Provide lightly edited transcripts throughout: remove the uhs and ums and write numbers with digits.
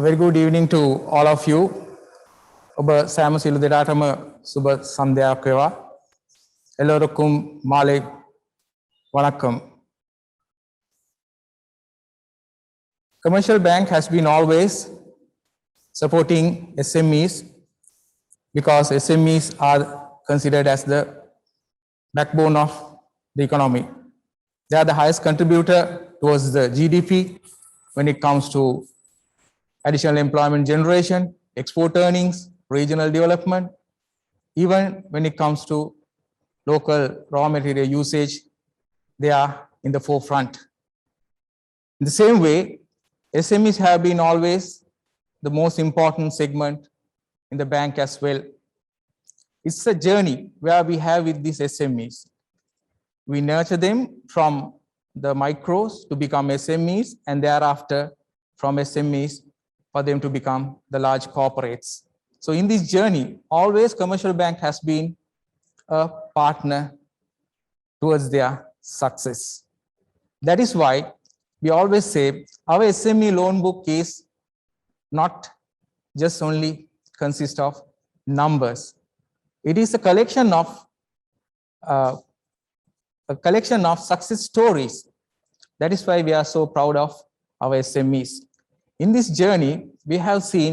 A very good evening to all of you. ඔබ සෑම සිළු දෙනාටම සුබ සන්ධ්‍යාවක් වේවා. එல்லோருக்கும் மாலை வணக்கம். Commercial bank has been always supporting SMEs because SMEs are considered as the backbone of the economy. They are the highest contributor towards the GDP when it comes to additional employment generation, export earnings, regional development. Even when it comes to local raw material usage, they are in the forefront. In the same way, SMEs have been always the most important segment in the bank as well. It's a journey where we have with these SMEs. We nurture them from the micros to become SMEs, and thereafter from SMEs for them to become the large corporates. So in this journey, always commercial bank has been a partner towards their success. That is why we always say our SME loan book is not just only consist of numbers. It is a collection of success stories. That is why we are so proud of our SMEs. In this journey, we have seen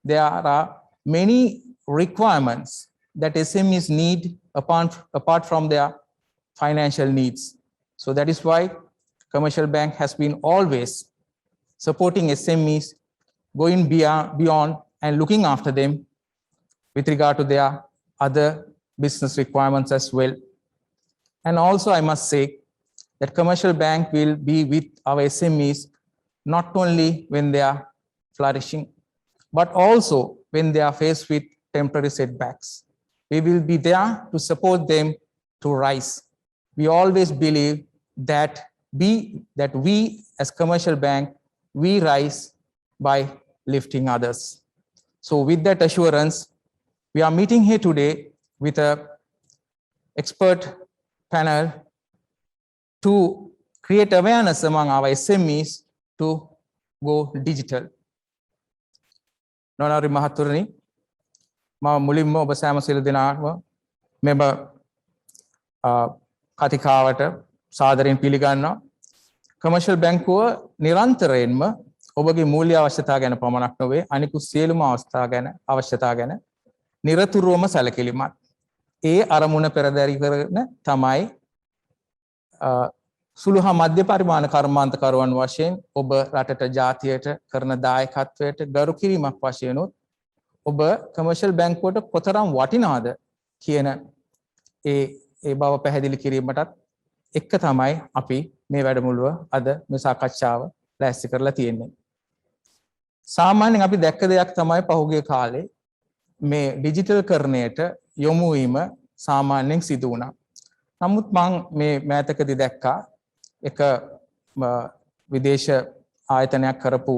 there are many requirements that SMEs need apart from their financial needs. So that is why commercial bank has been always supporting SMEs, going beyond and looking after them with regard to their other business requirements as well. And also I must say that commercial bank will be with our SMEs not only when they are flourishing, but also when they are faced with temporary setbacks. We will be there to support them to rise. We always believe that we as commercial bank, we rise by lifting others. So with that assurance, we are meeting here today with a expert panel to create awareness among our SMEs to go digital. නොනරි මහතුරුනි, මම මුලින්ම ඔබ සෑම සියලු දෙනාම මෙම කතිකාවට සාදරයෙන් පිළිගන්නවා. Commercial බැංකුව නිරන්තරයෙන්ම ඔබගේ මූල්‍ය අවශ්‍යතා ගැන පමණක් නොවේ, අනිකුත් සියලුම අවශ්‍යතා ගැන නිරතුරුවම සැලකිලිමත්. ඒ අරමුණ පෙරදරි කරන තමයි සුළු හා මධ්‍ය පරිමාණ කර්මාන්තකරුවන් වශයෙන් ඔබ රටට ජාතියට කරන දායකත්වයට ගරු කිරීමක් වශයෙන් ඔබ කමර්ෂල් බැංකුවට කොතරම් වටිනවද කියන ඒ බව පැහැදිලි කිරීමටත් එක්ක තමයි අපි මේ වැඩමුළුව අද මේ සාකච්ඡාව ලෑස්ති කරලා තියෙන්නේ. සාමාන්‍යයෙන් අපි දැක්ක දෙයක් තමයි පහුගිය කාලේ මේ ඩිජිටල් කරණයට යොමු වීම සාමාන්‍යයෙන් සිදු වුණා. නමුත් මම මේ මෑතකදී දැක්කා එක විදේශ ආයතනයක් කරපු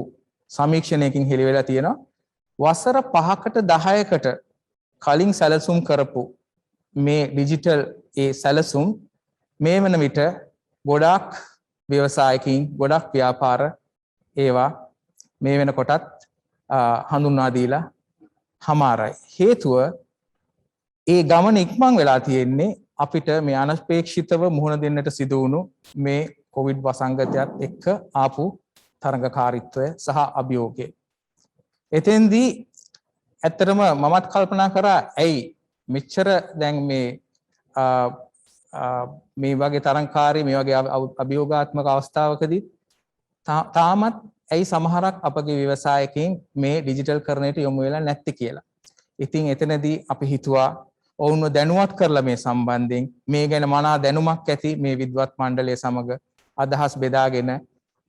සමීක්ෂණයකින් හෙළි වෙලා තියෙනවා වසර 5කට 10කට කලින් සැලසුම් කරපු මේ ඩිජිටල් ඒ සැලසුම් මේ වන විට ගොඩක් ව්‍යවසායකින් ගොඩක් ව්‍යාපාර ඒවා මේ වෙනකොටත් හඳුන්වා දීලා හමාරයි. හේතුව ඒ ගමන ඉක්මන් වෙලා තියෙන්නේ අපිට මේ අනපේක්ෂිතව මුහුණ දෙන්නට සිදු වුණු මේ කොවිඩ් වසංගතයත් එක්ක ආපු තරඟකාරීත්වය සහ අභියෝගය. එතෙන්දී ඇත්තටම මමත් කල්පනා කරා ඇයි මෙච්චර දැන් මේ වගේ තරඟකාරී මේ වගේ අභියෝගාත්මක අවස්ථාවකදී තාමත් ඇයි සමහරක් අපගේ ව්‍යවසායකින් මේ ඩිජිටල් කරණයට යොමු වෙලා නැත්තේ කියලා. ඉතින් එතනදී අපි හිතුවා ඔවුන්ව දැනුවත් කරලා මේ සම්බන්ධයෙන් මේ ගැන මනා දැනුමක් ඇති මේ විද්වත් මණ්ඩලය සමග අදහස් බෙදාගෙන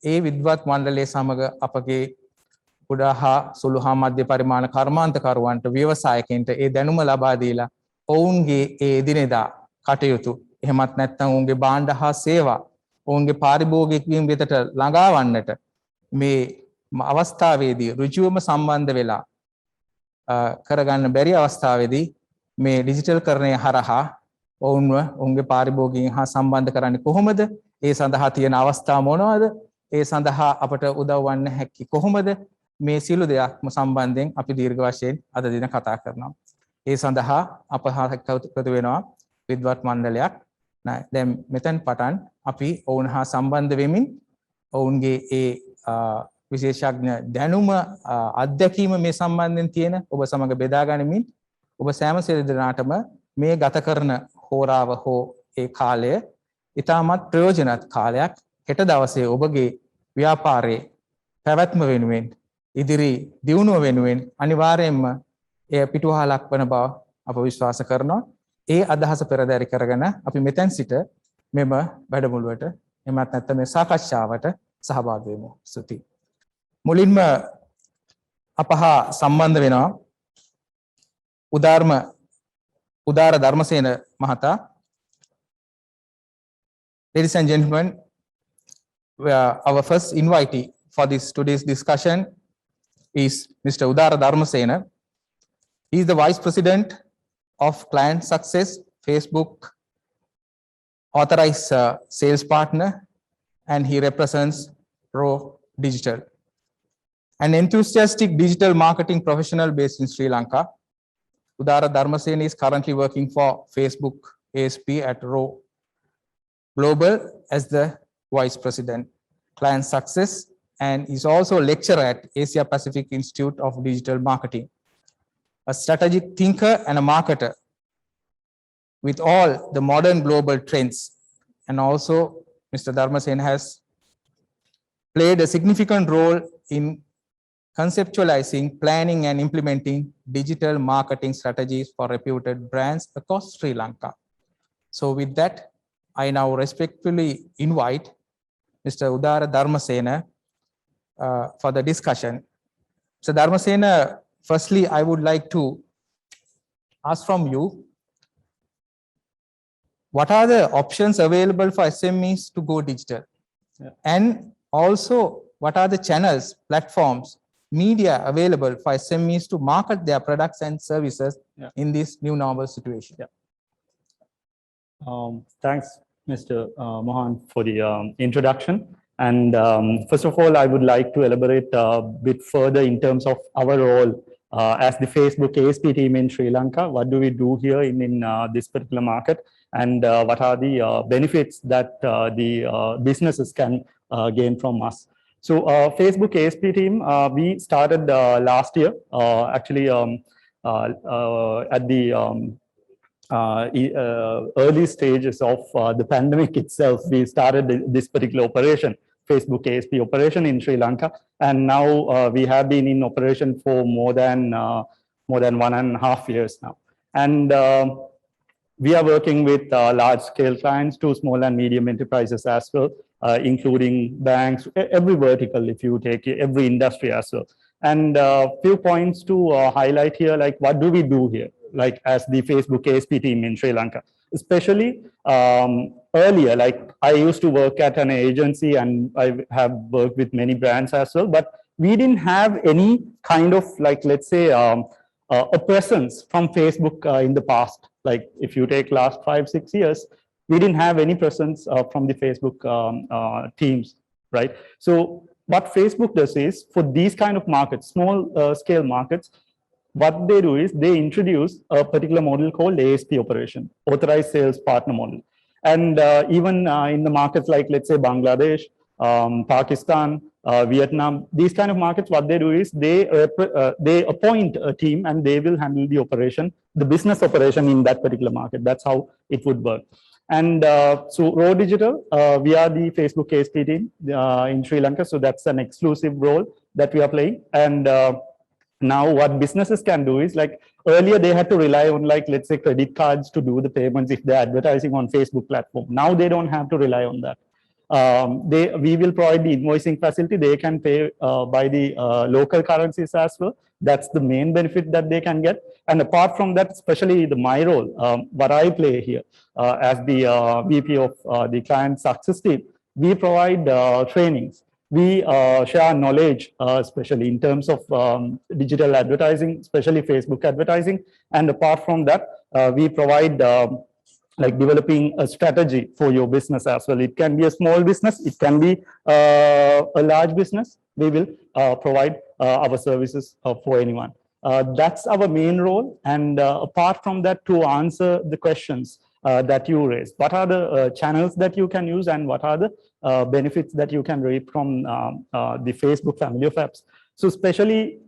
ඒ විද්වත් මණ්ඩලය සමග අපගේ කුඩා හා සුළු හා මධ්‍ය පරිමාණ කර්මාන්තකරුවන්ට ව්‍යවසායකින්ට ඒ දැනුම ලබා දීලා ඔවුන්ගේ ඒ එදිනෙදා කටයුතු එහෙමත් නැත්නම් ඔවුන්ගේ භාණ්ඩ හා සේවා ඔවුන්ගේ පාරිභෝගිකයන් වෙතට ළඟාවන්නට මේ අවස්ථාවේදී ඍජුවම සම්බන්ධ වෙලා කරගන්න බැරි අවස්ථාවේදී මේ ඩිජිටල් කරණය හරහා ඔවුන්ව ඔවුන්ගේ පාරිභෝගිකයන් හා සම්බන්ධ කරන්නේ කොහොමද? ඒ සඳහා තියෙන අවස්ථා මොනවද? ඒ සඳහා අපට උදව් වන්න හැකි කොහොමද? මේ සියලු දෙයක්ම සම්බන්ධයෙන් අපි දීර්ඝ වශයෙන් අද දින කතා කරනවා. ඒ සඳහා අප හාකතු වෙනවා විද්වත් මණ්ඩලයක්. දැන් මෙතෙන් පටන් අපි ඔවුන් හා සම්බන්ධ වෙමින් ඔවුන්ගේ ඒ විශේෂඥ දැනුම අත්දැකීම මේ සම්බන්ධයෙන් තියෙන ඔබ සමග බෙදා ගනිමින් ඔබ සෑම දෙනාටම මේ ගත කරන හෝරාව හෝ ඒ කාලය ඉතාමත් ප්‍රයෝජනවත් කාලයක්. හෙට දවසේ ඔබගේ ව්‍යාපාරයේ පැවැත්ම වෙනුවෙන් ඉදිරි දියුණුව වෙනුවෙන් අනිවාර්යයෙන්ම එය පිටුවහලක් වන බව අප විශ්වාස කරනවා. ඒ අදහස පෙරදරි කරගෙන අපි මෙතෙන් සිට මෙම වැඩමුළුවට එමත් නැත්නම් මේ සාකච්ඡාවට සහභාගී වෙමු. ස්තුතියි. මුලින්ම අප හා සම්බන්ධ වෙනවා උදාර ධර්මසේන මහතා. Ladies and gentlemen, our first invitee for today's discussion is Mr. Udara Dharmasena. He is the Vice President of Client Success, Facebook Authorized Sales Partner, and he represents Pro Digital. An enthusiastic digital marketing professional based in Sri Lanka, Udara Dharmasena is currently working for Facebook ASP at Raw Global as the Vice President, Client Success, and is also a lecturer at Asia Pacific Institute of Digital Marketing. A strategic thinker and a marketer with all the modern global trends. And also, Mr. Dharmasena has played a significant role in conceptualizing, planning, and implementing digital marketing strategies for reputed brands across Sri Lanka. So with that, I now respectfully invite Mr. Udara Dharmasena for the discussion. Mr. Dharmasena, firstly, I would like to ask from you, what are the options available for SMEs to go digital? Yeah. And also, what are the channels, platforms, media available for SMEs to market their products and services in this new normal situation? Yeah. Thanks, Mr. Mohan, for the introduction. And first of all, I would like to elaborate a bit further in terms of our role as the Facebook ASP team in Sri Lanka. What do we do here in this particular market? And what are the benefits that the businesses can gain from us? So Facebook ASP team, we started last year, actually at the early stages of the pandemic itself. We started this particular operation, Facebook ASP operation in Sri Lanka, and now we have been in operation for more than 1.5 years now. And we are working with large-scale clients to small and medium enterprises as well, including banks, every vertical, if you take every industry as well. And few points to highlight here, like what do we do here, like as the Facebook ASP team in Sri Lanka. Especially earlier, like I used to work at an agency and I have worked with many brands as well, but we didn't have any kind of, like, let's say, a presence from Facebook in the past. Like if you take last 5-6 years, we didn't have any presence from the Facebook teams, right? So what Facebook does is, for these kind of markets, small scale markets, what they do is they introduce a particular model called ASP operation, Authorized Sales Partner model. And even in the markets like, let's say, Bangladesh, Pakistan, Vietnam, these kind of markets, what they do is they appoint a team and they will handle the operation, the business operation in that particular market. That's how it would work. And so Raw Digital, we are the Facebook ASP team in Sri Lanka. So that's an exclusive role that we are playing. And now what businesses can do is, like earlier they had to rely on, like, let's say, credit cards to do the payments if they're advertising on Facebook platform. Now they don't have to rely on that. We will provide the invoicing facility. They can pay by the local currencies as well. That's the main benefit that they can get. And apart from that, especially my role, what I play here as the VP of the client success team, we provide trainings. We share knowledge, especially in terms of digital advertising, especially Facebook advertising. And apart from that, we provide like developing a strategy for your business as well. It can be a small business, it can be a large business. We will provide our services for anyone. That's our main role. And apart from that, to answer the questions that you raised, what are the channels that you can use and what are the benefits that you can reap from the Facebook family of apps? So especially,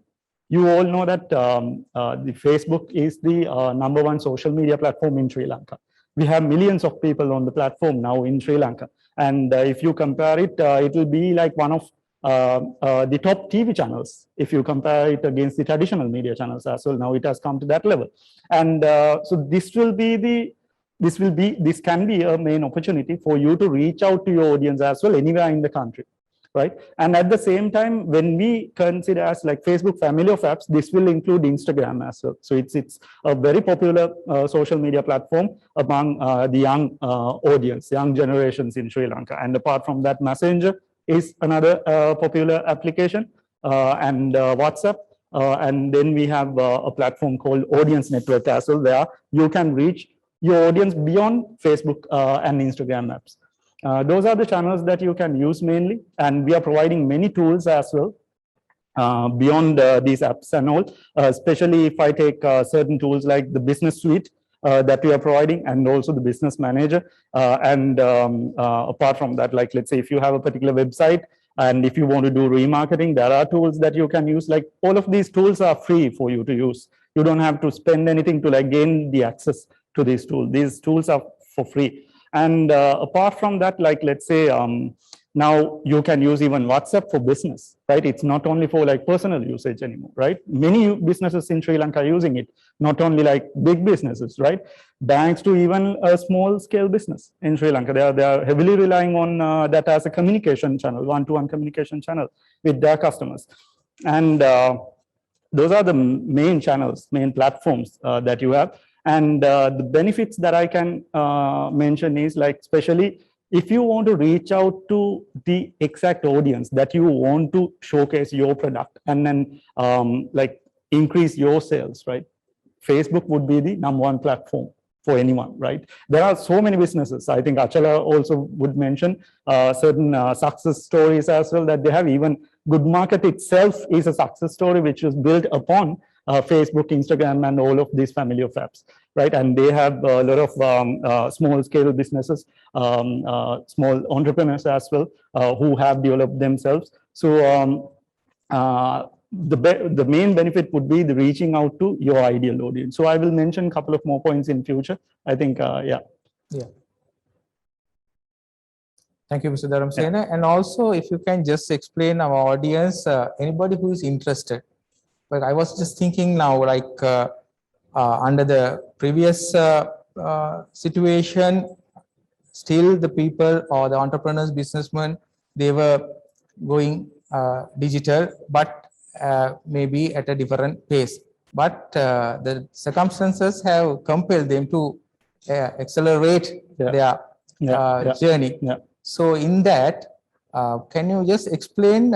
you all know that the Facebook is the #1 social media platform in Sri Lanka. We have millions of people on the platform now in Sri Lanka. And if you compare it, it will be like one of the top TV channels if you compare it against the traditional media channels as well. Now it has come to that level. And so this can be a main opportunity for you to reach out to your audience as well anywhere in the country. Right. And at the same time, when we consider as like Facebook family of apps, this will include Instagram as well. So it's a very popular social media platform among the young audience, young generations in Sri Lanka. And apart from that, Messenger is another popular application, and WhatsApp. And then we have a platform called Audience Network as well, where you can reach your audience beyond Facebook and Instagram apps. Those are the channels that you can use mainly, and we are providing many tools as well beyond these apps and all, especially if I take certain tools like the business suite that we are providing, and also the business manager. And apart from that, like let's say if you have a particular website and if you want to do remarketing, there are tools that you can use. Like all of these tools are free for you to use. You don't have to spend anything to like gain the access to these tools. These tools are for free. And apart from that, like let's say now you can use even WhatsApp for business, right? It's not only for like personal usage anymore, right? Many businesses in Sri Lanka are using it, not only like big businesses, right? Banks to even a small scale business in Sri Lanka. They are heavily relying on that as a communication channel, one-to-one communication channel with their customers. And those are the main channels, main platforms that you have. And the benefits that I can mention is like, especially if you want to reach out to the exact audience that you want to showcase your product and then like increase your sales, right? Facebook would be the #1 platform for anyone, right? There are so many businesses. I think Achala also would mention certain success stories as well, that they have. Even Good Market itself is a success story which is built upon Facebook, Instagram, and all of these family of apps, right? And they have a lot of small-scale businesses, small entrepreneurs as well, who have developed themselves. So the main benefit would be the reaching out to your ideal audience. So I will mention a couple of more points in future. I think, yeah. Thank you, Mr. Dharamsena. Yeah. And also, if you can just explain our audience, anybody who is interested. But I was just thinking now, like under the previous situation, still the people or the entrepreneurs, businessmen, they were going digital, but maybe at a different pace. But the circumstances have compelled them to accelerate their journey. So in that, can you just explain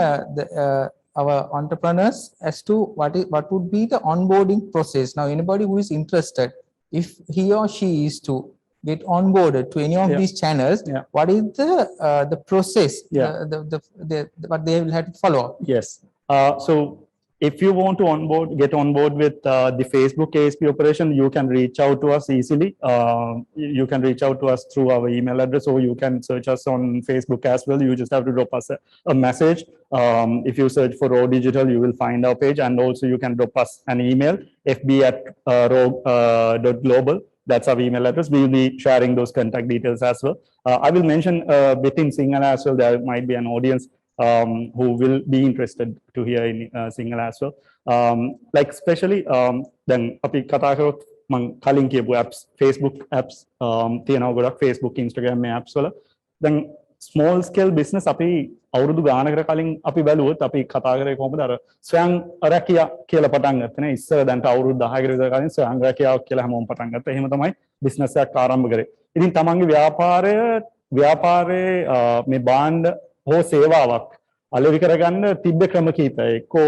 our entrepreneurs as to what would be the onboarding process? Now, anybody who is interested, if he or she is to get onboarded to any of these channels, what is the process, what they will have to follow? Yes. So if you want to get on board with the Facebook ASP operation, you can reach out to us easily. You can reach out to us through our email address, or you can search us on Facebook as well. You just have to drop us a message. If you search for Raw Digital, you will find our page, and also you can drop us an email, fb@raw.global. That's our email address. We will be sharing those contact details as well. I will mention within Sinhala as well, there might be an audience who will be interested to hear in Sinhala as well. Like especially then api kata karot mang kalin kiyapu apps, Facebook apps තියනවා ගොඩක් Facebook, Instagram මේ apps වල. දැන් small scale business අපි අවුරුදු ගානකට කලින් අපි බැලුවොත් අපි කතා කරේ කොහොමද අර ස්වයං රැකියා කියලා පටන් ගත්තේ නේ. ඉස්සර දැන්ට අවුරුදු 10කට විතර කලින් ස්වයං රැකියාවක් කියලා හැමෝම පටන් ගත්තා. එහෙම තමයි business එකක් ආරම්භ කරේ. ඉතින් තමන්ගේ ව්‍යාපාරයේ මේ භාණ්ඩ හෝ සේවාවක් අලෙවි කරගන්න තිබ්බ ක්‍රම කීපයක්. එක්කෝ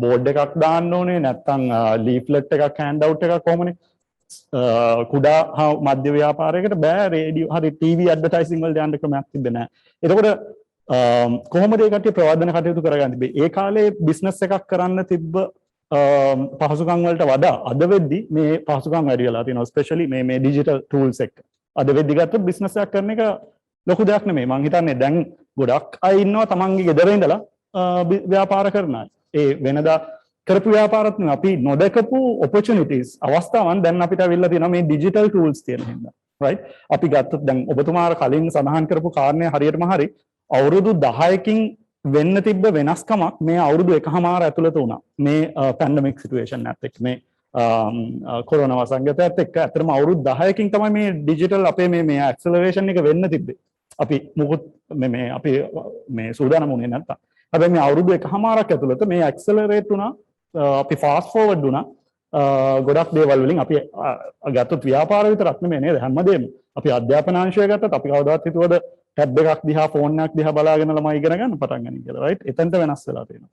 බෝඩ් එකක් දාන්න ඕනේ, නැත්නම් ලීෆ්ලට් එකක් හෑන්ඩ් අවුට් එකක් කොහොමනේ. කුඩා මධ්‍ය ව්‍යාපාරයකට බෑ රේඩියෝ හරි ටීවී ඇඩ්වර්ටයිසිං වලට යන්න ක්‍රමයක් තිබ්බේ නැහැ. එතකොට කොහොමද ඒ කට්ටිය ප්‍රවර්ධන කටයුතු කරගන්න තිබේ? ඒ කාලේ බිස්නස් එකක් කරන්න තිබ්බ පහසුකම් වලට වඩා අද වෙද්දි මේ පහසුකම් වැඩි වෙලා තියෙනවා. ස්පෙෂලි මේ ඩිජිටල් ටූල්ස් එක්ක. අද වෙද්දි ගත්තොත් බිස්නස් එකක් කරන එක ලොකු දෙයක් නෙමෙයි. මං හිතන්නේ දැන් ගොඩක් අය ඉන්නවා තමන්ගේ ගෙදර ඉඳලා ව්‍යාපාර කරන අය. ඒ වෙනදා කරපු ව්‍යාපාරත් නෙවෙයි අපි නොදකපු opportunities අවස්ථාවන් දැන් අපිට අවිල්ලා තියෙනවා මේ ඩිජිටල් ටූල්ස් තියෙන හින්දා. right? අපි ගත්තොත් දැන් ඔබතුමාර කලින් සඳහන් කරපු කාරණේ හරියටම හරි අවුරුදු 10කින් වෙන්න තිබ්බ වෙනස්කමක් මේ අවුරුදු එකහමාර ඇතුළත වුණා. මේ පැන්ඩමික් සිටුේෂන් එකත් එක්ක මේ කොරෝනා වසංගතයත් එක්ක අතරම අවුරුදු 10කින් තමයි මේ ඩිජිටල් අපේ මේ ඇක්සලරේෂන් එක වෙන්න තිබ්බේ. අපි මුකුත් අපි මේ සූදානම් වුණේ නැත්තම්. හැබැයි මේ අවුරුදු එකහමාරක් ඇතුළත මේ ඇක්සලරේට් වුණා. අපි ෆාස්ට් ෆෝවර්ඩ් වුණා. ගොඩක් දේවල් වලින් අපි ගත්තොත් ව්‍යාපාර විතරක් නෙමෙයි නේද හැමදේම. අපි අධ්‍යාපනාංශය ගත්තත් අපි කවදාවත් හිතුවද ටැබ් එකක් දිහා ෆෝන් එකක් දිහා බලාගෙන ළමයි ඉගෙන ගන්න පටන් ගන්න කියලා රයිට් එතනට වෙනස් වෙලා තියෙනවා.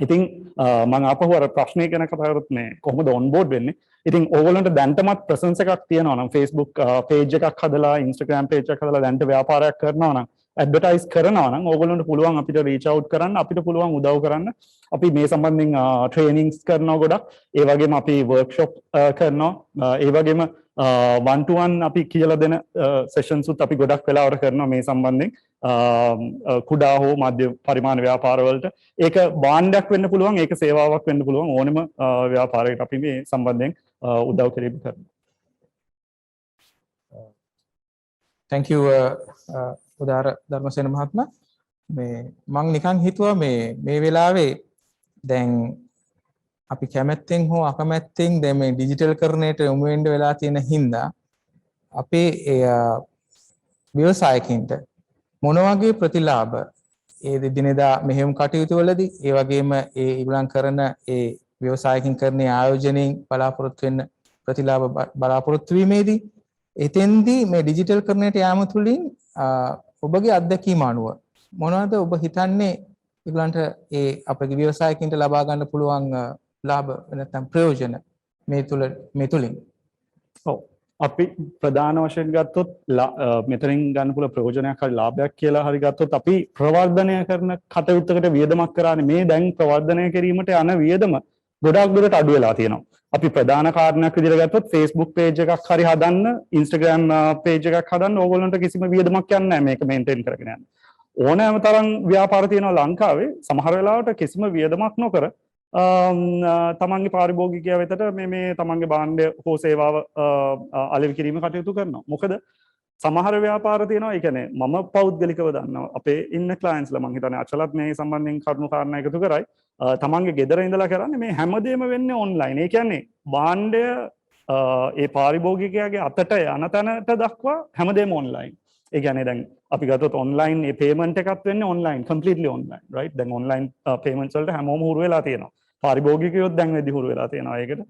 ඉතින් මම ආපහු අර ප්‍රශ්නේ ගැන කතා කරත් මේ කොහොමද ඔන්බෝඩ් වෙන්නේ? ඉතින් ඕගොල්ලන්ට දැන්ටමත් ප්‍රසන්ස් එකක් තියෙනවා නම් Facebook page එකක් හදලා Instagram page එකක් හදලා දැන්ට ව්‍යාපාරයක් කරනවා නම් ඇඩ්වර්ටයිස් කරනවා නම් ඕගොල්ලන්ට පුළුවන් අපිට රීච් අවුට් කරන්න අපිට පුළුවන් උදව් කරන්න. අපි මේ සම්බන්ධයෙන් ට්‍රේනින්ග්ස් කරනවා ගොඩක්. ඒ වගේම අපි වර්ක්ෂොප් කරනවා. ඒ වගේම one to one අපි කියලා දෙන සෙෂන්ස් උත් අපි ගොඩක් වෙලාවට කරනවා මේ සම්බන්ධයෙන් කුඩා හෝ මධ්‍ය පරිමාණ ව්‍යාපාර වලට ඒක භාණ්ඩයක් වෙන්න පුළුවන් ඒක සේවාවක් වෙන්න පුළුවන් ඕනෙම ව්‍යාපාරයකට අපි මේ සම්බන්ධයෙන් උදව් කිරීම කරනවා. thank you උදාර ධර්මසේන මහත්මයා මේ මම නිකන් හිතුවා මේ වෙලාවේ දැන් අපි කැමැත්තෙන් හෝ අකමැත්තෙන් දැන් මේ ඩිජිටල් කරණයට යොමු වෙන්න වෙලා තියෙන හින්දා අපේ ව්‍යවසායකින්ට මොන වගේ ප්‍රතිලාභ ඒ දිනදා මෙහෙයුම් කටයුතු වලදී ඒ වගේම ඒ ඉබලන් කරන ඒ ව්‍යවසායකින් කරන ආයෝජනයෙන් බලාපොරොත්තු වෙන්න ප්‍රතිලාභ බලාපොරොත්තු වීමේදී එතෙන්දී මේ ඩිජිටල් කරණයට යාම තුලින් ඔබගේ අත්දැකීම අනුව මොනවද ඔබ හිතන්නේ ඉබලන්ට ඒ අපේ ව්‍යවසායකින්ට ලබා ගන්න පුළුවන් ලාභ නැත්නම් ප්‍රයෝජන මේ තුලින් ඔව් අපි ප්‍රධාන වශයෙන් ගත්තොත් මෙතනින් ගන්න පුළුවන් ප්‍රයෝජනයක් හරි ලාභයක් කියලා හරි ගත්තොත් අපි ප්‍රවර්ධනය කරන කටයුත්තකට වියදමක් කරානේ මේ දැන් ප්‍රවර්ධනය කිරීමට යන වියදම ගොඩක් දුරට අඩු වෙලා තියෙනවා. අපි ප්‍රධාන කාරණයක් විදිහට ගත්තොත් Facebook page එකක් හරි හදන්න Instagram page එකක් හදන්න ඕගොල්ලන්ට කිසිම වියදමක් යන්නේ නැහැ මේක මේන්ටේන් කරගෙන යන්න. ඕනෑම තරම් ව්‍යාපාර තියෙනවා ලංකාවේ සමහර වෙලාවට කිසිම වියදමක් නොකර තමන්ගේ පාරිභෝගිකයා වෙතට මේ තමන්ගේ භාණ්ඩ හෝ සේවාව අලෙවි කිරීම කටයුතු කරනවා. මොකද සමහර ව්‍යාපාර තියෙනවා ඒ කියන්නේ මම පෞද්ගලිකව දන්නවා අපේ ඉන්න ක්ලයන්ට්ස්ලා මම හිතන්නේ අචලත් මේ සම්බන්ධයෙන් කරුණු කාරණා එකතු කරයි. තමන්ගේ ගෙදර ඉඳලා කරන්නේ මේ හැමදේම වෙන්නේ ඔන්ලයින්. ඒ කියන්නේ භාණ්ඩය ඒ පාරිභෝගිකයාගේ අතට යන තැනට දක්වා හැමදේම ඔන්ලයින්. ඒ කියන්නේ දැන් අපි ගත්තොත් ඔන්ලයින් මේ පේමන්ට් එකක් වෙන්නේ ඔන්ලයින් කම්ප්ලීට්ලි ඔන්ලයින් රයිට්. දැන් ඔන්ලයින් පේමන්ට්ස් වලට හැමෝම හුරු වෙලා තියෙනවා. පාරිභෝගිකයොත් දැන් වෙදි හුරු වෙලා තියෙනවා ඒකට.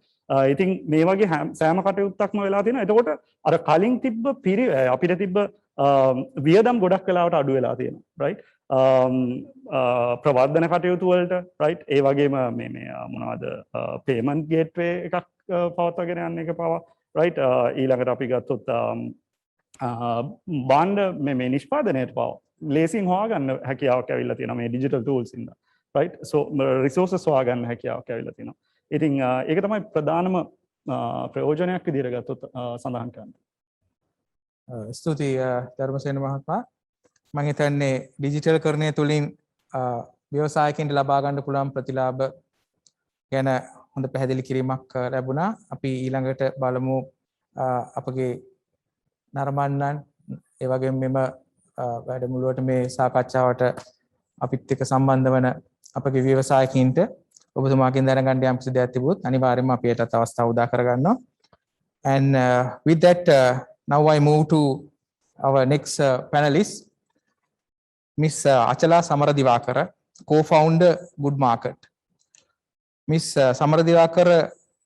ඉතින් මේ වගේ සෑම කටයුත්තක්ම වෙලා තියෙනවා. එතකොට අර කලින් තිබ්බ අපිට තිබ්බ වියදම් ගොඩක් වෙලාවට අඩු වෙලා තියෙනවා රයිට්. ප්‍රවර්ධන කටයුතු වලට රයිට්. ඒ වගේම මේ මොනවද පේමන්ට් ගේට්වේ එකක් පවත්වාගෙන යන්න එක පවා රයිට්. ඊළඟට අපි ගත්තොත් බාණ්ඩ මේ නිෂ්පාදනයට පවා ලේසියෙන් හොයාගන්න හැකියාවක් ඇවිල්ලා තියෙනවා මේ ඩිජිටල් ටූල්ස් ඉඳලා right so resources හොයාගන්න හැකියාවක් ඇවිල්ලා තියෙනවා. ඉතින් ඒක තමයි ප්‍රධානම ප්‍රයෝජනයක් විදිහට ගත්තොත් සඳහන් කරන්නේ. ස්තුතියි ධර්මසේන මහත්මයා. මම හිතන්නේ ඩිජිටල් කරණය තුලින් ව්‍යවසායකින්ට ලබා ගන්න පුළුවන් ප්‍රතිලාභ ගැන හොඳ පැහැදිලි කිරීමක් ලැබුණා. අපි ඊළඟට බලමු අපගේ නරඹන්නන් ඒ වගේම මෙම වැඩමුළුවට මේ සාකච්ඡාවට අපිත් එක්ක සම්බන්ධ වන අපගේ ව්‍යවසායකින්ට ඔබතුමාගෙන් දැනගන්න යම් කිසි දෙයක් තිබුණොත් අනිවාර්යයෙන්ම අපි ඒටත් අවස්ථාව උදා කරගන්නවා. And with that now I move to our next panelist, Miss Achala Samaradivakara, co-founder Good Market. Miss Samaradivakara,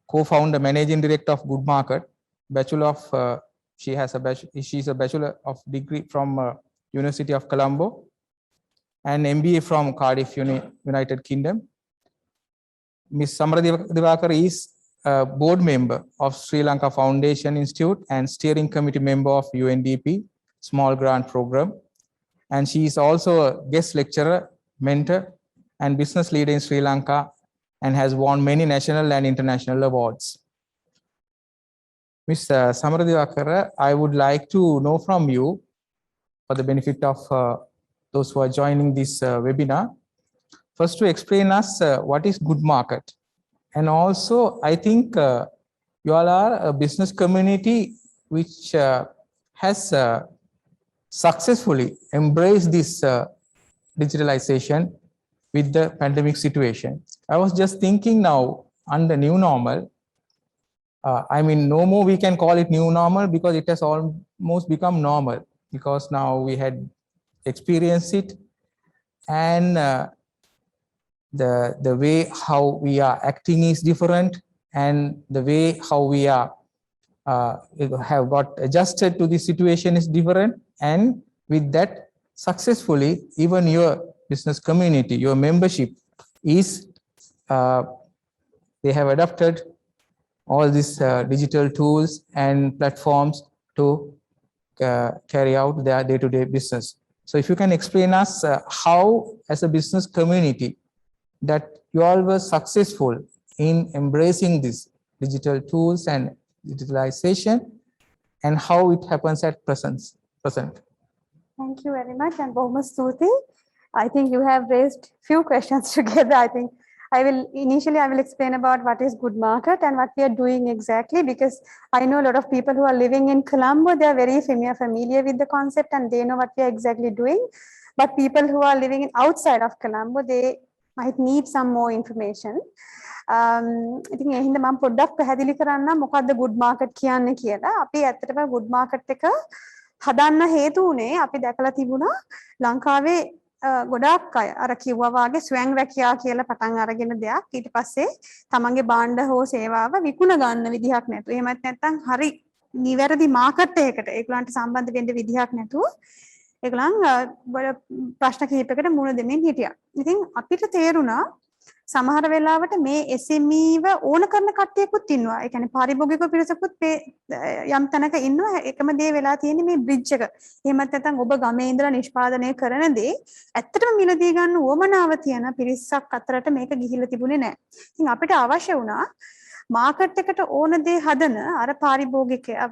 co-founder, managing director of Good Market, bachelor of she's a bachelor of degree from University of Colombo and MBA from Cardiff, United Kingdom. Ms. Samaradivakara is a board member of Sri Lanka Foundation Institute and steering committee member of UNDP Small Grant Program. and she is also a guest lecturer, mentor, and business leader in Sri Lanka, and has won many national and international awards. Ms. Samara Divakara, I would like to know from you, for the benefit of those who are joining this webinar, first to explain us what is good market. And also, I think you all are a business community which has successfully embraced this digitalization with the pandemic situation. I was just thinking now, under new normal, I mean, no more we can call it new normal because it has almost become normal, because now we had experienced it, and the way how we are acting is different, and the way how we are have got adjusted to the situation is different. And with that, successfully, even your business community, your membership is they have adopted all these digital tools and platforms to carry out their day-to-day business. So if you can explain us how, as a business community, that you all were successful in embracing these digital tools and digitalization, and how it happens at present. Thank you very much, and Bhoma Stuti. I think you have raised few questions together. I think I will explain about what is good market and what we are doing exactly, because I know a lot of people who are living in Colombo, they are very familiar with the concept and they know what we are exactly doing. But people who are living outside of Colombo, they might need some more information. ඉතින් ඒ හින්දා මම පොඩ්ඩක් පැහැදිලි කරන්න මොකද්ද good market කියන්නේ කියලා. අපි ඇත්තටම good market එක හදන්න හේතු උනේ අපි දැකලා තිබුණා ලංකාවේ ගොඩාක් අය අර කිව්වා වාගේ ස්වයං රැකියා කියලා පටන් අරගෙන දෙයක් ඊට පස්සේ තමන්ගේ භාණ්ඩ හෝ සේවාව විකුණ ගන්න විදිහක් නැතුව එහෙමත් නැත්නම් හරි නිවැරදි මාකට් එකකට ඒගොල්ලන්ට සම්බන්ධ වෙන්න විදිහක් නැතුව ඒගොල්ලන් ප්‍රශ්න කිහිපයකට මුහුණ දෙමින් හිටියා. ඉතින් අපිට තේරුණා සමහර වෙලාවට මේ SME ව ඕන කරන කට්ටියකුත් ඉන්නවා. ඒ කියන්නේ පාරිභෝගික පිරිසකුත් යම් තැනක ඉන්නවා. එකම දේ වෙලා තියෙන්නේ මේ බ්‍රිජ් එක. එහෙමත් නැත්නම් ඔබ ගමේ ඉඳලා නිෂ්පාදනය කරන දේ ඇත්තටම මිලදී ගන්න උවමනාව තියෙන පිරිසක් අතරට මේක ගිහිල්ලා තිබුණේ නැහැ. ඉතින් අපිට අවශ්‍ය වුණා මාකට් එකට ඕන දේ හදන අර පාරිභෝගිකයව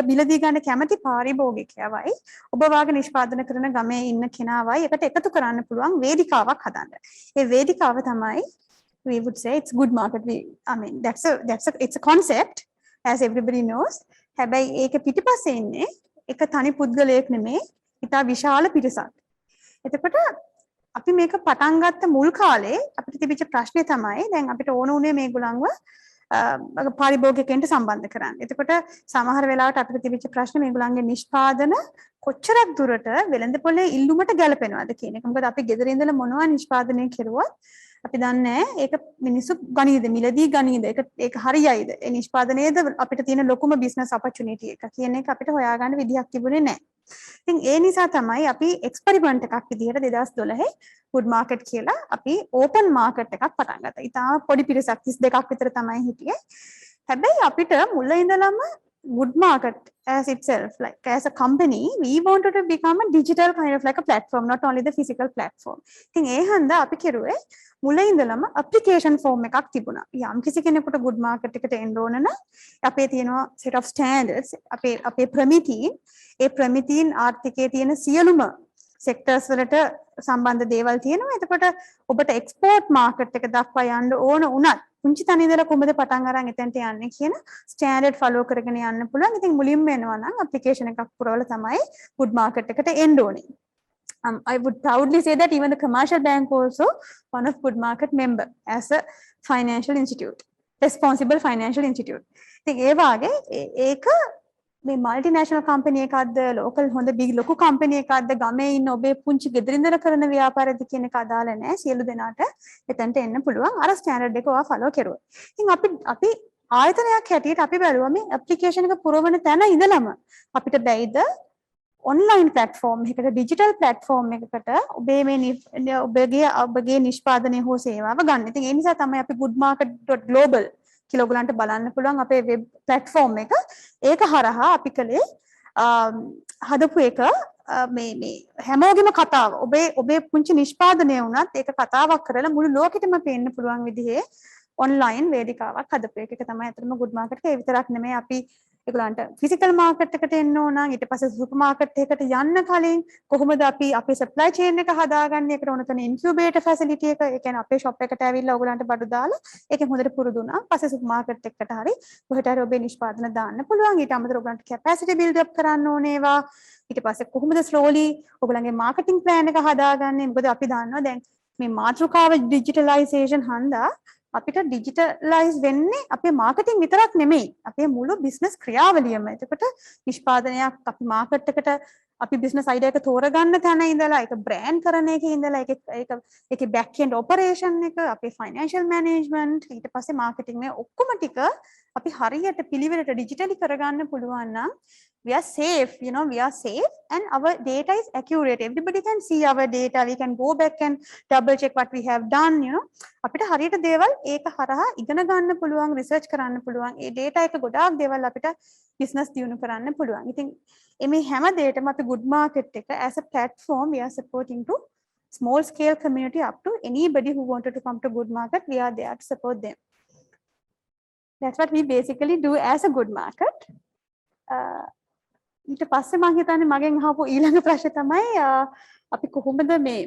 මිලදී ගන්න කැමති පාරිභෝගිකයවයි ඔබ වාගේ නිෂ්පාදනය කරන ගමේ ඉන්න කෙනාවයි එකට එකතු කරන්න පුළුවන් වේදිකාවක් හදන්න. ඒ වේදිකාව තමයි we would say it's good market. I mean it's a concept as everybody knows. හැබැයි ඒක පිටිපස්සේ ඉන්නේ එක තනි පුද්ගලයෙක් නෙමේ ඉතා විශාල පිරිසක්. එතකොට අපි මේක පටන් ගත්ත මුල් කාලේ අපිට තිබිච්ච ප්‍රශ්නේ තමයි දැන් අපිට ඕන උනේ මේගොල්ලන්ව පාරිභෝගිකයන්ට සම්බන්ධ කරන්න. එතකොට සමහර වෙලාවට අපිට තිබිච්ච ප්‍රශ්නේ මේගොල්ලන්ගේ නිෂ්පාදන කොච්චරක් දුරට වෙළඳපොලේ ඉල්ලුමට ගැලපෙනවද කියන එක. මොකද අපි ගෙදර ඉඳලා මොනවා නිෂ්පාදනය කරුවත් අපි දන්නේ ඒක මිනිස්සු ගණීද මිලදී ගණීද ඒක හරියයිද ඒ නිෂ්පාදනයේද අපිට තියෙන ලොකුම බිස්නස් ඔපචුනිටි එක කියන එක අපිට හොයාගන්න විදිහක් තිබුණේ නැහැ. ඉතින් ඒ නිසා තමයි අපි එක්ස්පෙරිමන්ට් එකක් විදිහට 2012 good market කියලා අපි open market එකක් පටන් ගත්තා. ඉතාලම පොඩි පිරිසක් 32ක් විතර තමයි හිටියේ. හැබැයි අපිට මුල ඉඳලම good market as itself, like as a company, we wanted to become a digital kind of like a platform, not only the physical platform. ඉතින් ඒ හන්දා අපි කෙරුවේ මුල ඉඳලම application form එකක් තිබුණා. යම් කිසි කෙනෙකුට good market එකට එන්න ඕන නම් අපේ තියෙනවා set of standards, අපේ ප්‍රමිතීන්, ඒ ප්‍රමිතීන් ආර්ථිකයේ තියෙන සියලුම sectors වලට සම්බන්ධ දේවල් තියෙනවා. එතකොට ඔබට export market එක දක්වා යන්න ඕන උනත් පුංචි තැන ඉඳලා කොහොමද පටන් අරන් එතනට යන්නේ කියන standard follow කරගෙන යන්න පුළුවන්. ඉතින් මුලින්ම එනවා නම් application එකක් පුරවලා තමයි good market එකට එන්න ඕනේ. I would proudly say that even the commercial bank also one of good market member as a financial institute, responsible financial institute. ඉතින් ඒ වාගේ ඒක මේ multinational company එකක්ද local හොඳ big ලොකු company එකක්ද ගමේ ඉන්න ඔබේ පුංචි ගෙදර ඉඳලා කරන ව්‍යාපාරයද කියන එක අදාළ නැහැ. සියලු දෙනාට එතනට එන්න පුළුවන්. අර standard එක ඔයා follow කරුවා. ඉතින් අපි ආයතනයක් හැටියට අපි බැලුවා මේ application එක පුරවන තැන ඉඳලම අපිට බැයිද online platform එකකට digital platform එකකට ඔබගේ නිෂ්පාදනය හෝ සේවාව ගන්න. ඉතින් ඒ නිසා තමයි අපි goodmarket.global කියලා ඔයගලන්ට බලන්න පුළුවන් අපේ web platform එක. ඒක හරහා අපි කලේ හදපු එක මේ හැමෝගෙම කතාව ඔබේ පුංචි නිෂ්පාදනය වුණත් ඒක කතාවක් කරලා මුළු ලෝකෙටම පේන්න පුළුවන් විදිහේ ඔන්ලයින් වේදිකාවක් හදපු එක තමයි අතරම good market එක. ඒ විතරක් නෙමෙයි අපි ඒගොල්ලන්ට ෆිසිකල් මාකට් එකට එන්න ඕන නම් ඊට පස්සේ සුපර් මාකට් එකකට යන්න කලින් කොහොමද අපි අපේ සප්ලයි චේන් එක හදාගන්නේ? ඒකට ඕන තන ඉන්කියුබේටර් ෆැසිලිටි එක. ඒ කියන්නේ අපේ ෂොප් එකට ඇවිල්ලා ඕගොල්ලන්ට බඩු දාලා ඒකෙන් හොඳට පුරුදු වුණා. පස්සේ සුපර් මාකට් එකකට හරි කොහෙට හරි ඔබේ නිෂ්පාදන දාන්න පුළුවන්. ඊට අමතරව ඕගොල්ලන්ට කැපැසිටි බිල්ඩ් අප් කරන්න ඕනේ ඒවා. ඊට පස්සේ කොහොමද ස්ලෝලි ඔයගොල්ලන්ගේ මාකටිං ප්ලෑන් එක හදාගන්නේ? මොකද අපි දන්නවා දැන් මේ මාතෘකාව ඩිජිටලයිසේෂන් හන්දා අපිට ඩිජිටලයිස් වෙන්නේ අපේ මාකටිං විතරක් නෙමෙයි අපේ මුළු බිස්නස් ක්‍රියාවලියම. එතකොට නිෂ්පාදනයක් අපි මාකට් එකට අපි බිස්නස් අයිඩියා එක තෝරගන්න තැන ඉඳලා ඒක බ්‍රෑන්ඩ් කරන එකේ ඉඳලා ඒකේ බෑක් එන්ඩ් ඔපරේෂන් එක අපේ ෆයිනෑන්ෂල් මැනේජ්මන්ට් ඊට පස්සේ මාකටිං මේ ඔක්කොම ටික අපි හරියට පිළිවෙලට ඩිජිටලි කරගන්න පුළුවන් නම් we are safe, we are safe and our data is accurate. Everybody can see our data. We can go back and double check what we have done, අපිට හරියට දේවල් ඒක හරහා ඉගෙන ගන්න පුළුවන්, රිසර්ච් කරන්න පුළුවන්. ඒ data එක ගොඩාක් දේවල් අපිට business දියුණු කරන්න පුළුවන්. ඉතින් මේ හැම දෙයකම අපි good market එක as a platform we are supporting to small scale community up to anybody who wanted to come to good market. We are there to support them. That's what we basically do as a good market. ඊට පස්සේ මම හිතන්නේ මගෙන් අහපු ඊළඟ ප්‍රශ්නේ තමයි අපි කොහොමද මේ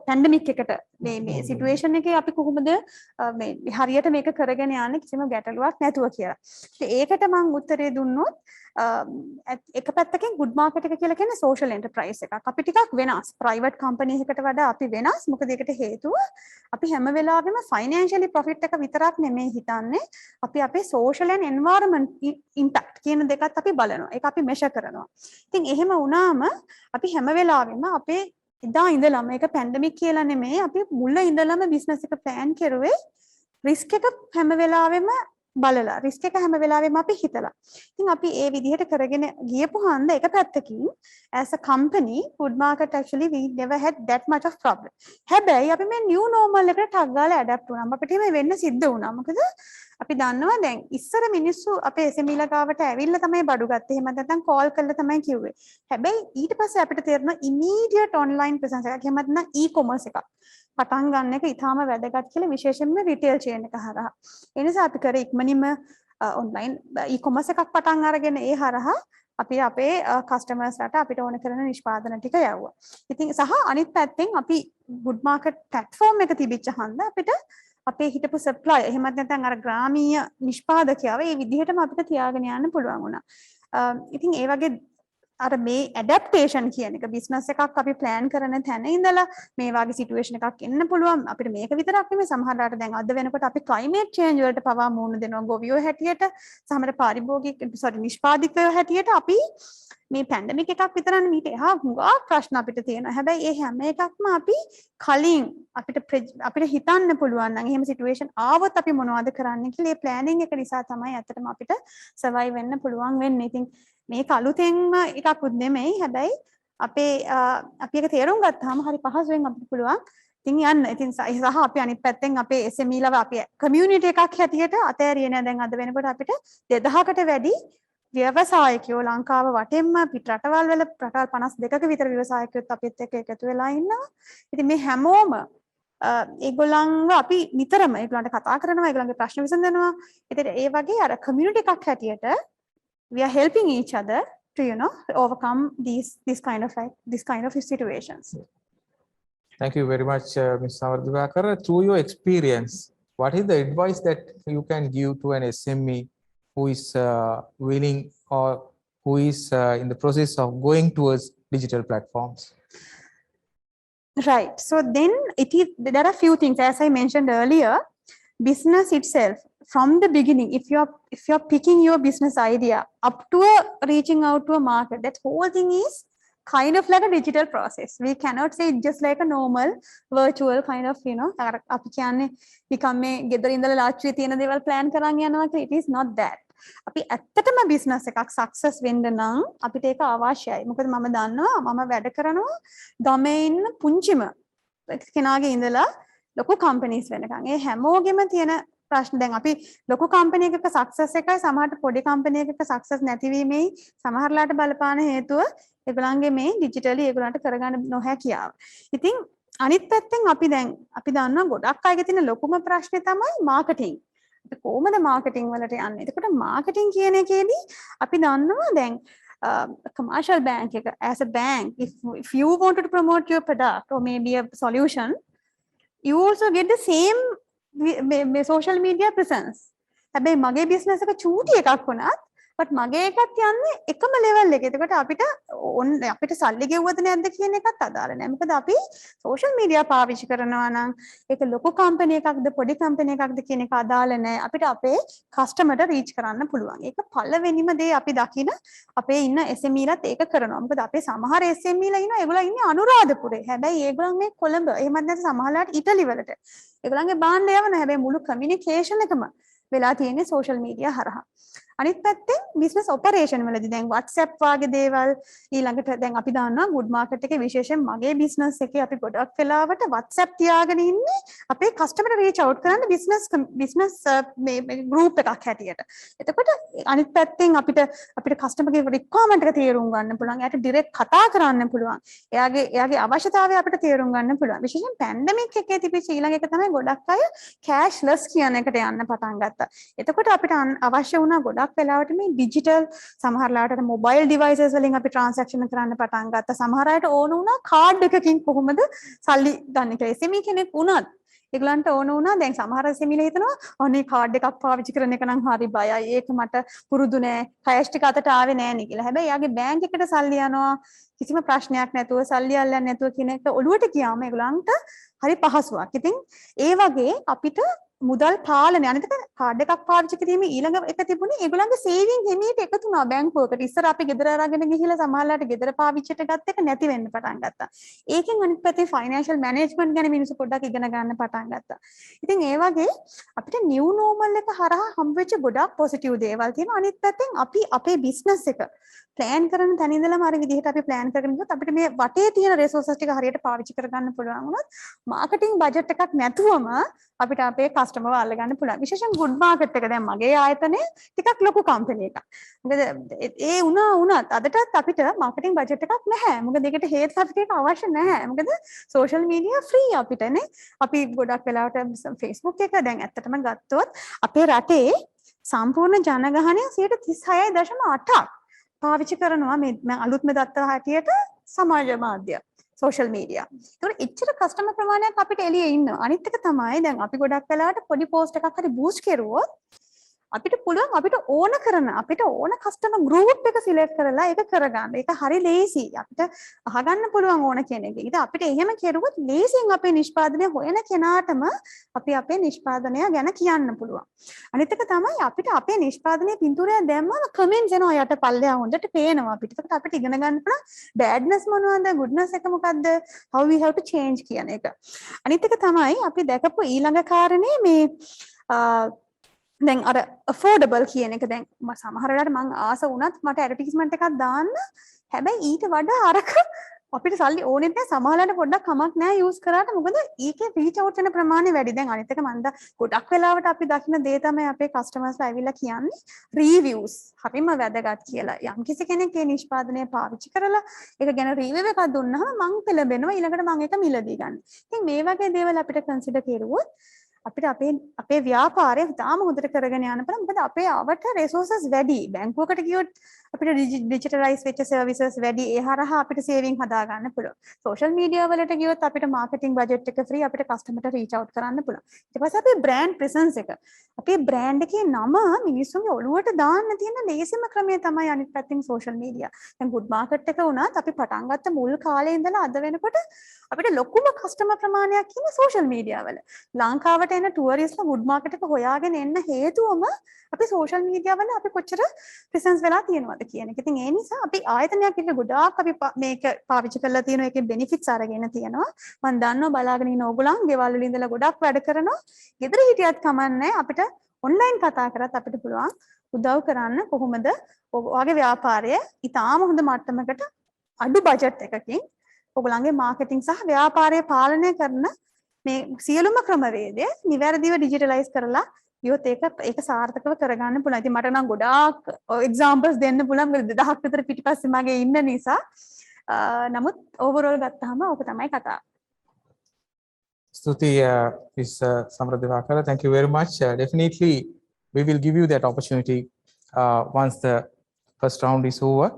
පැන්ඩමික් එකට මේ සිටුේෂන් එකේ අපි කොහොමද මේ හරියට මේක කරගෙන යන්නේ කිසිම ගැටලුවක් නැතුව කියලා. ඒකට මම උත්තරේ දුන්නොත් එක පැත්තකින් good market එක කියලා කියන්නේ social enterprise එකක්. අපි ටිකක් වෙනස්. private company එකකට වඩා අපි වෙනස්. මොකද ඒකට හේතුව අපි හැම වෙලාවෙම financially profit එක විතරක් නෙමෙයි හිතන්නේ. අපි අපේ social and environment impact කියන දෙකත් අපි බලනවා. ඒක අපි measure කරනවා. ඉතින් එහෙම වුණාම අපි හැම වෙලාවෙම අපේ එදා ඉඳලම මේක පැන්ඩමික් කියලා නෙමෙයි අපි මුල ඉඳලම බිස්නස් එක ප්ලෑන් කරුවේ රිස්ක් එක හැම වෙලාවෙම බලලා රිස්ක් එක හැම වෙලාවෙම අපි හිතලා. ඉතින් අපි ඒ විදිහට කරගෙන ගියපු හන්ද එක පැත්තකින් as a company food market actually we never had that much of problem. හැබැයි අපි මේ new normal එකට ටක් ගාලා adapt වුණා. අපිට මේ වෙන්න සිද්ධ වුණා. මොකද අපි දන්නවා දැන් ඉස්සර මිනිස්සු අපේ SME ලගාවට ඇවිල්ලා තමයි බඩු ගත්තේ. එහෙම නැත්නම් කෝල් කරලා තමයි කිව්වේ. හැබැයි ඊට පස්සේ අපිට තේරෙනවා immediate online presence එකක්. එහෙම නැත්නම් e-commerce එකක් පටන් ගන්න එක ඉතාම වැදගත් කියලා විශේෂයෙන්ම retail chain එක හරහා. ඒ නිසා අපි කරේ ඉක්මනින්ම online e-commerce එකක් පටන් අරගෙන ඒ හරහා අපි අපේ customers ලාට අපිට ඕන කරන නිෂ්පාදන ටික යවුවා. ඉතින් සහ අනිත් පැත්තෙන් අපි good market platform එක තිබිච්ච හන්ද අපිට අපේ හිටපු සප්ලයි එහෙමත් නැත්නම් අර ග්‍රාමීය නිෂ්පාදකයව මේ විදිහටම අපිට තියාගෙන යන්න පුළුවන් වුණා. ඉතින් ඒ වගේ අර මේ ඇඩැප්ටේෂන් කියන එක බිස්නස් එකක් අපි ප්ලෑන් කරන තැන ඉඳලා මේ වගේ සිටුේෂන් එකක් එන්න පුළුවන්. අපිට මේක විතරක් නෙමෙයි සමහරවිට දැන් අද වෙනකොට අපි ක්ලයිමේට් චේන්ජ් වලට පවා මුහුණ දෙනවා ගොවියෝ හැටියට සමහර පාරිභෝගික නිෂ්පාදකයෝ හැටියට අපි මේ පැන්ඩමික් එකක් විතරක් නෙමෙයි එහා හුඟා ප්‍රශ්න අපිට තියෙනවා. හැබැයි ඒ හැම එකක්ම අපි කලින් අපිට හිතන්න පුළුවන් නම් එහෙම සිටුේෂන් ආවොත් අපි මොනවද කරන්න කියලා මේ ප්ලෑනින් එක නිසා තමයි ඇත්තටම අපිට සර්වයිව් වෙන්න පුළුවන් වෙන්නේ. ඉතින් මේක අලුතෙන්ම එකකුත් නෙමෙයි. හැබැයි අපි ඒක තේරුම් ගත්තාම හරි පහසුවෙන් අපිට පුළුවන් ඉතින් යන්න. ඉතින් සහ අපි අනිත් පැත්තෙන් අපේ SME ලව අපි කමියුනිටි එකක් හැටියට අතෑරියේ නෑ. දැන් අද වෙනකොට අපිට 2000කට වැඩි ව්‍යවසායකයෝ ලංකාව වටෙන්ම පිට රටවල් වල රටවල් 52ක විතර ව්‍යවසායකයොත් අපිත් එක්ක එකතු වෙලා ඉන්නවා. ඉතින් මේ හැමෝම ඒගොල්ලන්ව අපි නිතරම ඒගොල්ලන්ට කතා කරනවා, ඒගොල්ලන්ගේ ප්‍රශ්න විසඳනවා. ඉතින් ඒ වගේ අර කමියුනිටි එකක් හැටියට we are helping each other to overcome this kind of situations. Thank you very much, Ms. Savardivakar. Through your experience, what is the advice that you can give to an SME who is willing or who is in the process of going towards digital platforms? Right. So then there are few things, as I mentioned earlier. Business itself, from the beginning, if you're picking your business idea up to reaching out to a market, that whole thing is kind of like a digital process. We cannot say just like a normal virtual kind of, අපි කියන්නේ නිකම් මේ ගෙදර ඉඳලා ලාච්චුවේ තියෙන දේවල් plan කරන් යනවා කියලා. It is not that. අපි ඇත්තටම business එකක් success වෙන්න නම් අපිට ඒක අවශ්‍යයි. මොකද මම දන්නවා මම වැඩ කරනවා ගමේ ඉන්න පුංචිම කෙනාගේ ඉඳලා ලොකු companies වෙනකන්. ඒ හැමෝගෙම තියෙන ප්‍රශ්න දැන් අපි ලොකු කම්පැනි එකක සක්සස් එකයි සමහරට පොඩි කම්පැනි එකක සක්සස් නැතිවීමේ සමහරලාට බලපාන හේතුව ඒගොල්ලන්ගේ මේ ඩිජිටලි ඒගොල්ලන්ට කරගන්න නොහැකියාව. ඉතින් අනිත් පැත්තෙන් අපි දන්නවා ගොඩක් අයගේ තියෙන ලොකුම ප්‍රශ්නේ තමයි මාකටිං. අපි කොහොමද මාකටිං වලට යන්නේ? එතකොට මාකටිං කියන එකේදී අපි දන්නවා දැන් commercial bank එක as a bank if you wanted to promote your product or maybe a solution you also get the same social media presence. හැබැයි මගේ business එක චූටි එකක් වුණත් but මගේ එකත් යන්නේ එකම level එකේ. එතකොට අපිට සල්ලි ගෙවුවද නැද්ද කියන එකත් අදාළ නැහැ. මොකද අපි social media පාවිච්චි කරනවා නම් ඒක ලොකු company එකක්ද පොඩි company එකක්ද කියන එක අදාළ නැහැ. අපිට අපේ customer ට reach කරන්න පුළුවන්. ඒක පළවෙනිම දේ අපි දකින අපේ ඉන්න SME ලත් ඒක කරනවා. මොකද අපේ සමහර SME ලා ඉන්නවා ඒගොල්ලෝ ඉන්නේ අනුරාධපුරේ. හැබැයි ඒගොල්ලන් මේ කොළඹ එහෙමත් නැත්නම් සමහරලාට ඉටලි වලට. ඒගොල්ලන්ගේ බාණ්ඩ යවන හැබැයි මුළු communication එකම වෙලා තියෙන්නේ social media හරහා. අනිත් පැත්තෙන් business operation වලදී දැන් WhatsApp වගේ දේවල් ඊළඟට දැන් අපි දන්නවා good market එකේ විශේෂයෙන් මගේ business එකේ අපි ගොඩක් වෙලාවට WhatsApp තියාගෙන ඉන්නේ අපේ customer reach out කරන්න business මේ group එකක් හැටියට. එතකොට අනිත් පැත්තෙන් අපිට customer ගේ requirement එක තේරුම් ගන්න පුළුවන්. එයාට direct කතා කරන්න පුළුවන්. එයාගේ අවශ්‍යතාවය අපිට තේරුම් ගන්න පුළුවන්. විශේෂයෙන් pandemic එකේ තිබිච්ච ඊළඟ එක තමයි ගොඩක් අය cashless කියන එකට යන්න පටන් ගත්තා. එතකොට අපිට අවශ්‍ය වුණා ගොඩක් වෙලාවට මේ ඩිජිටල් සමහරලාට මොබයිල් ඩිවයිසස් වලින් අපි ට්‍රාන්සැක්ෂන් කරන්න පටන් ගත්තා. සමහර අයට ඕන වුණා කාඩ් එකකින් කොහොමද සල්ලි ගන්න කියලා. SME කෙනෙක් වුණත් ඒගොල්ලන්ට ඕන වුණා දැන් සමහර SME ලා හිතනවා අනේ කාඩ් එකක් පාවිච්චි කරන එක නම් හරි බයයි. ඒක මට පුරුදු නෑ. කැෂ් ටික අතට ආවේ නෑ නේ කියලා. හැබැයි යාගේ බැංක් එකට සල්ලි යනවා කිසිම ප්‍රශ්නයක් නැතුව සල්ලි අල්ලන්නේ නැතුව කියන එක ඔළුවට ගියාම ඒගොල්ලන්ට හරි පහසුවක්. ඉතින් ඒ වගේ අපිට මුදල් පාලනය අනිත් එක කාඩ් එකක් පාවිච්චි කිරීමේ ඊළඟ එක තිබුණේ ඒගොල්ලන්ගේ සේවිං හිමීට එකතු වුණා බැංකුවකට. ඉස්සර අපි ගෙදර අරගෙන ගිහිල්ලා සමහරලාට ගෙදර පාවිච්චියට ගත්ත එක නැති වෙන්න පටන් ගත්තා. ඒකෙන් අනිත් පැත්තේ ෆයිනෑන්ෂල් මැනේජ්මන්ට් ගැන මිනිස්සු පොඩ්ඩක් ඉගෙන ගන්න පටන් ගත්තා. ඉතින් ඒ වගේ අපිට නිව් නෝමල් එක හරහා හම්බෙච්ච ගොඩක් පොසිටිව් දේවල් තියෙනවා. අනිත් පැත්තෙන් අපි අපේ බිස්නස් එක ප්ලෑන් කරන තැන ඉඳලම හරි විදිහට අපි ප්ලෑන් කරගෙන ගියොත් අපිට මේ වටේ තියෙන රිසෝසස් ටික හරියට පාවිච්චි කරගන්න පුළුවන් වුණොත් මාකටිං බජට් එකක් නැතුවම අපිට අපේ කස්ටමර්ව අල්ලගන්න පුළුවන්. විශේෂයෙන් good market එක දැන් මගේ ආයතනය ටිකක් ලොකු කම්පැනි එකක්. මොකද ඒ වුණත් අදටත් අපිට මාකටිං බජට් එකක් නැහැ. මොකද ඒකට හේතු අපිට අවශ්‍ය නැහැ. මොකද social media free අපිට නේ. අපි ගොඩක් වෙලාවට Facebook එක දැන් ඇත්තටම ගත්තොත් අපේ රටේ සම්පූර්ණ ජනගහනය 36.8ක් පාවිච්චි කරනවා මේ අලුත්ම දත්ත හැටියට සමාජ මාධ්‍ය social media. ඒතකොට එච්චර කස්ටමර් ප්‍රමාණයක් අපිට එළියේ ඉන්නවා. අනිත් එක තමයි දැන් අපි ගොඩක් වෙලාවට පොඩි post එකක් හරි boost කරුවොත් අපිට පුළුවන් අපිට ඕන කස්ටමර් group එක select කරලා ඒක කරගන්න. ඒක හරි lazy. අපිට අහගන්න පුළුවන් ඕන කෙනෙක්. ඉතින් අපිට එහෙම කෙරුවොත් lazyයෙන් අපේ නිෂ්පාදනය හොයන කෙනාටම අපි අපේ නිෂ්පාදනය ගැන කියන්න පුළුවන්. අනිත් එක තමයි අපිට අපේ නිෂ්පාදනයේ පින්තූරය දැම්මම comments එනවා යට පල්ලෙහා හොඳට පේනවා අපිට. ඒකට අපිට ඉගෙන ගන්න පුළුවන් badness මොනවද goodness එක මොකද්ද how we have to change කියන එක. අනිත් එක තමයි අපි දැකපු ඊළඟ කාරණේ මේ දැන් අර affordable කියන එක දැන් සමහර වෙලාවට මම ආස වුණත් මට ඇඩ්වර්ටයිස්මන්ට් එකක් දාන්න හැබැයි ඊට වඩා අරක අපිට සල්ලි ඕනෙත් නැහැ සමහරවල්ලාට පොඩ්ඩක් කමක් නැහැ යූස් කරාට මොකද ඊකේ රීච් අවුට් වෙන ප්‍රමාණය වැඩි. දැන් අනිත් එක මන්ද ගොඩක් වෙලාවට අපි දකින දේ තමයි අපේ කස්ටමර්ස්ලා ඇවිල්ලා කියන්නේ රිවිව්ස් හරිම වැදගත් කියලා. යම් කිසි කෙනෙක් ඒ නිෂ්පාදනය පාවිච්චි කරලා ඒක ගැන රිවිව් එකක් දුන්නාම මං පෙළඹෙනවා ඊළඟට මං ඒක මිලදී ගන්න. ඉතින් මේ වගේ දේවල් අපිට කන්සිඩර් කරුවොත් අපිට අපේ ව්‍යාපාරය තාම හොඳට කරගෙන යන්න පුළුවන්. මොකද අපේ අවට රිසෝසස් වැඩි. බැංකුවකට ගියොත් අපිට ඩිජිටලයිස් වෙච්ච සර්විසස් වැඩි. ඒ හරහා අපිට සේවිං හදා ගන්න පුළුවන්. සෝෂල් මීඩියා වලට ගියොත් අපිට මාකටිං බජට් එක ෆ්‍රී අපිට කස්ටමර්ට රීච් අවුට් කරන්න පුළුවන්. ඊට පස්සේ අපේ බ්‍රෑන්ඩ් ප්‍රෙසන්ස් එක. අපේ බ්‍රෑන්ඩ් එකේ නම මිනිස්සුන්ගේ ඔළුවට දාන්න තියෙන ලේසිම ක්‍රමය තමයි අනිත් පැත්තෙන් සෝෂල් මීඩියා. දැන් good market එක වුණත් අපි පටන් ගත්ත මුල් කාලේ ඉඳලා අද වෙනකොට අපිට ලොකුම කස්ටමර් ප්‍රමාණයක් ඉන්නේ සෝෂල් මීඩියා වල. ලංකාවට එන ටුවරිස්ට්ලා good market එක හොයාගෙන එන්න හේතුවම අපි සෝෂල් මීඩියා වල අපි කොච්චර ප්‍රෙසන්ස් වෙලා තියෙනවද කියන එක. ඉතින් ඒ නිසා අපි ආයතනයක් විදිහට ගොඩාක් අපි මේක පාවිච්චි කරලා තියෙනවා. ඒකේ බෙනිෆිට්ස් අරගෙන තියෙනවා. මම දන්නවා බලාගෙන ඉන්න ඕගොල්ලන් ගෙවල් වල ඉඳලා ගොඩක් වැඩ කරනවා. ගෙදර හිටියත් කමන්නේ අපිට ඔන්ලයින් කතා කරත් අපිට පුළුවන් උදව් කරන්න කොහොමද ඔයගේ ව්‍යාපාරය ඉතාම හොඳ මට්ටමකට අඩු බජට් එකකින් ඔයගොල්ලන්ගේ මාකටිං සහ ව්‍යාපාරය පාලනය කරන මේ සියලුම ක්‍රමවේදය නිවැරදිව ඩිජිටලයිස් කරලා යොත් ඒක සාර්ථකව කරගන්න පුළුවන්. ඉතින් මට නම් ගොඩාක් examples දෙන්න පුළුවන්. මොකද 2000ක් විතර පිටිපස්සේ මගේ ඉන්න නිසා. නමුත් overall ගත්තාම ඕක තමයි කතාව. Stuti, Ms. Samara Divakara, thank you very much. Definitely, we will give you that opportunity once the first round is over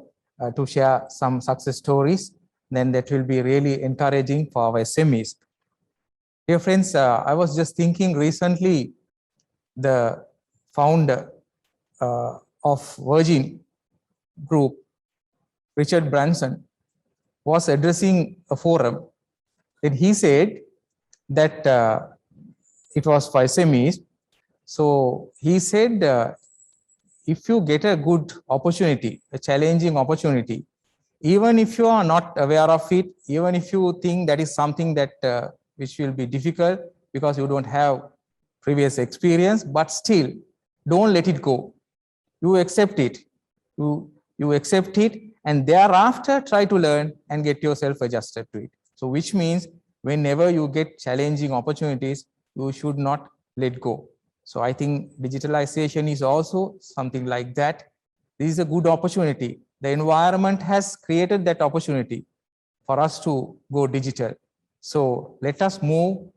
to share some success stories. Then that will be really encouraging for our SMEs. Dear friends, I was just thinking recently, the founder of Virgin Group, Richard Branson, was addressing a forum. Then he said that it was for SMEs. So he said, if you get a good opportunity, a challenging opportunity, even if you are not aware of it, even if you think that is something that which will be difficult because you don't have previous experience, but still don't let it go. You accept it. You accept it, and thereafter try to learn and get yourself adjusted to it. So which means whenever you get challenging opportunities, you should not let go. So I think digitalization is also something like that. This is a good opportunity. The environment has created that opportunity for us to go digital. So let us move,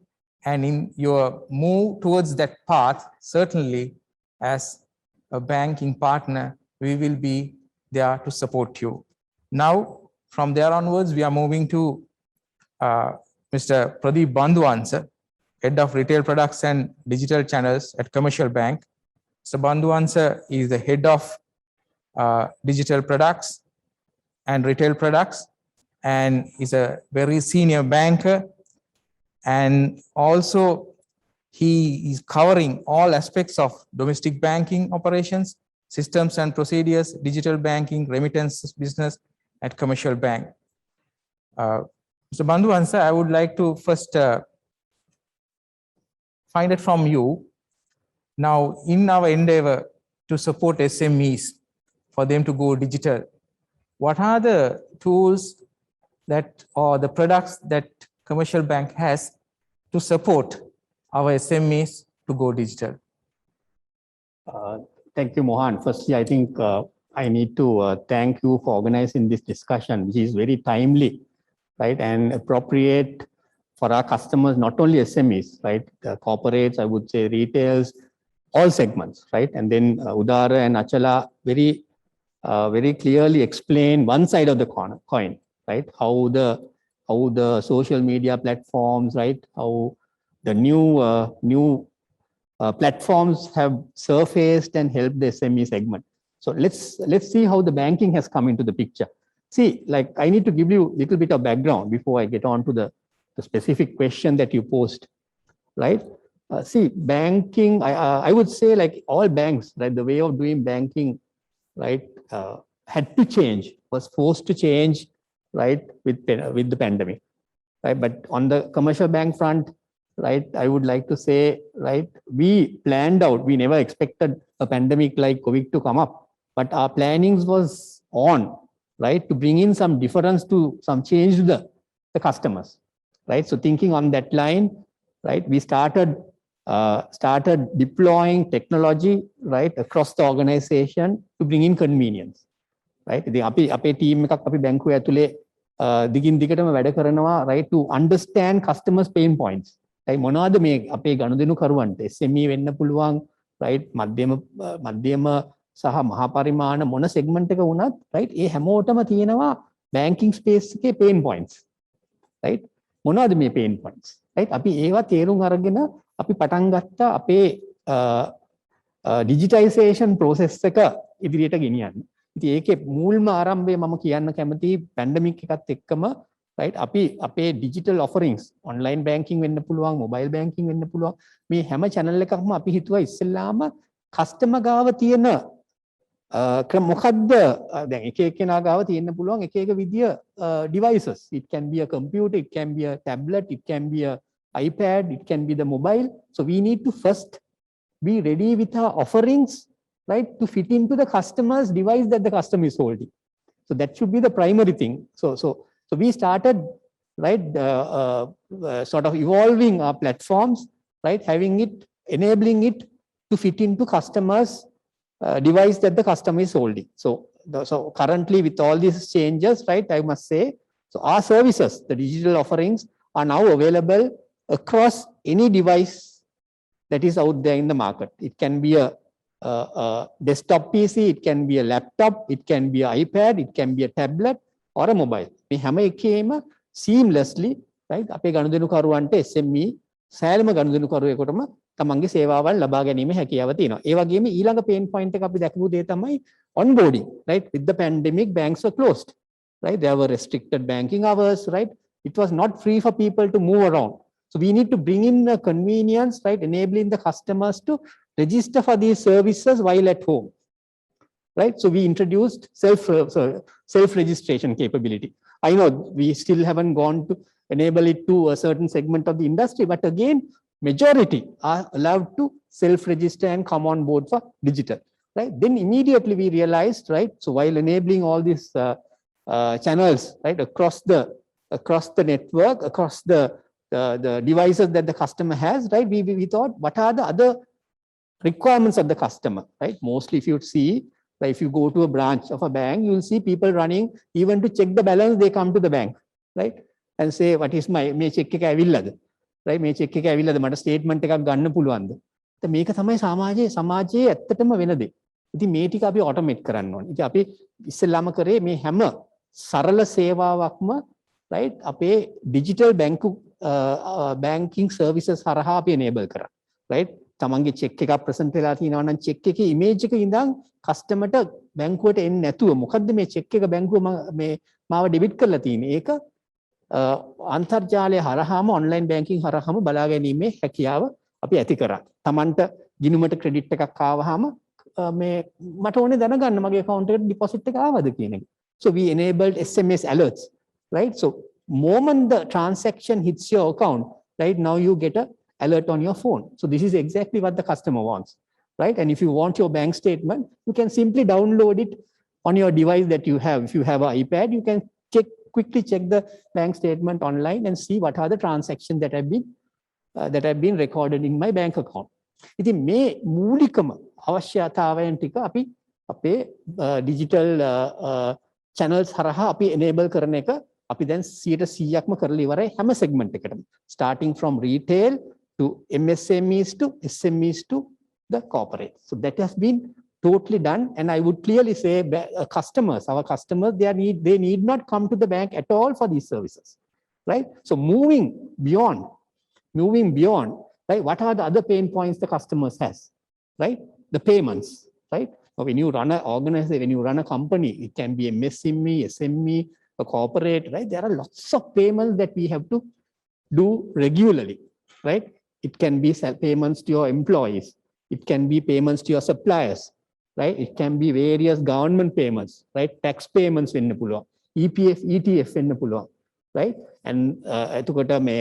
and in your move towards that path, certainly as a banking partner, we will be there to support you. Now, from there onwards, we are moving to Mr. Pradeep Bandhuansa, Head of Retail Products and Digital Channels at Commercial Bank. Mr. Bandhuansa is the Head of Digital Products and Retail Products, and is a very senior banker. And also, he is covering all aspects of domestic banking operations, systems and procedures, digital banking, remittances business at Commercial Bank. Mr. Bandhuansa, I would like to first find it from you. Now, in our endeavor to support SMEs for them to go digital, what are the tools that or the products that Commercial Bank has to support our SMEs to go digital? Thank you, Mohan. Firstly, I think I need to thank you for organizing this discussion, which is very timely, right, and appropriate for our customers, not only SMEs, right, corporates, I would say retails, all segments, right, and then Udara and Achala very clearly explain one side of the coin, right, how the social media platforms, right, how the new platforms have surfaced and helped the SME segment. So let's see how the banking has come into the picture. See, like I need to give you a little bit of background before I get on to the specific question that you posed, right? See, banking, I would say like all banks, right, the way of doing banking, right, had to change, was forced to change, right, with the pandemic, right? But on the Commercial Bank front, right, I would like to say, right, we planned out, we never expected a pandemic like COVID to come up, but our plannings was on, right, to bring in some difference to some change to the customers, right? So thinking on that line, right, we started deploying technology, right, across the organization to bring in convenience, right? The අපේ team එකක් අපි බැංකුවේ ඇතුලේ දිගින් දිගටම වැඩ කරනවා, right, to understand customers pain points. right, මොනවාද මේ අපේ ගනුදෙනු කරුවන්ට SME වෙන්න පුළුවන්, right, මධ්‍යම සහ මහා පරිමාණ මොන segment එක වුණත්, right, ඒ හැමෝටම තියෙනවා banking space එකේ pain points, right? මොනවාද මේ pain points, right? අපි ඒවා තේරුම් අරගෙන අපි පටන් ගත්තා අපේ digitization process එක ඉදිරියට ගෙනියන්න. ඉතින් ඒකේ මුල්ම ආරම්භය මම කියන්න කැමති pandemic එකත් එක්කම, right, අපේ digital offerings, online banking වෙන්න පුළුවන්, mobile banking වෙන්න පුළුවන්, මේ හැම channel එකක්ම අපි හිතුවා ඉස්සෙල්ලාම customer ගාව තියෙන මොකද්ද දැන් එක එක්කෙනා ගාව තියෙන්න පුළුවන් එක එක විදිය devices. It can be a computer, it can be a tablet, it can be a iPad, it can be the mobile. So we need to first be ready with our offerings, right, to fit into the customer's device that the customer is holding. So that should be the primary thing. So we started, right, sort of evolving our platforms, right, having it, enabling it to fit into customers' device that the customer is holding. So currently with all these changes, right, I must say, so our services, the digital offerings are now available across any device that is out there in the market. It can be a desktop PC, it can be a laptop, it can be an iPad, it can be a tablet or a mobile. We have a seamlessly, right? අපේ ගනුදෙනුකරුවන්ට SME සෑම ගනුදෙනුකරුවෙකුටම තමන්ගේ සේවාවන් ලබා ගැනීම හැකියාව තියෙනවා. ඒ වගේම ඊළඟ pain point එක අපි දැකපු දේ තමයි onboarding, right? With the pandemic, banks were closed, right? There were restricted banking hours, right? It was not free for people to move around. So we need to bring in a convenience, right? Enabling the customers to register for these services while at home, right? So we introduced self-registration capability. I know we still haven't gone to enable it to a certain segment of the industry, but again, majority are allowed to self-register and come on board for digital, right? Then immediately we realized, right? So while enabling all these channels, right, across the network, across the devices that the customer has, right? We thought, what are the other requirements of the customer, right? Mostly if you see, like if you go to a branch of a bank, you will see people running even to check the balance, they come to the bank, right? And say, what is my check එක ඇවිල්ලාද, right? මේ check එක ඇවිල්ලාද, මට statement එකක් ගන්න පුළුවන්ද? તો මේක තමයි සමාජයේ ඇත්තටම වෙන දේ. ඉතින් මේ ටික අපි automate කරන්න ඕනේ. ඉතින් අපි ඉස්සෙල්ලාම කරේ මේ හැම සරල සේවාවක්ම, right? අපේ digital banking services හරහා අපි enable කරා, right? තමන්ගේ check එකක් present වෙලා තියෙනවා නම් check එකේ image එක ඉඳන් customer ට බැංකුවට එන්නේ නැතුව මොකද්ද මේ check එක බැංකුව මාව debit කරලා තියෙන්නේ, ඒක අන්තර්ජාලය හරහාම online banking හරහාම බලා ගැනීමේ හැකියාව අපි ඇති කරා. තමන්ට ගිණුමට credit එකක් ආවහම මේ මට ඕනේ දැනගන්න මගේ account එකට deposit එක ආවද කියන එක. So we enabled SMS alerts, right? So moment the transaction hits your account, right, now you get a alert on your phone. So this is exactly what the customer wants, right? And if you want your bank statement, you can simply download it on your device that you have. If you have an iPad, you can quickly check the bank statement online and see what are the transactions that have been recorded in my bank account. ඉතින් මේ මූලිකම අවශ්‍යතාවයන් ටික අපි අපේ digital channels හරහා අපි enable කරන එක අපි දැන් 100%ක්ම කරලා ඉවරයි හැම segment එකටම, starting from retail to MSMEs to SMEs to the corporate. So that has been totally done, and I would clearly say our customers, they need not come to the bank at all for these services, right? So moving beyond, right? What are the other pain points the customers has, right? The payments, right? When you run an organization, when you run a company, it can be MSME, SME, a corporate, right? There are lots of payments that we have to do regularly, right? It can be payments to your employees. It can be payments to your suppliers, right? It can be various government payments, right? Tax payments වෙන්න පුළුවන්, EPF, ETF වෙන්න පුළුවන්, right? And එතකොට මේ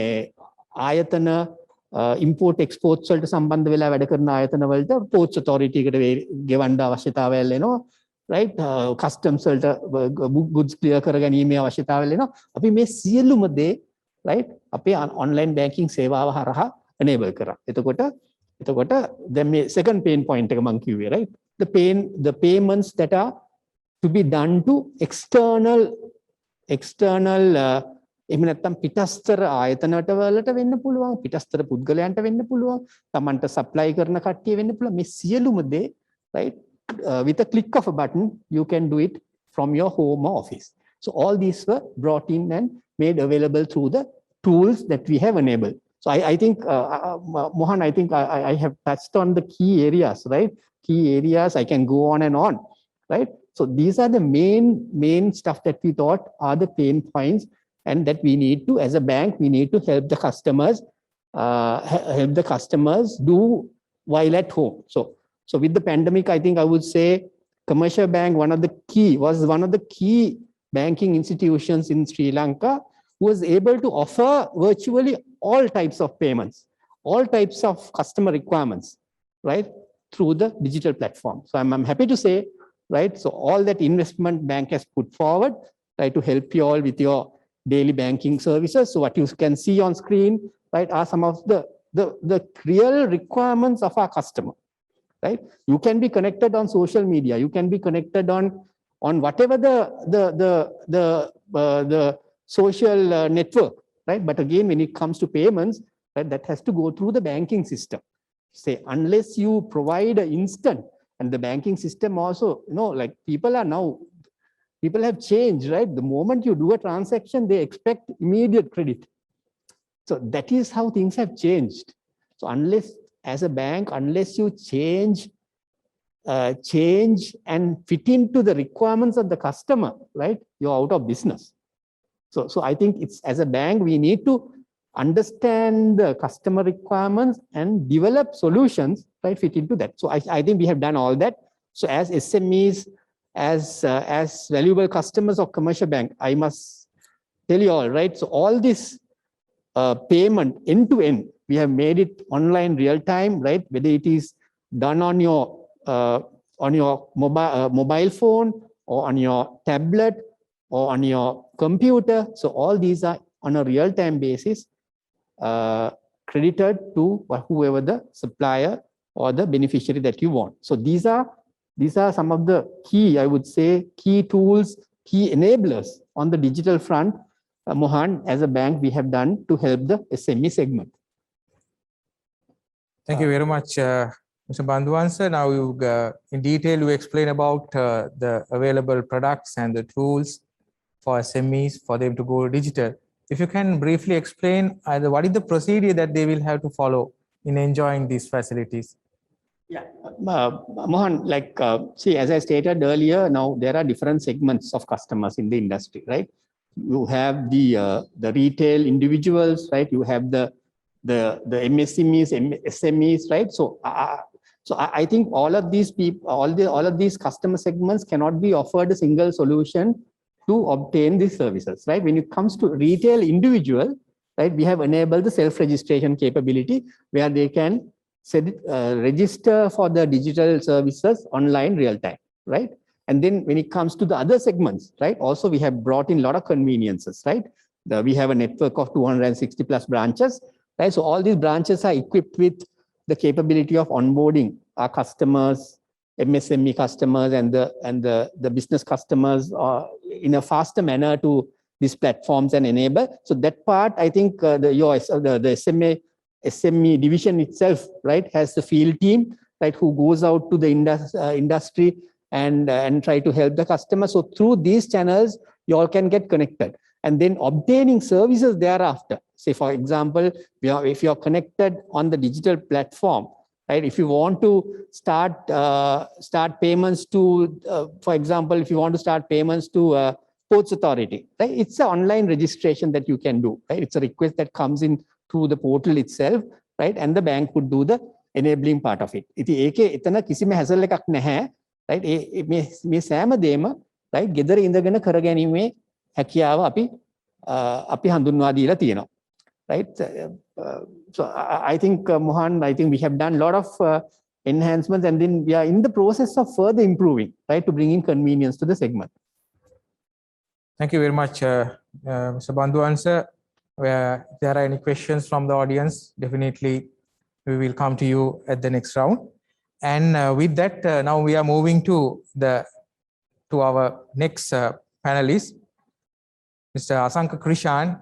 ආයතන import exports වලට සම්බන්ධ වෙලා වැඩ කරන ආයතන වලට ports authority එකට ගෙවන්න අවශ්‍යතාවයල් එනවා, right? Customs වලට goods clear කර ගැනීමේ අවශ්‍යතාවයල් එනවා. අපි මේ සියලුම දේ, right, අපේ online banking සේවාව හරහා enable කරා. එතකොට then මේ second pain point එක මම කිව්වේ, right? The payments that are to be done to external එහෙම නැත්නම් පිටස්තර ආයතනවලට වෙන්න පුළුවන්, පිටස්තර පුද්ගලයන්ට වෙන්න පුළුවන්, තමන්ට supply කරන කට්ටිය වෙන්න පුළුවන්. මේ සියලුම දේ, right, with a click of a button you can do it from your home or office. So all these were brought in and made available through the tools that we have enabled. So I think Mohan, I think I have touched on the key areas, right? Key areas, I can go on and on, right? So these are the main stuff that we thought are the pain points, and that we need to, as a bank, we need to help the customers do while at home. So with the pandemic, I think I would say Commercial Bank, one of the key banking institutions in Sri Lanka, who was able to offer virtually all types of payments, all types of customer requirements, right, through the digital platform. So I'm happy to say, right, so all that investment bank has put forward, right, to help you all with your daily banking services. So what you can see on screen, right, are some of the real requirements of our customer, right? You can be connected on social media. You can be connected on whatever the social network, right? But again, when it comes to payments, right, that has to go through the banking system. Say, unless you provide an instant, and the banking system also, like people have changed, right? The moment you do a transaction, they expect immediate credit. So that is how things have changed. So unless, as a bank, unless you change and fit into the requirements of the customer, right, you're out of business. So I think it's, as a bank, we need to understand the customer requirements and develop solutions, right, fit into that. So I think we have done all that. So as SMEs, as valuable customers of commercial bank, I must tell you all, right? So all this payment end to end, we have made it online real time, right? Whether it is done on your mobile phone or on your tablet or on your computer. So all these are on a real time basis credited to whoever the supplier or the beneficiary that you want. So these are some of the key, I would say, key tools, key enablers on the digital front, Mohan, as a bank, we have done to help the SME segment. Thank you very much, Mr. Bandhuwansa. Now you, in detail, you explain about the available products and the tools for SMEs for them to go digital. If you can briefly explain either what is the procedure that they will have to follow in enjoying these facilities? Yeah, Mohan, like, see, as I stated earlier, now there are different segments of customers in the industry, right? You have the retail individuals, right? You have the MSMEs, SMEs, right? So I think all of these people, all of these customer segments cannot be offered a single solution to obtain these services, right? When it comes to retail individual, right, we have enabled the self-registration capability where they can register for the digital services online real time, right? And then when it comes to the other segments, right, also we have brought in a lot of conveniences, right? We have a network of 260 plus branches, right? So all these branches are equipped with the capability of onboarding our customers, MSME customers and the business customers in a faster manner to these platforms and enable. So that part, I think the SME division itself, right, has the field team, right, who goes out to the industry and try to help the customer. So through these channels, you all can get connected. And then obtaining services thereafter. Say, for example, if you're connected on the digital platform, right? If you want to start payments to, for example, if you want to start payments to Ports Authority, right? It's an online registration that you can do, right? It's a request that comes in through the portal itself, right? And the bank would do the enabling part of it. ඉතින් ඒකේ එතන කිසිම hassle එකක් නැහැ, right? මේ සෑම දේම, right? ගෙදර ඉඳගෙන කරගැනීමේ හැකියාව අපි හඳුන්වා දීලා තියෙනවා, right? So I think, Mohan, I think we have done a lot of enhancements, and then we are in the process of further improving, right, to bring in convenience to the segment. Thank you very much, Mr. Bandhuwansa. If there are any questions from the audience, definitely we will come to you at the next round. And with that, now we are moving to our next panelist, Mr. Asanka Krishan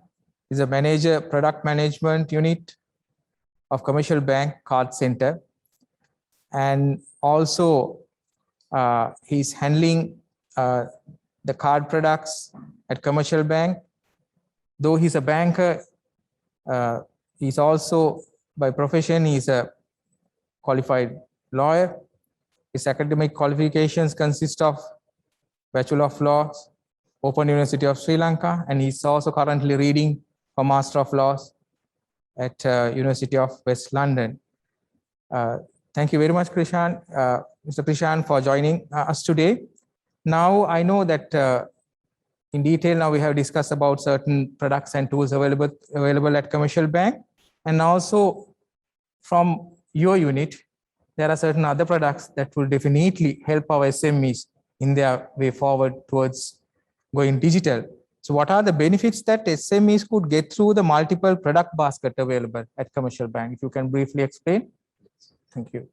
is a manager, product management unit of Commercial Bank Card Center, and also he's handling the card products at Commercial Bank. Though he's a banker, he's also, by profession, he's a qualified lawyer. His academic qualifications consist of Bachelor of Laws, Open University of Sri Lanka, and he's also currently reading for Master of Laws at University of West London. Thank you very much, Krishan, Mr. Krishan, for joining us today. Now, I know that in detail, now we have discussed about certain products and tools available at Commercial Bank. And also from your unit, there are certain other products that will definitely help our SMEs in their way forward towards going digital. So what are the benefits that SMEs could get through the multiple product basket available at Commercial Bank? If you can briefly explain. Thank you.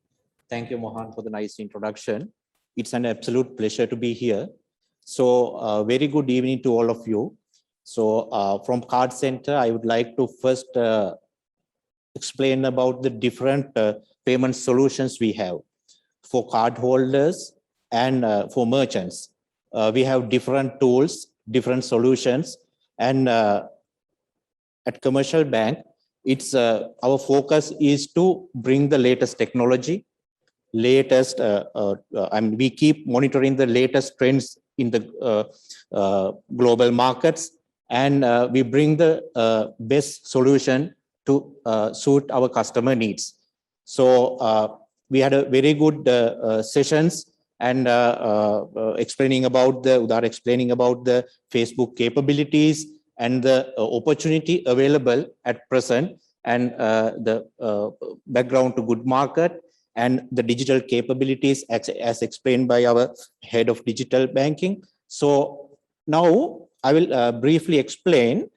Thank you, Mohan, for the nice introduction. It's an absolute pleasure to be here. So, very good evening to all of you. So, from Card Center, I would like to first explain about the different payment solutions we have for cardholders and for merchants. We have different tools, different solutions, and at Commercial Bank, it's our focus is to bring the latest technology, latest. I mean, we keep monitoring the latest trends in the global markets, and we bring the best solution to suit our customer needs. So we had a very good sessions and explaining about the Facebook capabilities and the opportunity available at present, and the background to Good Market and the digital capabilities as explained by our head of digital banking. So now I will briefly explain.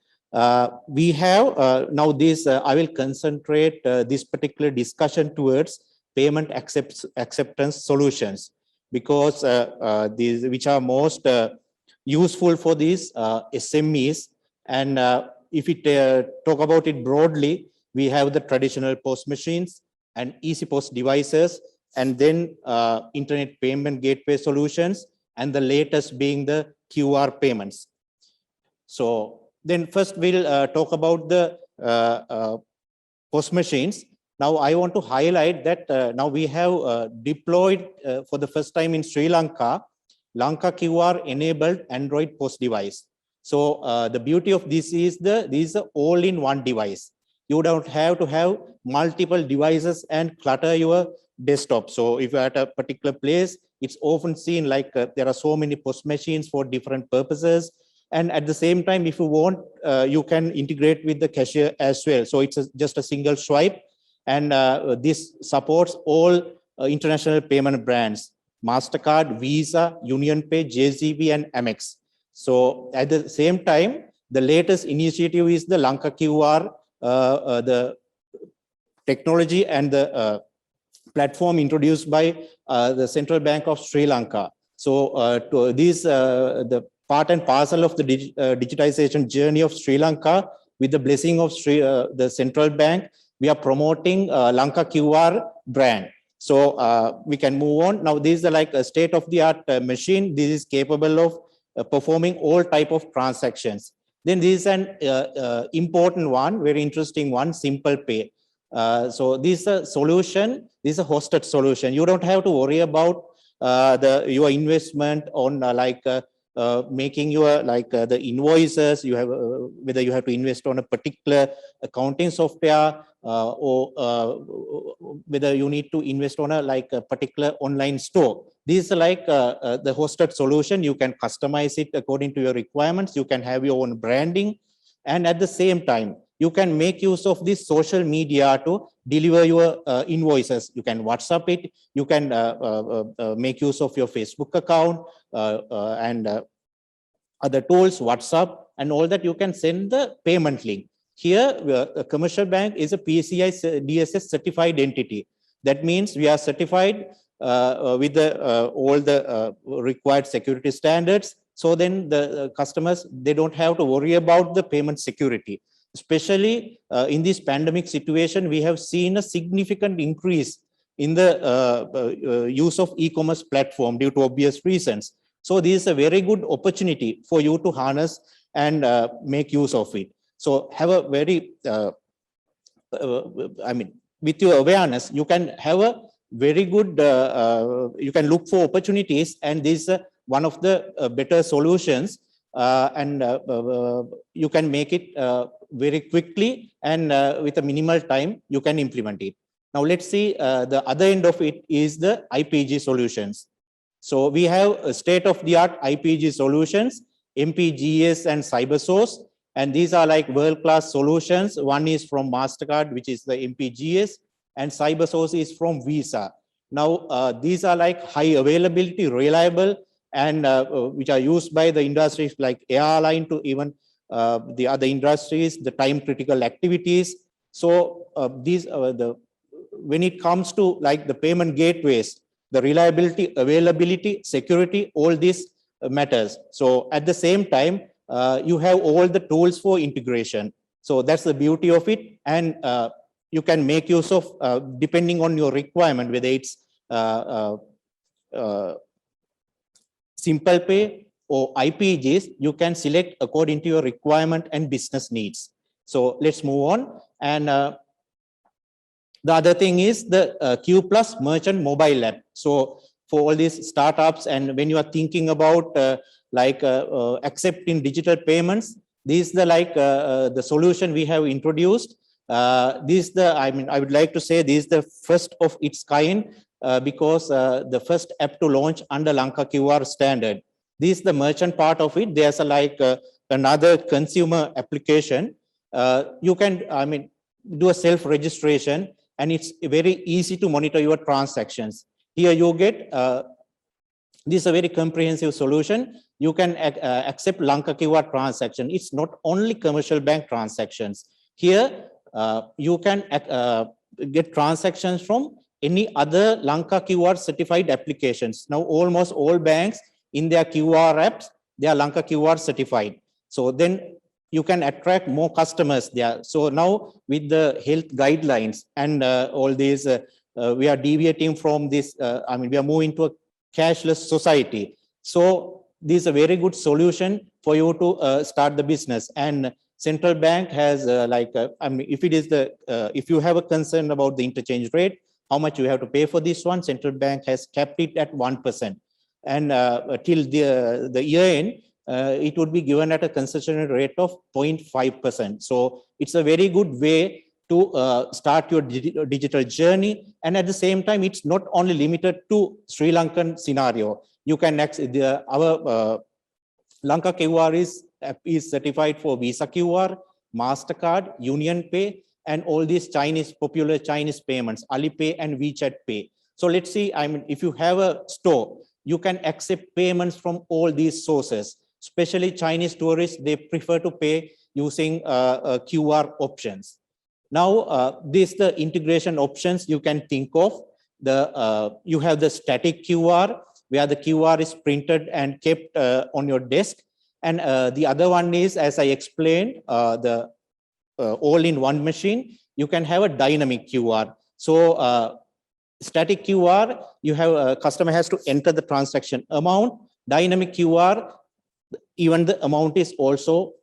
We have now this, I will concentrate this particular discussion towards payment acceptance solutions, because these which are most useful for these SMEs. And if we talk about it broadly, we have the traditional POS machines and easy POS devices, and then internet payment gateway solutions, and the latest being the QR payments. So then first we'll talk about the POS machines. Now I want to highlight that now we have deployed for the first time in Sri Lanka, Lanka QR enabled Android POS device. So the beauty of this is these are all-in-one device. You don't have to have multiple devices and clutter your desktop. So if you're at a particular place, it's often seen like there are so many POS machines for different purposes. And at the same time, if you want, you can integrate with the cashier as well. So it's just a single swipe. And this supports all international payment brands, MasterCard, Visa, UnionPay, JCB, and Amex. So at the same time, the latest initiative is the Lanka QR, the technology and the platform introduced by the Central Bank of Sri Lanka. So to these, the part and parcel of the digitization journey of Sri Lanka, with the blessing of the Central Bank, we are promoting Lanka QR brand. So we can move on. Now, this is like a state-of-the-art machine. This is capable of performing all type of transactions. Then this is an important one, very interesting one, Simple Pay. So this is a solution. This is a hosted solution. You don't have to worry about your investment on making your the invoices. You have whether you have to invest on a particular accounting software or whether you need to invest on a particular online store. This is like the hosted solution. You can customize it according to your requirements. You can have your own branding, and at the same time, you can make use of this social media to deliver your invoices. You can WhatsApp it. You can make use of your Facebook account and other tools, WhatsApp, and all that. You can send the payment link. Here, a Commercial Bank is a PCI DSS certified entity. That means we are certified with all the required security standards. So then the customers, they don't have to worry about the payment security. Especially in this pandemic situation, we have seen a significant increase in the use of e-commerce platform due to obvious reasons. So this is a very good opportunity for you to harness and make use of it. So have a very, I mean, with your awareness, you can have a very good, you can look for opportunities, and this is one of the better solutions, and you can make it very quickly, and with a minimal time, you can implement it. Now let's see, the other end of it is the IPG solutions. So we have state-of-the-art IPG solutions, MPGS and CyberSource, and these are like world-class solutions. One is from MasterCard, which is the MPGS, and CyberSource is from Visa. Now, these are like high availability, reliable, and which are used by the industries like airline to even the other industries, the time critical activities. So these the when it comes to like the payment gateways, the reliability, availability, security, all these matters. So at the same time, you have all the tools for integration. So that's the beauty of it. And you can make use of, depending on your requirement, whether it's Simple Pay or IPGs, you can select according to your requirement and business needs. So let's move on. And the other thing is the Q Plus Merchant Mobile App. So for all these startups, and when you are thinking about accepting digital payments, this is the solution we have introduced. I would like to say this is the first of its kind, because the first app to launch under Lanka QR standard. This is the merchant part of it. There's another consumer application. You can, do a self-registration, and it's very easy to monitor your transactions. Here you get, this is a very comprehensive solution. You can accept Lanka QR transaction. It's not only commercial bank transactions. Here, you can get transactions from any other Lanka QR certified applications. Now, almost all banks in their QR apps, they are Lanka QR certified. So then you can attract more customers there. So now with the health guidelines and all these, we are deviating from this, we are moving to a cashless society. So this is a very good solution for you to start the business. And central bank has if you have a concern about the interchange rate, how much you have to pay for this one, central bank has kept it at 1%. And till the year end, it would be given at a concessional rate of 0.5%. So it's a very good way to start your digital journey. And at the same time, it's not only limited to Sri Lankan scenario. You can our Lanka QR is certified for Visa QR, MasterCard, Union Pay, and all these popular Chinese payments, Alipay and WeChat Pay. So let's see, if you have a store, you can accept payments from all these sources. Especially Chinese tourists, they prefer to pay using QR options. Now, the integration options you can think of. You have the static QR, where the QR is printed and kept on your desk. And the other one is, as I explained, the all-in-one machine. You can have a dynamic QR. So static QR, you have a customer has to enter the transaction amount. Dynamic QR, even the amount is also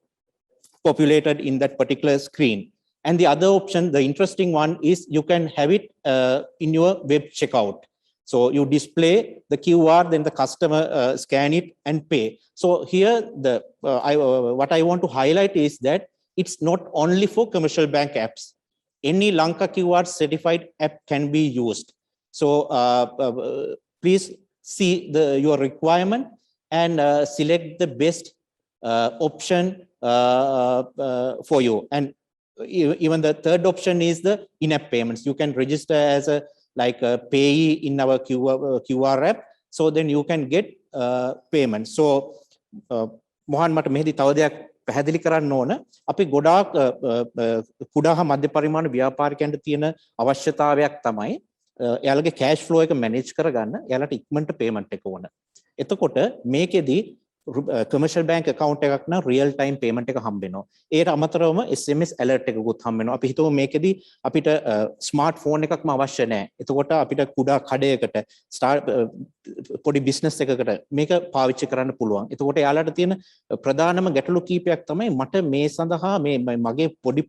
populated in that particular screen. And the other option, the interesting one, is you can have it in your web checkout. So you display the QR, then the customer scan it and pay. So here, what I want to highlight is that it's not only for commercial bank apps. Any Lanka QR certified app can be used. So please see your requirement and select the best option for you. And even the third option is the in-app payments. You can register as a payee in our QR app. So then you can get payment. So Mohan මට මෙහිදී තව දෙයක් පැහැදිලි කරන්න ඕන. අපි ගොඩාක් කුඩා හා මධ්‍ය පරිමාණ ව්‍යාපාරිකයන්ට තියෙන අවශ්‍යතාවයක් තමයි එයාලගේ cash flow එක manage කරගන්න එයාලට ඉක්මනට payment එක ඕන. එතකොට මේකෙදී commercial bank account එකක් නම් real time payment එක හම්බ වෙනවා. ඒකට අමතරවම SMS alert එකකුත් හම්බ වෙනවා. අපි හිතමු මේකෙදී අපිට smartphone එකක්ම අවශ්‍ය නැහැ. එතකොට අපිට කුඩා කඩයකට පොඩි business එකකට මේක පාවිච්චි කරන්න පුළුවන්. එතකොට එයාලට තියෙන ප්‍රධානම ගැටලු කීපයක් තමයි මට මේ සඳහා මගේ පොඩි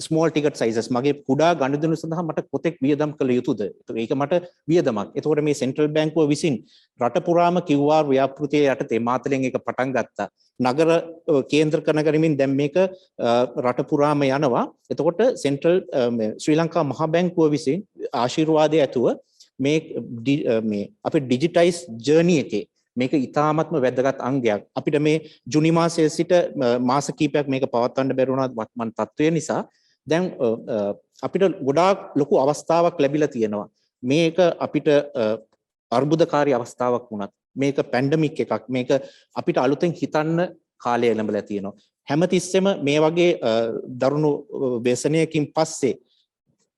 small ticket sizes මගේ කුඩා ගනුදෙනු සඳහා මට කොතෙක් වියදම් කළ යුතුද? ඒක මට වියදමක්. එතකොට මේ central bank විසින් රට පුරාම QR ව්‍යාපෘතිය යටතේ මාතලෙන් එක පටන් ගත්තා. නගර කේන්ද්‍ර කරමින් දැන් මේක රට පුරාම යනවා. එතකොට central ශ්‍රී ලංකා මහා බැංකුව විසින් ආශිර්වාදය ඇතුව මේ අපේ digitize journey එකේ මේක ඉතාමත්ම වැදගත් අංගයක්. අපිට මේ ජුනි මාසයේ සිට මාස කිහිපයක් මේක පවත්වන්න බැරි වුණා වත්මන් තත්ත්වය නිසා දැන් අපිට ගොඩාක් ලොකු අවස්ථාවක් ලැබිලා තියෙනවා. මේක අපිට අර්බුදකාරී අවස්ථාවක් වුණත් මේක පැන්ඩමික් එකක්. මේක අපිට අලුතෙන් හිතන්න කාලය ලැබිලා තියෙනවා. හැමතිස්සෙම මේ වගේ දරුණු ව්‍යසනයකින් පස්සේ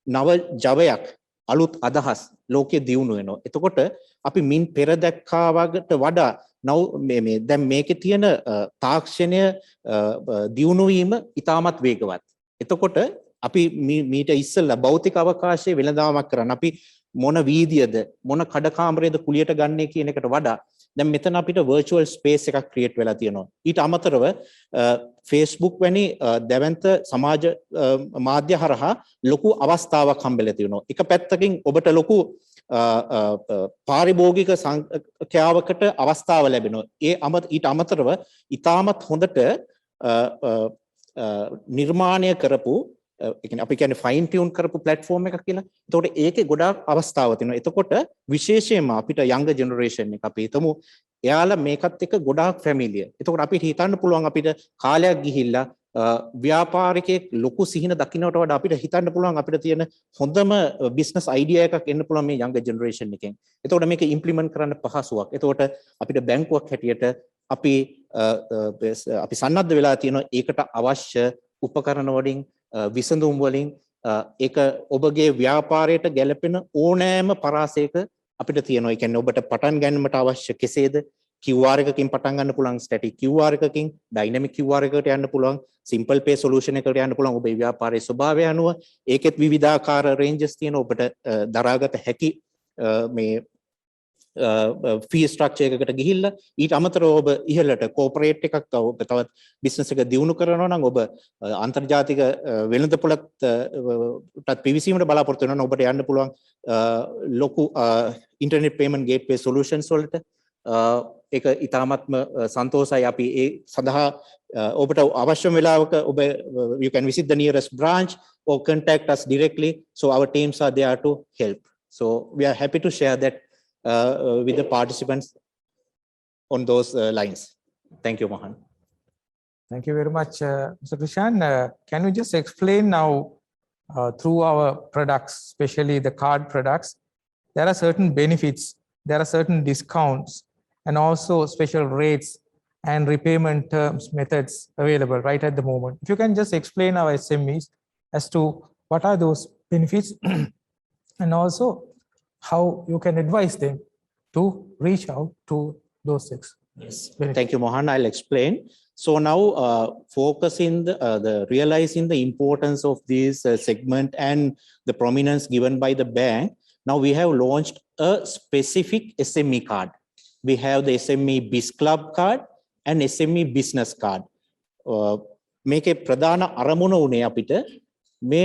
නව ජවයක් අලුත් අදහස් ලෝකයේ දියුණු වෙනවා. එතකොට අපි මින් පෙර දැක්කා වගට වඩා මේ දැන් මේකේ තියෙන තාක්ෂණය දියුණු වීම ඉතාමත් වේගවත්. එතකොට අපි මීට ඉස්සෙල්ලා භෞතික අවකාශයේ වෙළඳාමක් කරන්න අපි මොන වීදියද මොන කඩකාමරයේද කුලියට ගන්නේ කියන එකට වඩා දැන් මෙතන අපිට virtual space එකක් create වෙලා තියෙනවා. ඊට අමතරව Facebook වැනි දැවැන්ත සමාජ මාධ්‍ය හරහා ලොකු අවස්ථාවක් හම්බෙලා තියෙනවා. එක පැත්තකින් ඔබට ලොකු පාරිභෝගික සංඛ්‍යාවකට අවස්ථාව ලැබෙනවා. ඊට අමතරව ඉතාමත් හොඳට නිර්මාණය කරපු අපි කියන්නේ ෆයින් ටියුන් කරපු ප්ලැට්ෆෝම් එකක් කියලා. එතකොට ඒකේ ගොඩාක් අවස්ථාව තියෙනවා. එතකොට විශේෂයෙන්ම අපිට යංග ජෙනරේෂන් එක අපි හිතමු එයාලා මේකත් එක්ක ගොඩාක් ෆැමිලියර්. එතකොට අපිට හිතන්න පුළුවන් අපිට කාලයක් ගිහිල්ලා ව්‍යාපාරිකයෙක් ලොකු සිහින දකින්නට වඩා අපිට හිතන්න පුළුවන් අපිට තියෙන හොඳම බිස්නස් අයිඩියා එකක් එන්න පුළුවන් මේ යංග ජෙනරේෂන් එකෙන්. එතකොට මේක ඉම්ප්ලිමන්ට් කරන්න පහසුවක්. එතකොට අපිට බැංකුවක් හැටියට අපි සන්නද්ධ වෙලා තියෙනවා ඒකට අවශ්‍ය උපකරණ වලින් විසඳුම් වලින් ඒක ඔබගේ ව්‍යාපාරයට ගැලපෙන ඕනෑම පරාසයක අපිට තියෙනවා. ඒ කියන්නේ ඔබට පටන් ගැනීමට අවශ්‍ය කෙසේද QR එකකින් පටන් ගන්න පුළුවන්, static QR එකකින් dynamic QR එකකට යන්න පුළුවන්, simple pay solution එකකට යන්න පුළුවන් ඔබේ ව්‍යාපාරයේ ස්වභාවය අනුව. ඒකෙත් විවිධාකාර ranges තියෙනවා ඔබට දරාගත හැකි මේ fee structure එකකට ගිහිල්ලා ඊට අමතරව ඔබ ඉහළට corporate එකක් ඔබ තවත් business එක දියුණු කරනවා නම් ඔබ අන්තර්ජාතික වෙළඳපොළටත් පිවිසීමට බලාපොරොත්තු වෙනවා නම් ඔබට යන්න පුළුවන් ලොකු internet payment gateway solutions වලට. ඒක ඉතාමත්ම සන්තෝෂයි. අපි ඒ සඳහා ඔබට අවශ්‍ය වෙලාවක ඔබ you can visit the nearest branch or contact us directly, so our teams are there to help. So we are happy to share that with the participants on those lines. Thank you, Mohan. Thank you very much, Mr. Krishan. Can you just explain now through our products, especially the card products, there are certain benefits, there are certain discounts, and also special rates and repayment terms methods available right at the moment. If you can just explain our SMEs as to what are those benefits and also how you can advise them to reach out to those six. Yes. Thank you, Mohan. I'll explain. So now focusing the realizing the importance of this segment and the prominence given by the bank, now we have launched a specific SME card. We have the SME Biz Club card and SME Business card. මේකේ ප්‍රධාන අරමුණ උනේ අපිට මේ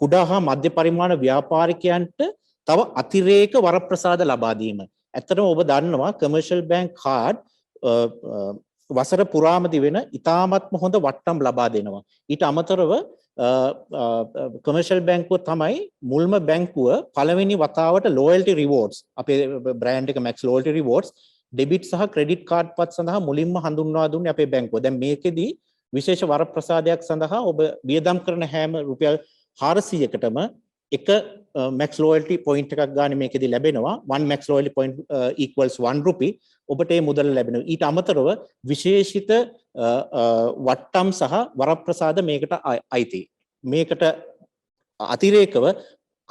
කුඩා හා මධ්‍ය පරිමාණ ව්‍යාපාරිකයන්ට තව අතිරේක වරප්‍රසාද ලබා දීම. ඇත්තටම ඔබ දන්නවා commercial bank card වසර පුරාම දිවෙන ඉතාමත්ම හොඳ වට්ටම් ලබා දෙනවා. ඊට අමතරව commercial බැංකුව තමයි මුල්ම බැංකුව පළවෙනි වතාවට loyalty rewards අපේ brand එක Max loyalty rewards debit සහ credit card පත් සඳහා මුලින්ම හඳුන්වා දුන්නේ අපේ බැංකුව. දැන් මේකෙදී විශේෂ වරප්‍රසාදයක් සඳහා ඔබ වියදම් කරන හැම රුපියල් 400කටම එක max loyalty point එකක් ගන්න මේකෙදී ලැබෙනවා. one max loyalty point equals 1 rupee. ඔබට මේ මුදල ලැබෙනවා. ඊට අමතරව විශේෂිත වට්ටම් සහ වරප්‍රසාද මේකට අයිති. මේකට අතිරේකව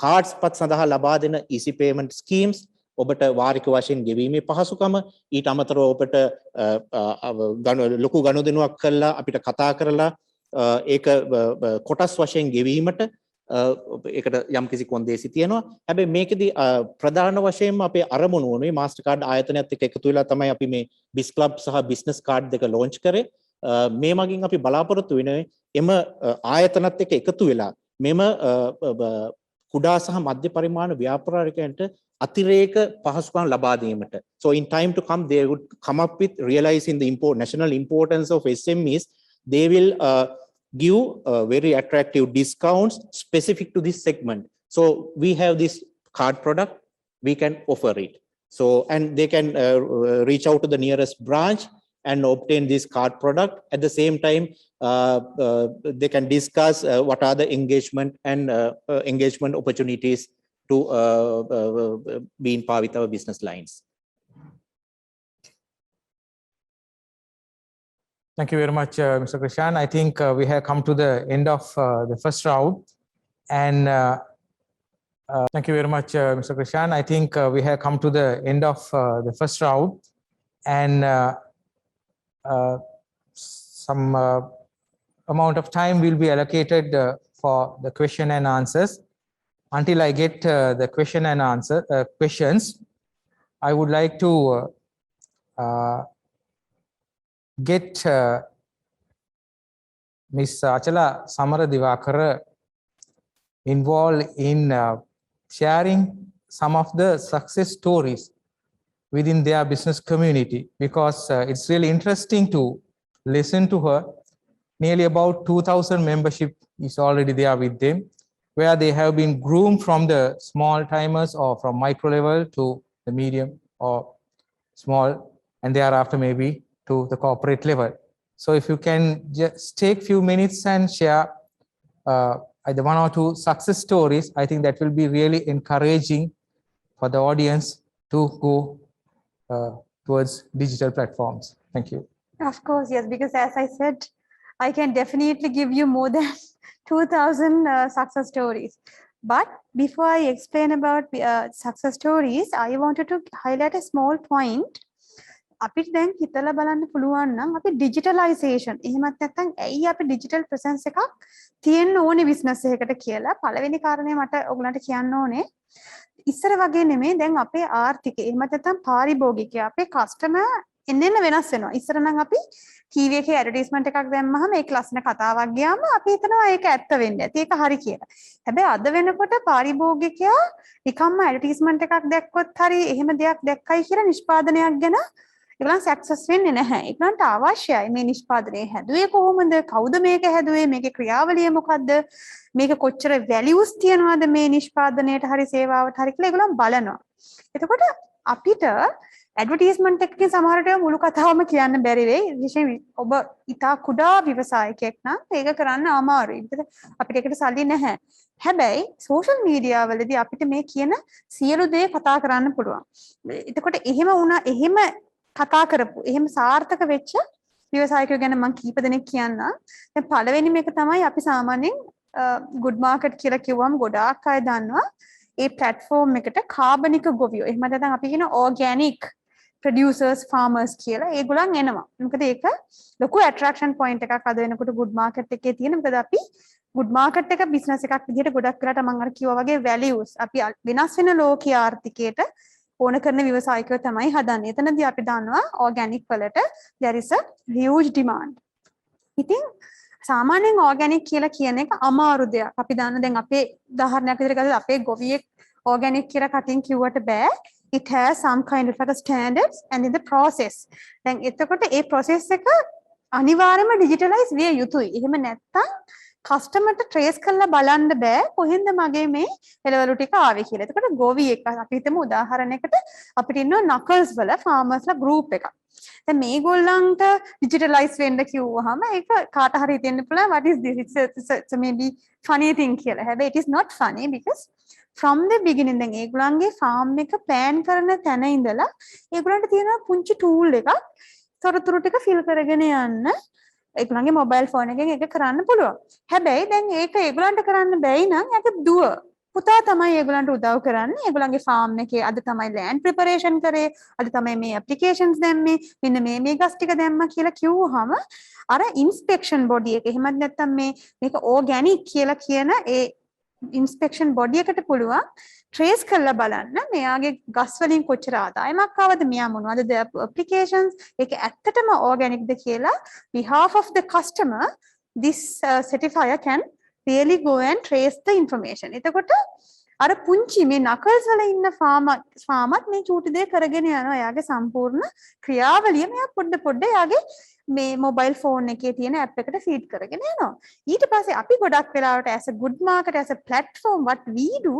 cards පත් සඳහා ලබා දෙන easy payment schemes, ඔබට වාරික වශයෙන් ගෙවීමේ පහසුකම, ඊට අමතරව ඔබට ලොකු ගනුදෙනුවක් කරලා අපිට කතා කරලා ඒක කොටස් වශයෙන් ගෙවීමට ඒකට යම් කිසි කොන්දේසි තියෙනවා. හැබැයි මේකෙදි ප්‍රධාන වශයෙන්ම අපේ අරමුණ වුණේ Mastercard ආයතනයත් එක්ක එකතු වෙලා තමයි අපි මේ Biz Club සහ Business Card දෙක launch කරේ. මේ මගින් අපි බලාපොරොත්තු වෙන්නේ එම ආයතනත් එක්ක එකතු වෙලා මෙම කුඩා සහ මධ්‍ය පරිමාණ ව්‍යාපාරිකයන්ට අතිරේක පහසුකම් ලබා දීමට. So in time to come they would come up with realizing the national importance of SMEs. They will give very attractive discounts specific to this segment. So we have this card product, we can offer it. So and they can reach out to the nearest branch and obtain this card product. At the same time, they can discuss what are the engagement and engagement opportunities to be in par with our business lines. Thank you very much, Mr. Krishan. I think we have come to the end of the first round. And Thank you very much, Mr. Krishan. I think we have come to the end of the first round, and some amount of time will be allocated for the question and answers. Until I get the question and answer questions, I would like to get Ms. Achala Samara Divakara involved in sharing some of the success stories within their business community, because it's really interesting to listen to her. Nearly about 2,000 membership is already there with them, where they have been groomed from the small timers or from micro level to the medium or small, and thereafter maybe to the corporate level. So if you can just take few minutes and share either one or two success stories, I think that will be really encouraging for the audience to go towards digital platforms. Thank you. Of course, yes, because as I said, I can definitely give you more than 2,000 success stories. But before I explain about success stories, I wanted to highlight a small point. අපිට දැන් හිතලා බලන්න පුළුවන් නම් අපි digitalisation එහෙමත් නැත්නම් ඇයි අපි ඩිජිටල් ප්‍රසන්ස් එකක් තියෙන්න ඕනේ බිස්නස් එකකට කියලා පළවෙනි කාරණේ මට ඔයගලන්ට කියන්න ඕනේ ඉස්සර වගේ නෙමෙයි දැන් අපේ ආර්ථිකය එහෙමත් නැත්නම් පාරිභෝගිකය අපේ කස්ටමර් එන්නෙන්න වෙනස් වෙනවා ඉස්සර නම් අපි ටීවී එකේ ඇඩ්වර්ටයිස්මන්ට් එකක් දැම්මහම ඒක ලස්සන කතාවක් ගියාම අපි හිතනවා ඒක ඇත්ත වෙන්න ඇති ඒක හරි කියලා. හැබැයි අද වෙනකොට පාරිභෝගිකයා නිකම්ම ඇඩ්වර්ටයිස්මන්ට් එකක් දැක්කොත් හරි එහෙම දෙයක් දැක්කයි කියලා නිෂ්පාදනයක් ගැන ඒගොල්ලන් සක්සස් වෙන්නේ නැහැ. ඒගොල්ලන්ට අවශ්‍යයි මේ නිෂ්පාදනය හැදුවේ කොහොමද? කවුද මේක හැදුවේ? මේකේ ක්‍රියාවලිය මොකද්ද? මේක කොච්චර වැලියුස් තියනවද මේ නිෂ්පාදනයට හරි සේවාවට හරි කියලා ඒගොල්ලන් බලනවා. එතකොට අපිට ඇඩ්වර්ටයිස්මන්ට් එකකින් සමහරට මුළු කතාවම කියන්න බැරි වෙයි. විශේෂයෙන් ඔබ ඉතා කුඩා ව්‍යවසායකයෙක් නම් ඒක කරන්න අමාරුයි. මොකද අපිට ඒකට සල්ලි නැහැ. හැබැයි සෝෂල් මීඩියා වලදී අපිට මේ කියන සියලු දේ කතා කරන්න පුළුවන්. එතකොට එහෙම වුණා එහෙම කතා කරපු එහෙම සාර්ථක වෙච්ච ව්‍යවසායකයෝ ගැන මම කීප දෙනෙක් කියන්නම්. දැන් පළවෙනිම එක තමයි අපි සාමාන්‍යයෙන් good market කියලා කිව්වම ගොඩාක් අය දන්නවා. ඒ platform එකට කාබනික ගොවියෝ එහෙම නැත්නම් අපි කියන organic producers farmers කියලා ඒගොල්ලන් එනවා. මොකද ඒක ලොකු attraction point එකක් අද වෙනකොට good market එකේ තියෙන. මොකද අපි good market එක business එකක් විදිහට ගොඩක් වෙලාට මම අර කිව්වා වගේ values අපි වෙනස් වෙන ලෝකීය ආර්ථිකයට ඕන කරන ව්‍යවසායිකයෝ තමයි හදන්නේ. එතනදී අපි දන්නවා organic වලට there is a huge demand. ඉතින් සාමාන්‍යයෙන් organic කියලා කියන එක අමාරු දෙයක්. අපි දන්න දැන් අපේ උදාහරණයක් විදිහට ගත්තොත් අපේ ගොවියෙක් organic කියලා කටින් කිව්වට බෑ. It has some kind of like a standards and in the process. දැන් එතකොට ඒ process එක අනිවාර්යයෙන්ම digitalize විය යුතුයි. එහෙම නැත්නම් කස්ටමර්ට ට්‍රේස් කරලා බලන්න බෑ කොහෙන්ද මගේ මේ එළවලු ටික ආවේ කියලා. එතකොට ගොවියෙක් අපි හිතමු උදාහරණයකට අපිට ඉන්නවා නකල්ස් වල ෆාමර්ස්ලා ගෲප් එකක්. දැන් මේගොල්ලන්ට ඩිජිටලයිස් වෙන්න කිව්වහම ඒක කාට හරි හිතෙන්න පුළුවන් what is this it's maybe funny thing කියලා. හැබැයි it is not funny because from the beginning දැන් ඒගොල්ලන්ගේ ෆාම් එක ප්ලෑන් කරන තැන ඉඳලා ඒගොල්ලන්ට තියෙන පුංචි ටූල් එකක් තොරතුරු ටික ෆිල් කරගෙන යන්න ඒගොල්ලන්ගේ මොබයිල් ෆෝන් එකෙන් ඒක කරන්න පුළුවන්. හැබැයි දැන් ඒක ඒගොල්ලන්ට කරන්න බැයි නම් ඒක දුව පුතා තමයි ඒගොල්ලන්ට උදව් කරන්නේ. ඒගොල්ලන්ගේ ෆාම් එකේ අද තමයි ලෑන්ඩ් ප්‍රිපරේෂන් කරේ. අද තමයි මේ ඇප්ලිකේෂන්ස් දැම්මේ. මෙන්න මේ ගස් ටික දැම්මා කියලා කිව්වහම අර ඉන්ස්පෙක්ෂන් බොඩි එක එහෙමත් නැත්නම් මේක ඕගැනික් කියලා කියන ඒ ඉන්ස්පෙක්ෂන් බොඩි එකට පුළුවන් ට්‍රේස් කරලා බලන්න මෙයාගේ ගස් වලින් කොච්චර ආදායමක් ආවද මෙයා මොනවද ඇප්ලිකේෂන්ස් ඒක ඇත්තටම ඕගැනික්ද කියලා behalf of the customer this certifier can really go and trace the information. එතකොට අර පුංචි මේ නකල්ස් වල ඉන්න ෆාමත් මේ චූටි දේ කරගෙන යනවා. එයාගේ සම්පූර්ණ ක්‍රියාවලිය මෙයා පොඩ එයාගේ මේ මොබයිල් ෆෝන් එකේ තියෙන ඇප් එකට ෆීඩ් කරගෙන යනවා. ඊට පස්සේ අපි ගොඩක් වෙලාවට as a good market as a platform what we do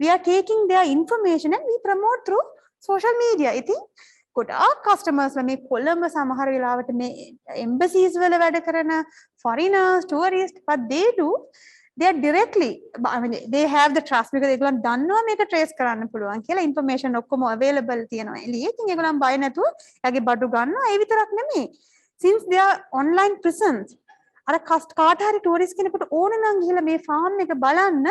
we are taking their information and we promote through social media. ඉතින් ගොඩාක් customers මේ කොළඹ සමහර වෙලාවට මේ embassies වල වැඩ කරන foreigners tourists what they do they are directly I mean they have the trust because ඒගොල්ලන් දන්නවා මේක trace කරන්න පුළුවන් කියලා information ඔක්කොම available තියෙනවා එළියේ. ඉතින් ඒගොල්ලන් බය නැතුව එයාගේ බඩු ගන්නවා. ඒ විතරක් නෙමෙයි since they are online presence අර කාට හරි ටූරිස්ට් කෙනෙකුට ඕන නම් ගිහලා මේ ෆාම් එක බලන්න,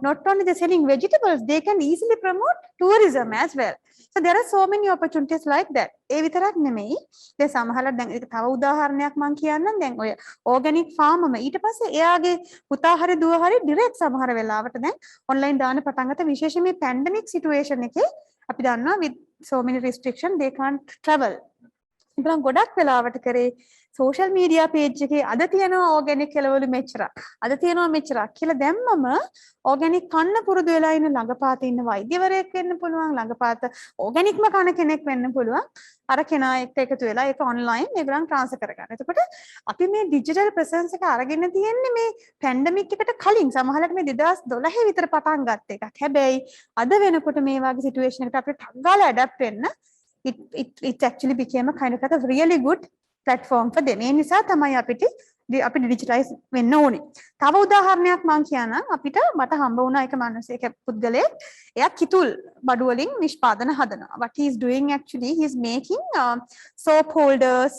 not only they selling vegetables, they can easily promote tourism as well. So there are so many opportunities like that. ඒ විතරක් නෙමෙයි. දැන් සමහරවිට දැන් ඒක තව උදාහරණයක් මම කියන්නම්. දැන් ඔය organic farm එක ඊට පස්සේ එයාගේ පුතා හරි දුව හරි direct සමහර වෙලාවට දැන් online දාන්න පටන් ගත්තා. විශේෂයෙන් මේ pandemic situation එකේ අපි දන්නවා with so many restrictions they can't travel. ඉතින් ගොඩක් වෙලාවට කරේ social media page එකේ අද තියෙනවා organic කෙලවලු මෙච්චරක්. අද තියෙනවා මෙච්චරක් කියලා දැම්මම organic කන්න පුරුදු වෙලා ඉන්න ළඟපාත ඉන්න වෛද්‍යවරයෙක් වෙන්න පුළුවන්, ළඟපාත organicම කන කෙනෙක් වෙන්න පුළුවන්. අර කෙනා එක්ක එකතු වෙලා ඒක online ඒගොල්ලන් ට්‍රාන්ස්ෆර් කරගන්න. එතකොට අපි මේ digital presence එක අරගෙන තියෙන්නේ මේ pandemic එකට කලින් සමහරවිට මේ 2012 විතර පටන් ගත්ත එකක්. හැබැයි අද වෙනකොට මේ වගේ situation එකට අපිට ටක් ගාලා adapt වෙන්න it actually became a kind of like a really good platform for them. ඒ නිසා තමයි අපිට digitize වෙන්න ඕනේ. තව උදාහරණයක් මම කියන්නම්. අපිට මට හම්බ වුණා එක මිනිහෙක් පුද්ගලයෙක්. එයා කිතුල් බඩු වලින් නිෂ්පාදන හදනවා. What he is doing actually, he is making soap holders,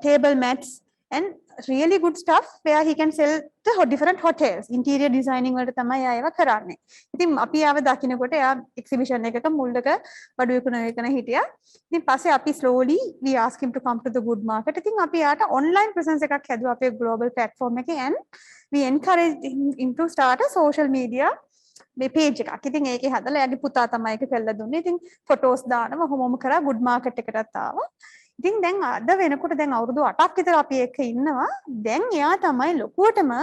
table mats and really good stuff where he can sell to different hotels. Interior designing වලට තමයි ආයව කරන්නේ. ඉතින් අපි ආව දකින්නකොට එයා exhibition එකක මුල්ලක බඩු විකුණන හිටියා. ඉතින් පස්සේ අපි slowly we ask him to come to the good market. ඉතින් අපි යාට online presence එකක් හැදුවා අපේ global platform එකේ and we encourage him to start a social media මේ page එකක්. ඉතින් ඒකේ හදලා එයාගේ පුතා තමයි ඒක කළා දුන්නේ. ඉතින් photos දානවා කොහොම කරා good market එකටත් ආවා. ඉතින් දැන් අද වෙනකොට දැන් අවුරුදු 8ක් විතර අපි එක්ක ඉන්නවා. දැන් එයා තමයි ලොකුවටම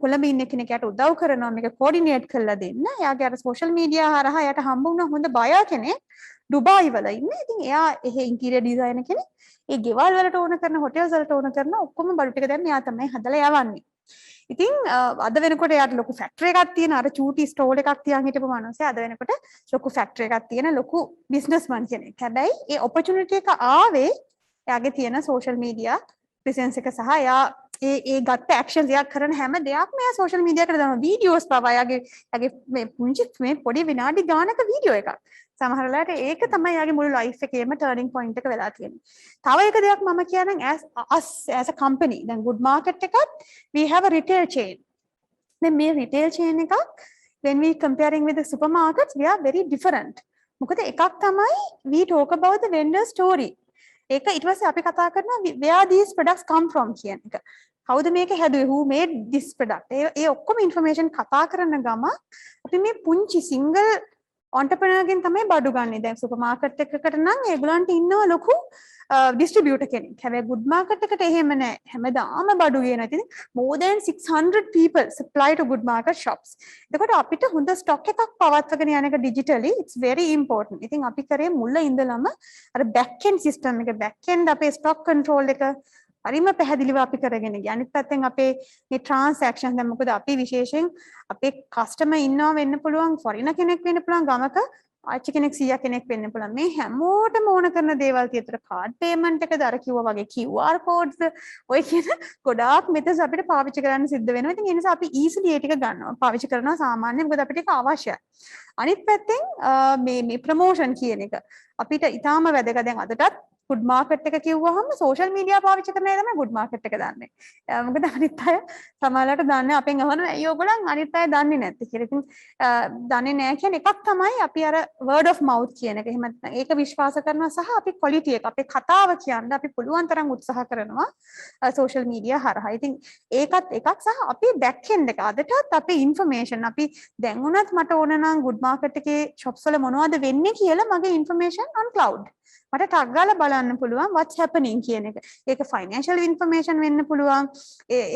කොළඹ ඉන්න කෙනෙක් යට උදව් කරනවා මේක කෝඩිනේට් කරලා දෙන්න. එයාගේ අර සෝෂල් මීඩියා හරහා එයාට හම්බ වුණා හොඳ බයර් කෙනෙක් ඩුබායි වල ඉන්නේ. ඉතින් එයා එහෙ ඉන්ටීරියර් ඩිසයිනර් කෙනෙක්. ඒ ගෙවල් වලට ඕන කරන හොටෙල්ස් වලට ඕන කරන ඔක්කොම බඩු ටික දැන් එයා තමයි හදලා යවන්නේ. ඉතින් අද වෙනකොට එයාට ලොකු ෆැක්ටරි එකක් තියෙන අර චූටි ස්ටෝල් එකක් තියන් හිටපු මිනිස්සයා අද වෙනකොට ලොකු ෆැක්ටරි එකක් තියෙන ලොකු බිස්නස්මන් කෙනෙක්. හැබැයි ඒ ඔපචුනිටි එක ආවේ එයාගේ තියෙන සෝෂල් මීඩියා ප්‍රෙසන්ස් එක සහ එයා ඒ ගත්ත ඇක්ෂන්ස් එයා කරන හැම දෙයක්ම එයා සෝෂල් මීඩියා එකට දානවා. වීඩියෝස් පවා එයාගේ මේ පුංචි මේ පොඩි විනාඩි ගානක වීඩියෝ එකක්. සමහර වෙලාවට ඒක තමයි යාගේ මුළු ලයිෆ් එකේම ටර්නින් පොයින්ට් එක වෙලා තියෙන්නේ. තව එක දෙයක් මම කියනනම් as a company දැන් good market එකත් we have a retail chain. දැන් මේ retail chain එකක් when we comparing with the supermarkets we are very different. මොකද එකක් තමයි we talk about the vendor story. ඒක ඊට පස්සේ අපි කතා කරනවා where these products come from කියන එක. කවුද මේක හැදුවේ, who made this product. ඒ ඔක්කොම information කතා කරන ගම අපි මේ පුංචි single entrepreneur ගෙන් තමයි බඩු ගන්නෙ. දැන් සුපර් මාකට් එකකට නම් ඒගොල්ලන්ට ඉන්නවා ලොකු distributor කෙනෙක්. හැබැයි good market එකට එහෙම නැහැ. හැමදාම බඩු ගේනවා. ඉතින් more than 600 people supply to good market shops. එතකොට අපිට හොඳ stock එකක් පවත්වාගෙන යන එක digitally it's very important. ඉතින් අපි කරේ මුල ඉඳලම අර back end system එක back end අපේ stock control එක හරිම පැහැදිලිව අපි කරගෙන ගියා. අනිත් පැත්තෙන් අපේ මේ transaction දැන් මොකද අපි විශේෂයෙන් අපේ customer ඉන්නවා වෙන්න පුළුවන්, foreigner කෙනෙක් වෙන්න පුළුවන්, ගමක ආච්චි කෙනෙක් සීයා කෙනෙක් වෙන්න පුළුවන්. මේ හැමෝටම ඕන කරන දේවල් තියෙතර card payment එකද අර කිව්වා වගේ QR codes ඔය කියන ගොඩාක් methods අපිට පාවිච්චි කරන්න සිද්ධ වෙනවා. ඉතින් ඒ නිසා අපි easily ඒ ටික ගන්නවා. පාවිච්චි කරනවා සාමාන්‍යයෙන් මොකද අපිට ඒක අවශ්‍යයි. අනිත් පැත්තෙන් මේ promotion කියන එක අපිට ඊටාම වැදගත්. දැන් අදටත් good market එක කිව්වහම social media පාවිච්චි කරන අය තමයි good market එක දන්නේ. මොකද අනිත් අය සමහරවිට දන්නේ අපෙන් අහනවා ඇයි ඔයගොල්ලන් අනිත් අය දන්නේ නැත්තේ කියලා. ඉතින් දන්නේ නැහැ කියන්නේ එකක් තමයි අපි අර word of mouth කියන එක. එහෙම නැත්නම් ඒක විශ්වාස කරනවා සහ අපි quality එක අපේ කතාව කියන්න අපි පුළුවන් තරම් උත්සාහ කරනවා social media හරහා. ඉතින් ඒකත් එකක් සහ අපි back end එක අදටත් අපේ information අපි දැන් උනත් මට ඕන නම් good market එකේ shops වල මොනවද වෙන්නේ කියලා මගේ information on cloud. මට ටක් ගාලා බලන්න පුළුවන් what's happening කියන එක. ඒක financial information වෙන්න පුළුවන්,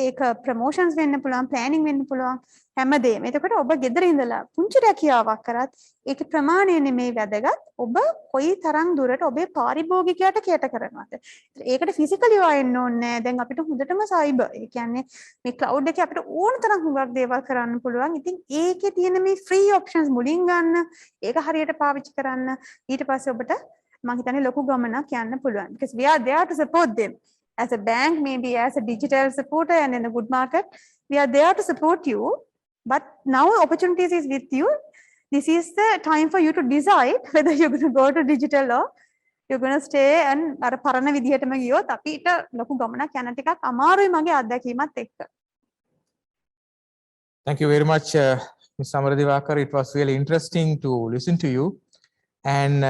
ඒක promotions වෙන්න පුළුවන්, planning වෙන්න පුළුවන්, හැමදේම. එතකොට ඔබ ගෙදර ඉඳලා පුංචි රැකියාවක් කරත් ඒකේ ප්‍රමාණය නෙමෙයි වැදගත්. ඔබ කොයි තරම් දුරට ඔබේ පාරිභෝගිකයට කැට කරනවද. ඒකට physically වයන්න ඕනේ නැහැ. දැන් අපිට හොඳටම cyber. ඒ කියන්නේ මේ cloud එකේ අපිට ඕන තරම් හුඟක් දේවල් කරන්න පුළුවන්. ඉතින් ඒකේ තියෙන මේ free options මුලින් ගන්න, ඒක හරියට පාවිච්චි කරන්න. ඊට පස්සේ ඔබට මම හිතන්නේ ලොකු ගමනක් යන්න පුළුවන්. Because we are there to support them. As a bank, maybe as a digital supporter and in the good market, we are there to support you. But now opportunities is with you. This is the time for you to decide whether you're going to go to digital or you're going to stay and අර පරණ විදිහටම ගියොත් අපිට ලොකු ගමනක් යන ටිකක් අමාරුයි මගේ අත්දැකීමත් එක්ක. Thank you very much, Ms. Amaradivakar. It was really interesting to listen to you. And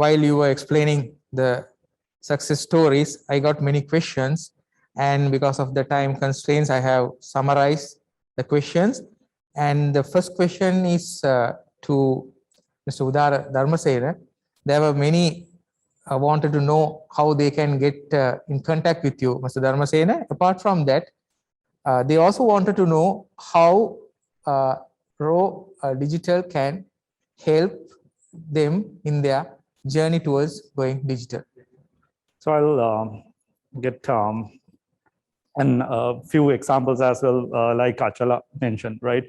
while you were explaining the success stories, I got many questions. And because of the time constraints, I have summarized the questions. And the first question is to Mr. Udara Dharmasena. There were many wanted to know how they can get in contact with you, Mr. Dharmasena. Apart from that, they also wanted to know how Raw Digital can help them in their journey towards going digital. So I'll get and a few examples as well, like Achala mentioned, right?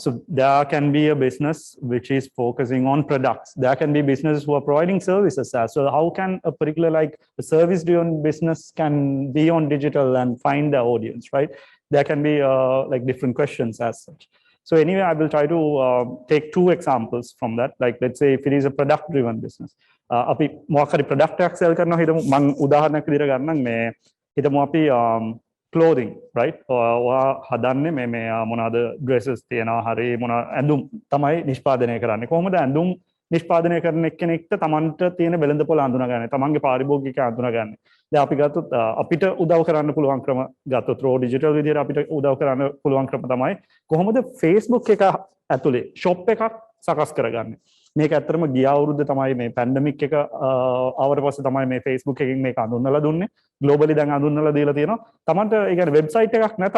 So there can be a business which is focusing on products. There can be businesses who are providing services as well. How can a particular like a service-driven business can be on digital and find the audience, right? There can be like different questions as such. So anyway, I will try to take two examples from that. Like let's say if it is a product-driven business, අපි මොකක් හරි product එකක් sell කරනවා හිතමු. මම උදාහරණයක් විදිහට ගන්නම් මේ හිතමු අපි clothing, right? ඔයා හදන්නේ මේ මොනවාද dresses තියනවා හරි මොන ඇඳුම් තමයි නිෂ්පාදනය කරන්නේ. කොහොමද ඇඳුම් නිෂ්පාදනය කරන එක්කෙනෙක්ට තමන්ට තියෙන වෙළඳපොළ අඳුනගන්නේ, තමන්ගේ පාරිභෝගිකය අඳුනගන්නේ. දැන් අපි ගත්තොත් අපිට උදව් කරන්න පුළුවන් ක්‍රම ගත්තොත් රෝ ඩිජිටල් විදිහට අපිට උදව් කරන්න පුළුවන් ක්‍රම තමයි කොහොමද Facebook එක ඇතුලේ shop එකක් සකස් කරගන්නේ. මේක ඇත්තටම ගිය අවුරුද්ද තමයි මේ පැන්ඩමික් එක ආවට පස්සේ තමයි මේ Facebook එකකින් මේක අඳුන්වලා දුන්නේ. ග්ලෝබලි දැන් අඳුන්වලා දීලා තියෙනවා. තමන්ට ඒ කියන්නේ වෙබ්සයිට් එකක් නැතත්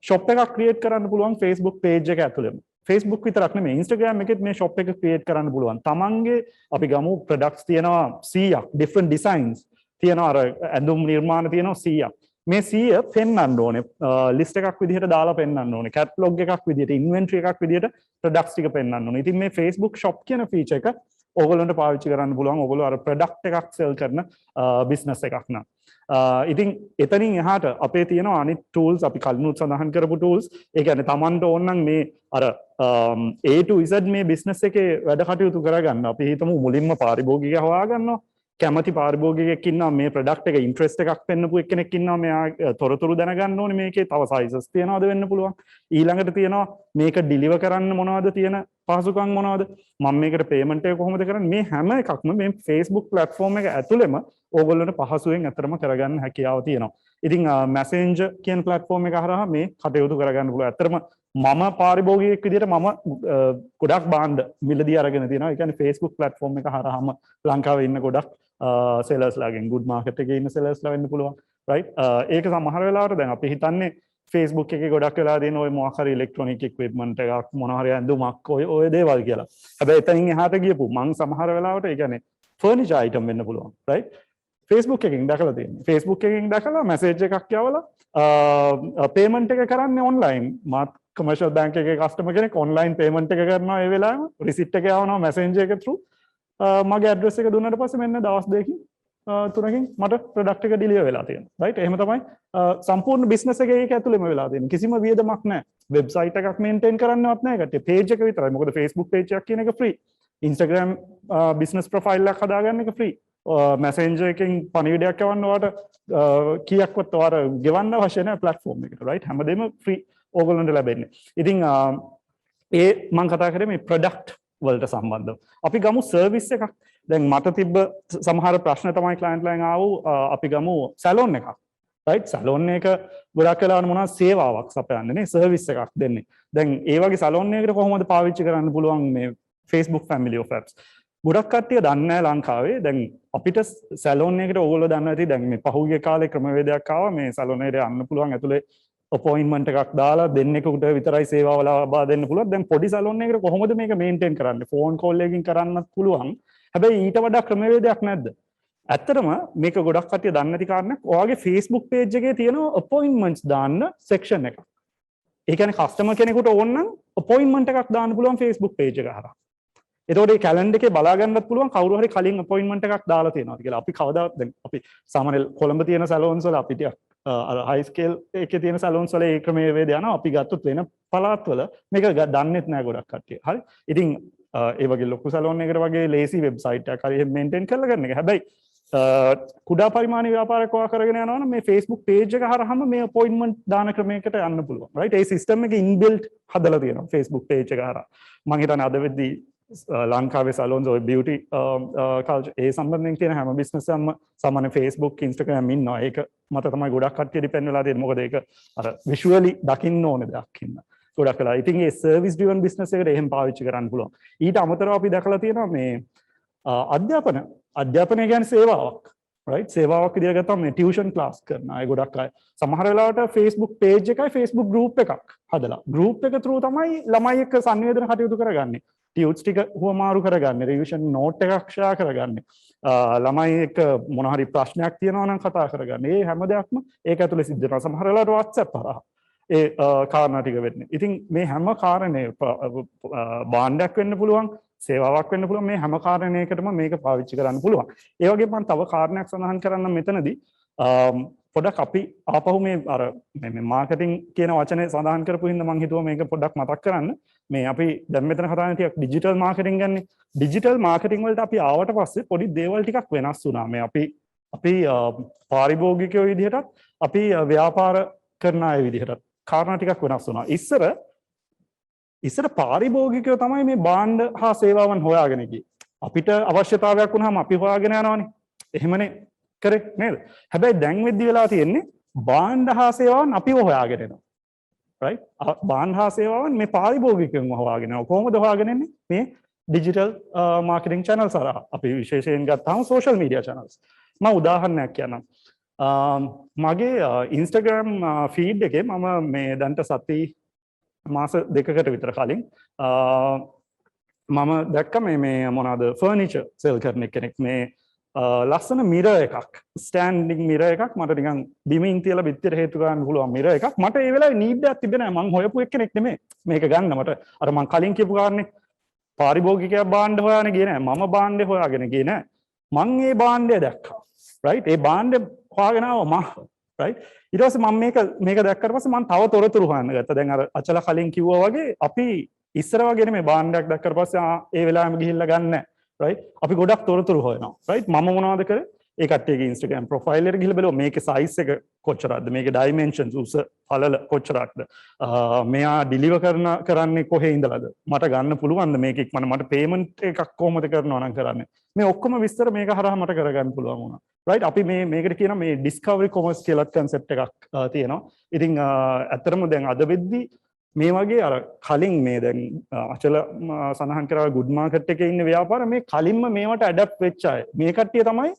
shop එකක් ක්‍රියේට් කරන්න පුළුවන් Facebook page එක ඇතුළේම. Facebook විතරක් නෙමෙයි Instagram එකෙත් මේ shop එක ක්‍රියේට් කරන්න පුළුවන්. තමන්ගේ අපි ගමු products තියෙනවා 100ක් different designs තියෙනවා, අර ඇඳුම් නිර්මාණ තියෙනවා 100ක්. මේ 100 පෙන්වන්න ඕනේ, ලිස්ට් එකක් විදිහට දාලා පෙන්වන්න ඕනේ, කැටලොග් එකක් විදිහට, ඉන්වෙන්ටරි එකක් විදිහට ප්‍රොඩක්ට්ස් ටික පෙන්වන්න ඕනේ. ඉතින් මේ Facebook shop කියන ෆීචර් එක ඕගොල්ලන්ට පාවිච්චි කරන්න පුළුවන්. ඕගොල්ලෝ අර ප්‍රොඩක්ට් එකක් සෙල් කරන බිස්නස් එකක් නම්. ඉතින් එතනින් එහාට අපේ තියෙනවා අනිත් tools, අපි කලිනුත් සඳහන් කරපු tools. ඒ කියන්නේ Tamanට ඕන නම් මේ අර A to Z මේ බිස්නස් එකේ වැඩ කටයුතු කරගන්න. අපි හිතමු මුලින්ම පාරිභෝගිකය හොයාගන්නවා. කැමති පාරිභෝගිකයෙක් ඉන්නවා මේ ප්‍රොඩක්ට් එක ඉන්ට්‍රෙස්ට් එකක් පෙන්නපු එක්කෙනෙක් ඉන්නවා, මෙයා තොරතුරු දැනගන්න ඕනේ මේකේ තව සයිසස් තියනවද වෙන්න පුළුවන්. ඊළඟට තියෙනවා මේක ඩිලිවර් කරන්න මොනවද තියෙන පහසුකම් මොනවද, මම මේකට පේමන්ට් එක කොහොමද කරන්නේ, මේ හැම එකක්ම මේ Facebook platform එක ඇතුළෙම ඕගොල්ලන්ට පහසුවෙන් අතරම කරගන්න හැකියාව තියෙනවා. ඉතින් Messenger කියන platform එක හරහා මේ කටයුතු කරගන්න පුළුවන්. අතරම මම පාරිභෝගිකයෙක් විදිහට මම ගොඩක් භාණ්ඩ මිලදී අරගෙන තියෙනවා. ඒ කියන්නේ Facebook platform එක හරහාම ලංකාවේ ඉන්න ගොඩක් sellers ලාගෙන් good market එකේ ඉන්න sellers ලා වෙන්න පුළුවන්, right? ඒක සමහර වෙලාවට දැන් අපි හිතන්නේ Facebook එකේ ගොඩක් වෙලා දෙන ඔය මොකක් හරි electronic equipment එකක් මොනවා හරි ඇඳුමක් ඔය දේවල් කියලා. හැබැයි එතනින් එහාට ගියපු මං සමහර වෙලාවට ඒ කියන්නේ furniture item වෙන්න පුළුවන්, right? Facebook එකකින් දැකලා තියෙනවා. Facebook එකකින් දැකලා message එකක් යවලා payment එක කරන්නේ online. මාත් commercial bank එකේ customer කෙනෙක් online payment එක කරනවා ඒ වෙලාවෙම receipt එක යවනවා messenger එක through. මගේ address එක දුන්නාට පස්සේ මෙන්න දවස් දෙකකින් තුනකින් මට product එක deliver වෙලා තියෙනවා. right? එහෙම තමයි සම්පූර්ණ business එකේ ඒක ඇතුළෙම වෙලා තියෙන්නේ. කිසිම වියදමක් නැහැ. website එකක් maintain කරන්නවත් නැහැ කට්ටිය. page එක විතරයි. මොකද Facebook page එකක් කියන එක free. Instagram business profile එකක් හදාගන්න එක free. Messenger එකෙන් පණිවිඩයක් යවන්න ඔයාලට කීයක්වත් ඔයාලට ගෙවන්න අවශ්‍ය නැහැ platform එකට, right? හැමදේම free ඕගොල්ලන්ට ලැබෙන්නේ. ඉතින් ඒ මම කතා කරේ මේ product වලට සම්බන්ධව. අපි ගමු service එකක්. දැන් මට තිබ්බ සමහර ප්‍රශ්න තමයි client ලාගෙන් ආවෝ. අපි ගමු salon එකක්. right? salon එක ගොඩක් වෙලාවට මොනවද සේවාවක් සපයන්නේ නේ, service එකක් දෙන්නේ. දැන් ඒ වගේ salon එකකට කොහොමද පාවිච්චි කරන්න පුළුවන් මේ Facebook family of apps? ගොඩක් කට්ටිය දන්නේ නැහැ ලංකාවේ. දැන් අපිට සැලොන් එකකට ඕගොල්ලෝ දන්නවා ඇති දැන් මේ පහුගිය කාලේ ක්‍රමවේදයක් ආවා මේ සැලොන් එකට යන්න පුළුවන් ඇතුලේ අපොයින්ට්මන්ට් එකක් දාලා දෙන්නෙකුට විතරයි සේවාව ලබා දෙන්න පුළුවන්. දැන් පොඩි සැලොන් එකකට කොහොමද මේක මේන්ටේන් කරන්නේ? ෆෝන් කෝල් එකකින් කරන්නත් පුළුවන්. හැබැයි ඊට වඩා ක්‍රමවේදයක් නැද්ද? ඇත්තටම මේක ගොඩක් කට්ටිය දන්නේ නැති කාරණයක්. ඔයාගේ Facebook page එකේ තියෙන අපොයින්ට්මන්ට්ස් දාන්න section එකක්. ඒ කියන්නේ කස්ටමර් කෙනෙකුට ඕන නම් අපොයින්ට්මන්ට් එකක් දාන්න පුළුවන් Facebook page එක හරහා. එතකොට මේ කැලෙන්ඩර් එකේ බලා ගන්නත් පුළුවන් කවුරු හරි කලින් අපොයින්ට්මන්ට් එකක් දාලා තියෙනවාද කියලා. අපි කවදාවත් දැන් අපි සාමාන්‍ය කොළඹ තියෙන සැලොන්ස් වල අපි ටිකක් අර හයි ස්කේල් එකේ තියෙන සැලොන්ස් වල ඒ ක්‍රමයේ වේද යනවා. අපි ගත්තොත් වෙන පළාත් වල මේක දන්නෙත් නෑ ගොඩක් කට්ටිය. හරි. ඉතින් ඒ වගේ ලොකු සැලෝන් එකකට වගේ ලේසි වෙබ්සයිට් එකක් හරි මේන්ටේන් කරලා ගන්න එක. හැබැයි කුඩා පරිමාණ ව්‍යාපාරයක් ඔයා කරගෙන යනවා නම් මේ Facebook page එක හරහාම මේ appointment දාන ක්‍රමයකට යන්න පුළුවන්. right? ඒ system එක inbuilt හදලා තියෙනවා Facebook page එක හරහා. මම හිතන්නේ අද වෙද්දී ලංකාවේ සැලෝන්ස් ඔය beauty culture ඒ සම්බන්ධයෙන් තියෙන හැම business එකක්ම සාමාන්‍ය Facebook Instagram ඉන්නවා. ඒක මත තමයි ගොඩක් කට්ටිය depend වෙලා තියෙන්නේ. මොකද ඒක අර visually දකින්න ඕන දෙයක් ඉන්න. ගොඩක් වෙලා. ඉතින් ඒ service driven business එකට එහෙම පාවිච්චි කරන්න පුළුවන්. ඊට අමතරව අපි දැකලා තියෙනවා මේ අධ්‍යාපනය කියන්නේ සේවාවක්. right? සේවාවක් විදිහට ගත්තම මේ tuition class කරන අය ගොඩක් අය සමහර වෙලාවට Facebook page එකයි Facebook group එකක් හදලා group එක through තමයි ළමයි එක්ක සංවේදන කටයුතු කරගන්නේ. ටියුට්ස් ටික හුවමාරු කරගන්නේ, රිවිෂන් නෝට් එකක් ෂෙයා කරගන්නේ, ළමයි එක්ක මොන හරි ප්‍රශ්නයක් තියෙනවා නම් කතා කරගන්නේ. මේ හැම දෙයක්ම ඒක ඇතුලේ සිද්ධ වෙනවා. සමහර වෙලාවට WhatsApp හරහා ඒ කාරණා ටික වෙන්නේ. ඉතින් මේ හැම කාරණේ භාණ්ඩයක් වෙන්න පුළුවන්, සේවාවක් වෙන්න පුළුවන්. මේ හැම කාරණයකටම මේක පාවිච්චි කරන්න පුළුවන්. ඒ වගේම මම තව කාරණයක් සඳහන් කරන්න මෙතනදී පොඩක් අපි ආපහු මේ අර මේ මාකටිං කියන වචනේ සඳහන් කරපු හින්දා මම හිතුවා මේක පොඩ්ඩක් මතක් කරන්න. මේ අපි දැන් මෙතන කතා කරන්නේ ටිකක් ඩිජිටල් මාකටිං ගන්නේ. ඩිජිටල් මාකටිං වලට අපි ආවට පස්සේ පොඩි දේවල් ටිකක් වෙනස් වුණා. මේ අපි පාරිභෝගිකයෝ විදිහටත් අපි ව්‍යාපාර කරන අය විදිහටත් කාරණා ටිකක් වෙනස් වුණා. ඉස්සර පාරිභෝගිකයෝ තමයි මේ භාණ්ඩ හා සේවාවන් හොයාගෙන ගියේ. අපිට අවශ්‍යතාවයක් වුණාම අපි හොයාගෙන යනවානේ. එහෙමනේ කරේ නේද? හැබැයි දැන් වෙද්දි වෙලා තියෙන්නේ භාණ්ඩ හා සේවාවන් අපිව හොයාගෙන එනවා. right? භාණ්ඩ හා සේවාවන් මේ පාරිභෝගිකයන්ව හොයාගෙන එනවා. කොහොමද හොයාගෙන එන්නේ? මේ digital marketing channels හරහා. අපි විශේෂයෙන් ගත්තාම social media channels. මම උදාහරණයක් කියන්නම්. මගේ Instagram feed එකේ මම මේ දැන්ට සති මාස දෙකකට විතර කලින් මම දැක්ක මේ මොනවාද ෆර්නිචර් සෙල් කරන කෙනෙක් මේ ලස්සන මිරර් එකක් ස්ටෑන්ඩින් මිරර් එකක් මට නිකන් බිමින් තියලා බිත්තියට හේතු ගන්න පුළුවන් මිරර් එකක් මට ඒ වෙලාවේ නීඩ් එකක් තිබෙන්නේ නැහැ මං හොයපු එක්කෙනෙක් නෙමෙයි මේක ගන්න මට අර මං කලින් කියපු කාරණේ පාරිභෝගිකයා භාණ්ඩ හොයාගෙන ගියේ නැහැ මම භාණ්ඩේ හොයාගෙන ගියේ නැහැ මං ඒ භාණ්ඩය දැක්කා right ඒ භාණ්ඩේ හොයාගෙන ආවා right ඊට පස්සේ මම මේක දැක්කට පස්සේ මම තව තොරතුරු හොයන්න ගත්තා දැන් අර අචල කලින් කිව්වා වගේ අපි ඉස්සර වගේ මේ භාණ්ඩයක් දැක්කට පස්සේ ඒ වෙලාවෙම ගිහිල්ලා ගන්න නැහැ right අපි ගොඩක් තොරතුරු හොයනවා right මම මොනවද කරේ ඒ කට්ටියගේ Instagram profile එකට ගිහලා බලුවා මේකේ size එක කොච්චරක්ද මේකේ dimensions උස පළල කොච්චරක්ද මෙයා deliver කරන්නේ කොහේ ඉඳලාද මට ගන්න පුළුවන්ද මේක ඉක්මන මට payment එකක් කොහොමද කරනවා නම් කරන්නේ මේ ඔක්කොම විස්තර මේක හරහා මට කරගන්න පුළුවන් වුණා right අපි මේකට කියන මේ discovery commerce කියලා concept එකක් තියෙනවා ඉතින් ඇත්තටම දැන් අද වෙද්දී මේ වගේ අර කලින් මේ දැන් අචල සඳහන් කරා good market එකේ ඉන්න ව්‍යාපාර මේ කලින්ම මේවට adapt වෙච්ච අය මේ කට්ටිය තමයි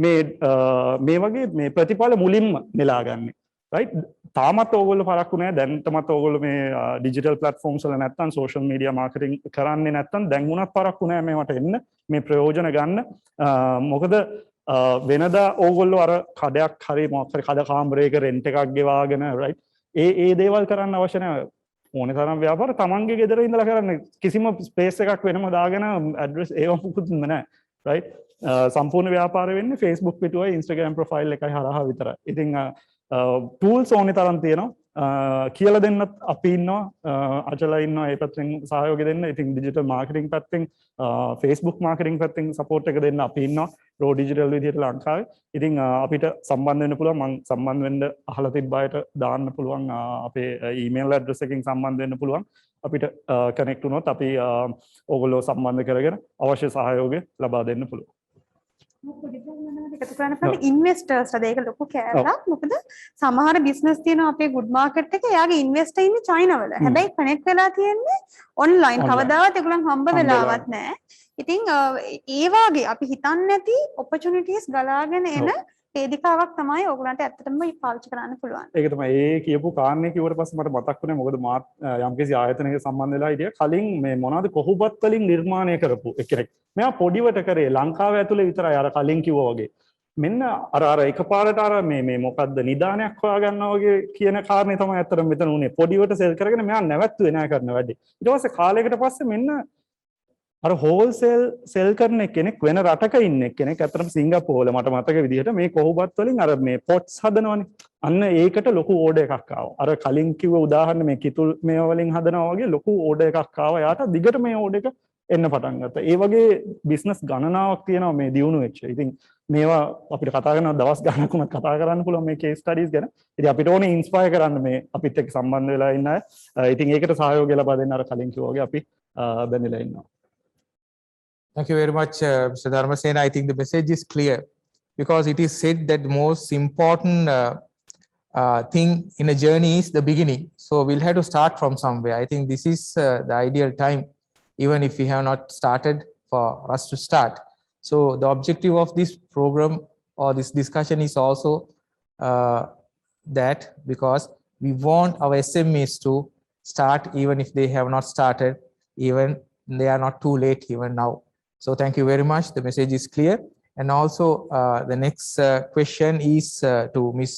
මේ වගේ මේ ප්‍රතිඵල මුලින්ම නෙලාගන්නේ right තාමත් ඕගොල්ලෝ පරක්කු නැහැ දැන් තමත් ඕගොල්ලෝ මේ digital platforms වල නැත්තම් social media marketing කරන්නේ නැත්තම් දැන් උනත් පරක්කු නැහැ මේවට එන්න මේ ප්‍රයෝජන ගන්න මොකද වෙනදා ඕගොල්ලෝ අර කඩයක් හරි මොකක් හරි කඩ කාමරයක රෙන්ට් එකක් ගෙවාගෙන right ඒ දේවල් කරන්න අවශ්‍ය නැහැ ඕනේ තරම් ව්‍යාපාර තමන්ගේ ගෙදර ඉඳලා කරන්න කිසිම ස්පේස් එකක් වෙනම දාගෙන ඇඩ්‍රස් ඒව මොකුත් නැහැ right සම්පූර්ණ ව්‍යාපාර වෙන්නේ Facebook පිටුවයි Instagram profile එකයි හරහා විතරයි. ඉතින් tools ඕනේ තරම් තියෙනවා. කියලා දෙන්නත් අපි ඉන්නවා. අචලා ඉන්නවා ඒ පැත්තෙන් සහයෝගය දෙන්න. ඉතින් digital marketing පැත්තෙන් Facebook marketing පැත්තෙන් support එක දෙන්න අපි ඉන්නවා. Raw digital විදිහට ලංකාවේ. ඉතින් අපිට සම්බන්ධ වෙන්න පුළුවන්. මම සම්බන්ධ වෙන්න අහලා තිබ්බ අයට දාන්න පුළුවන් අපේ email address එකකින් සම්බන්ධ වෙන්න පුළුවන්. අපිට කනෙක්ට් වුණොත් අපි ඕගොල්ලෝ සම්බන්ධ කරගෙන අවශ්‍ය සහයෝගය ලබා දෙන්න පුළුවන්. එකතු කරන්න පුළුවන් ඉන්වෙස්ටර්ස් ඒක ලොකු කෑල්ලක් මොකද සමහර බිස්නස් තියෙනවා අපේ good market එකේ එයාගේ ඉන්වෙස්ටර් ඉන්නේ චයිනා වල. හැබැයි කනෙක්ට් වෙලා තියෙන්නේ ඔන්ලයින්. කවදාවත් ඒගොල්ලන් හම්බ වෙලාවත් නැහැ. ඉතින් ඒ වාගේ අපි හිතන්නේ නැති opportunities ගලාගෙන එන වේදිකාවක් තමයි ඕගොල්ලන්ට ඇත්තටම පාවිච්චි කරන්න පුළුවන්. ඒක තමයි ඒ කියපු කාරණේ කිව්වට පස්සේ මට මතක් වුණේ මොකද මාත් යම්කිසි ආයතනයක සම්බන්ධ වෙලා හිටියා. කලින් මේ මොනවද කොහොබත් වලින් නිර්මාණය කරපු කෙනෙක්. මෙයා පොඩිවට කරේ ලංකාව ඇතුලේ විතරයි අර කලින් කිව්වා වගේ. මෙන්න අර එකපාරට අර මේ මොකද්ද නිදානයක් හොයාගන්නවා වගේ කියන කාරණේ තමයි ඇත්තටම මෙතන උනේ. පොඩිවට සෙල් කරගෙන මෙයා නැවැත්තුවේ නෑ කරන වැඩේ. ඊට පස්සේ කාලයකට පස්සේ මෙන්න අර හෝල්සේල් සෙල් කරන කෙනෙක් වෙන රටක ඉන්න කෙනෙක් අතරම සිංගප්පූරුවල මට මතක විදිහට මේ කොහොබත් වලින් අර මේ පොට්ස් හදනවනේ අන්න ඒකට ලොකු ඕඩර් එකක් ආවා අර කලින් කිව්ව උදාහරණ මේ කිතුල් මේ වලින් හදනවා වගේ ලොකු ඕඩර් එකක් ආවා යාට දිගට මේ ඕඩර් එක එන්න පටන් ගත්තා. ඒ වගේ බිස්නස් ගණනාවක් තියෙනවා මේ දියුණු වෙච්ච. ඉතින් මේවා අපිට කතා කරන දවස් ගණනක් උනත් කතා කරන්න පුළුවන් මේ කේස් ස්ටඩීස් ගැන. ඉතින් අපිට ඕනේ ඉන්ස්පයර් කරන්න මේ අපිත් එක්ක සම්බන්ධ වෙලා ඉන්න අය. ඉතින් ඒකට සහයෝගය ලබා දෙන්න අර කලින් කිව්වා වගේ අපි බැඳලා ඉන්නවා. Thank you very much, Mr. Dharmasena. I think the message is clear because it is said that the most important thing in a journey is the beginning. So we'll have to start from somewhere. I think this is the ideal time, even if we have not started, for us to start. So the objective of this program or this discussion is also that because we want our SMEs to start even if they have not started, even they are not too late even now. So thank you very much. The message is clear. And also the next question is to Ms.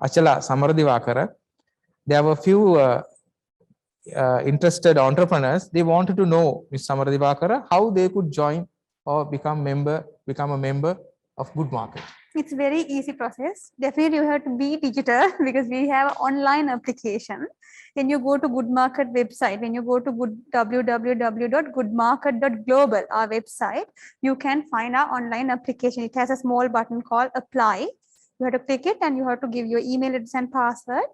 Achala Samaradivakara. There were few interested entrepreneurs. They wanted to know, Ms. Samaradivakara, how they could join or become a member of Good Market. It's very easy process. Definitely you have to be digital because we have online application. When you go to Good Market website, when you go to www.goodmarket.global, our website, you can find our online application. It has a small button called apply. You have to click it and you have to give your email address and password.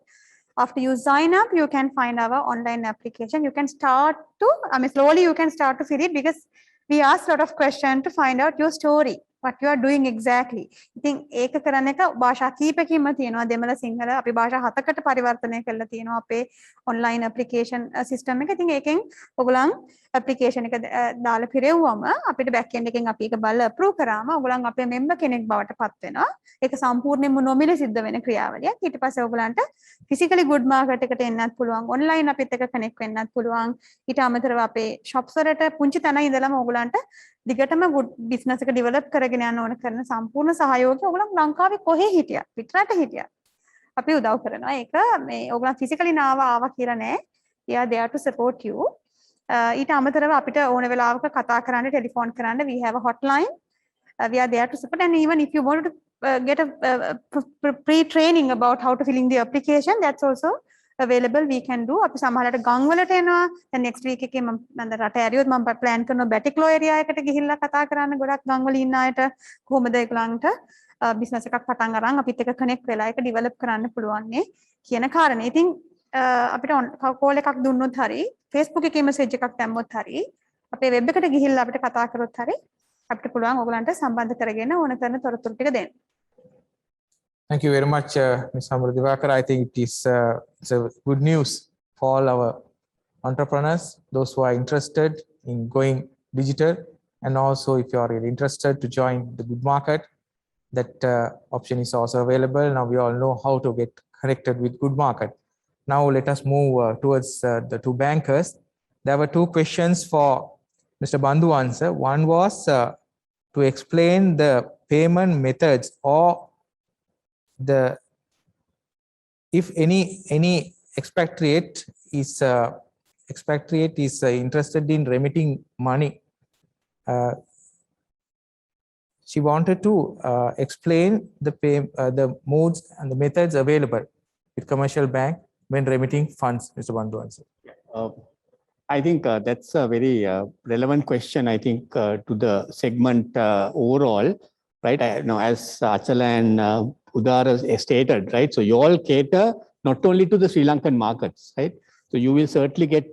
After you sign up, you can find our online application. You can start to, slowly you can start to fill it because we ask a lot of questions to find out your story, what you are doing exactly. I think ඒක කරන එක භාෂා කීපකින්ම තියෙනවා දෙමළ සිංහල අපි භාෂා 7කට පරිවර්තනය කරලා තියෙනවා අපේ online application system එක. ඉතින් ඒකෙන් ඔයගොල්ලන් application එක දාලා පිරෙව්වම අපිට back end එකෙන් අපි ඒක බලලා approve කරාම ඔයගොල්ලන් අපේ member කෙනෙක් බවට පත් වෙනවා. ඒක සම්පූර්ණයෙන්ම නොමිලේ සිද්ධ වෙන ක්‍රියාවලියක්. ඊට පස්සේ ඔයගොල්ලන්ට physically good market එකට එන්නත් පුළුවන්, online අපිත් එක්ක connect වෙන්නත් පුළුවන්. ඊට අමතරව අපේ shops වලට පුංචි තැන ඉඳලම ඔයගොල්ලන්ට දිගටම good business එක develop කරගෙන යන්න ඕන කරන සම්පූර්ණ සහයෝගය ඔයගොල්ලන් ලංකාවේ කොහේ හිටියත් පිටරට හිටියත් අපි උදව් කරනවා. ඒක මේ ඔයගොල්ලන් physically ආවා කියලා නෑ. We are there to support you. ඊට අමතරව අපිට ඕන වෙලාවක කතා කරන්න, ටෙලිෆෝන් කරන්න, we have a hotline. We are there to support, and even if you want to get a pre-training about how to fill in the application, that's also available. We can do. අපි සමහරවිට ගම් වලට එනවා. දැන් next week එකේ මම රට ඇරියොත් මම plan කරනවා Batticlo area එකට ගිහිල්ලා කතා කරන්න ගොඩක් ගම් වල ඉන්න අයට කොහොමද ඒගොල්ලන්ට business එකක් පටන් අරන් අපිත් එක්ක connect වෙලා ඒක develop කරන්න පුළුවන් නේ කියන කාරණේ. ඉතින් අපිට call එකක් දුන්නොත් හරි, Facebook එකේ message එකක් දැම්මොත් හරි, අපේ web එකට ගිහිල්ලා අපිට කතා කරොත් හරි අපිට පුළුවන් ඔයගලන්ට සම්බන්ධ කරගෙන ඕන කරන තොරතුරු ටික දෙන්න. Thank you very much, Ms. Samaradivakara. I think it's a good news for all our entrepreneurs, those who are interested in going digital, and also if you are really interested to join the Good Market, that option is also available. Now we all know how to get connected with Good Market. Now let us move towards the two bankers. There were two questions for Mr. Bandhu answer. One was to explain the payment methods or if any expatriate is interested in remitting money. She wanted to explain the modes and the methods available with commercial bank when remitting funds, Mr. Bandhu answer. I think that's a very relevant question, I think, to the segment overall, right? As Achala and Udara stated, right? So you all cater not only to the Sri Lankan markets, right? So you will certainly get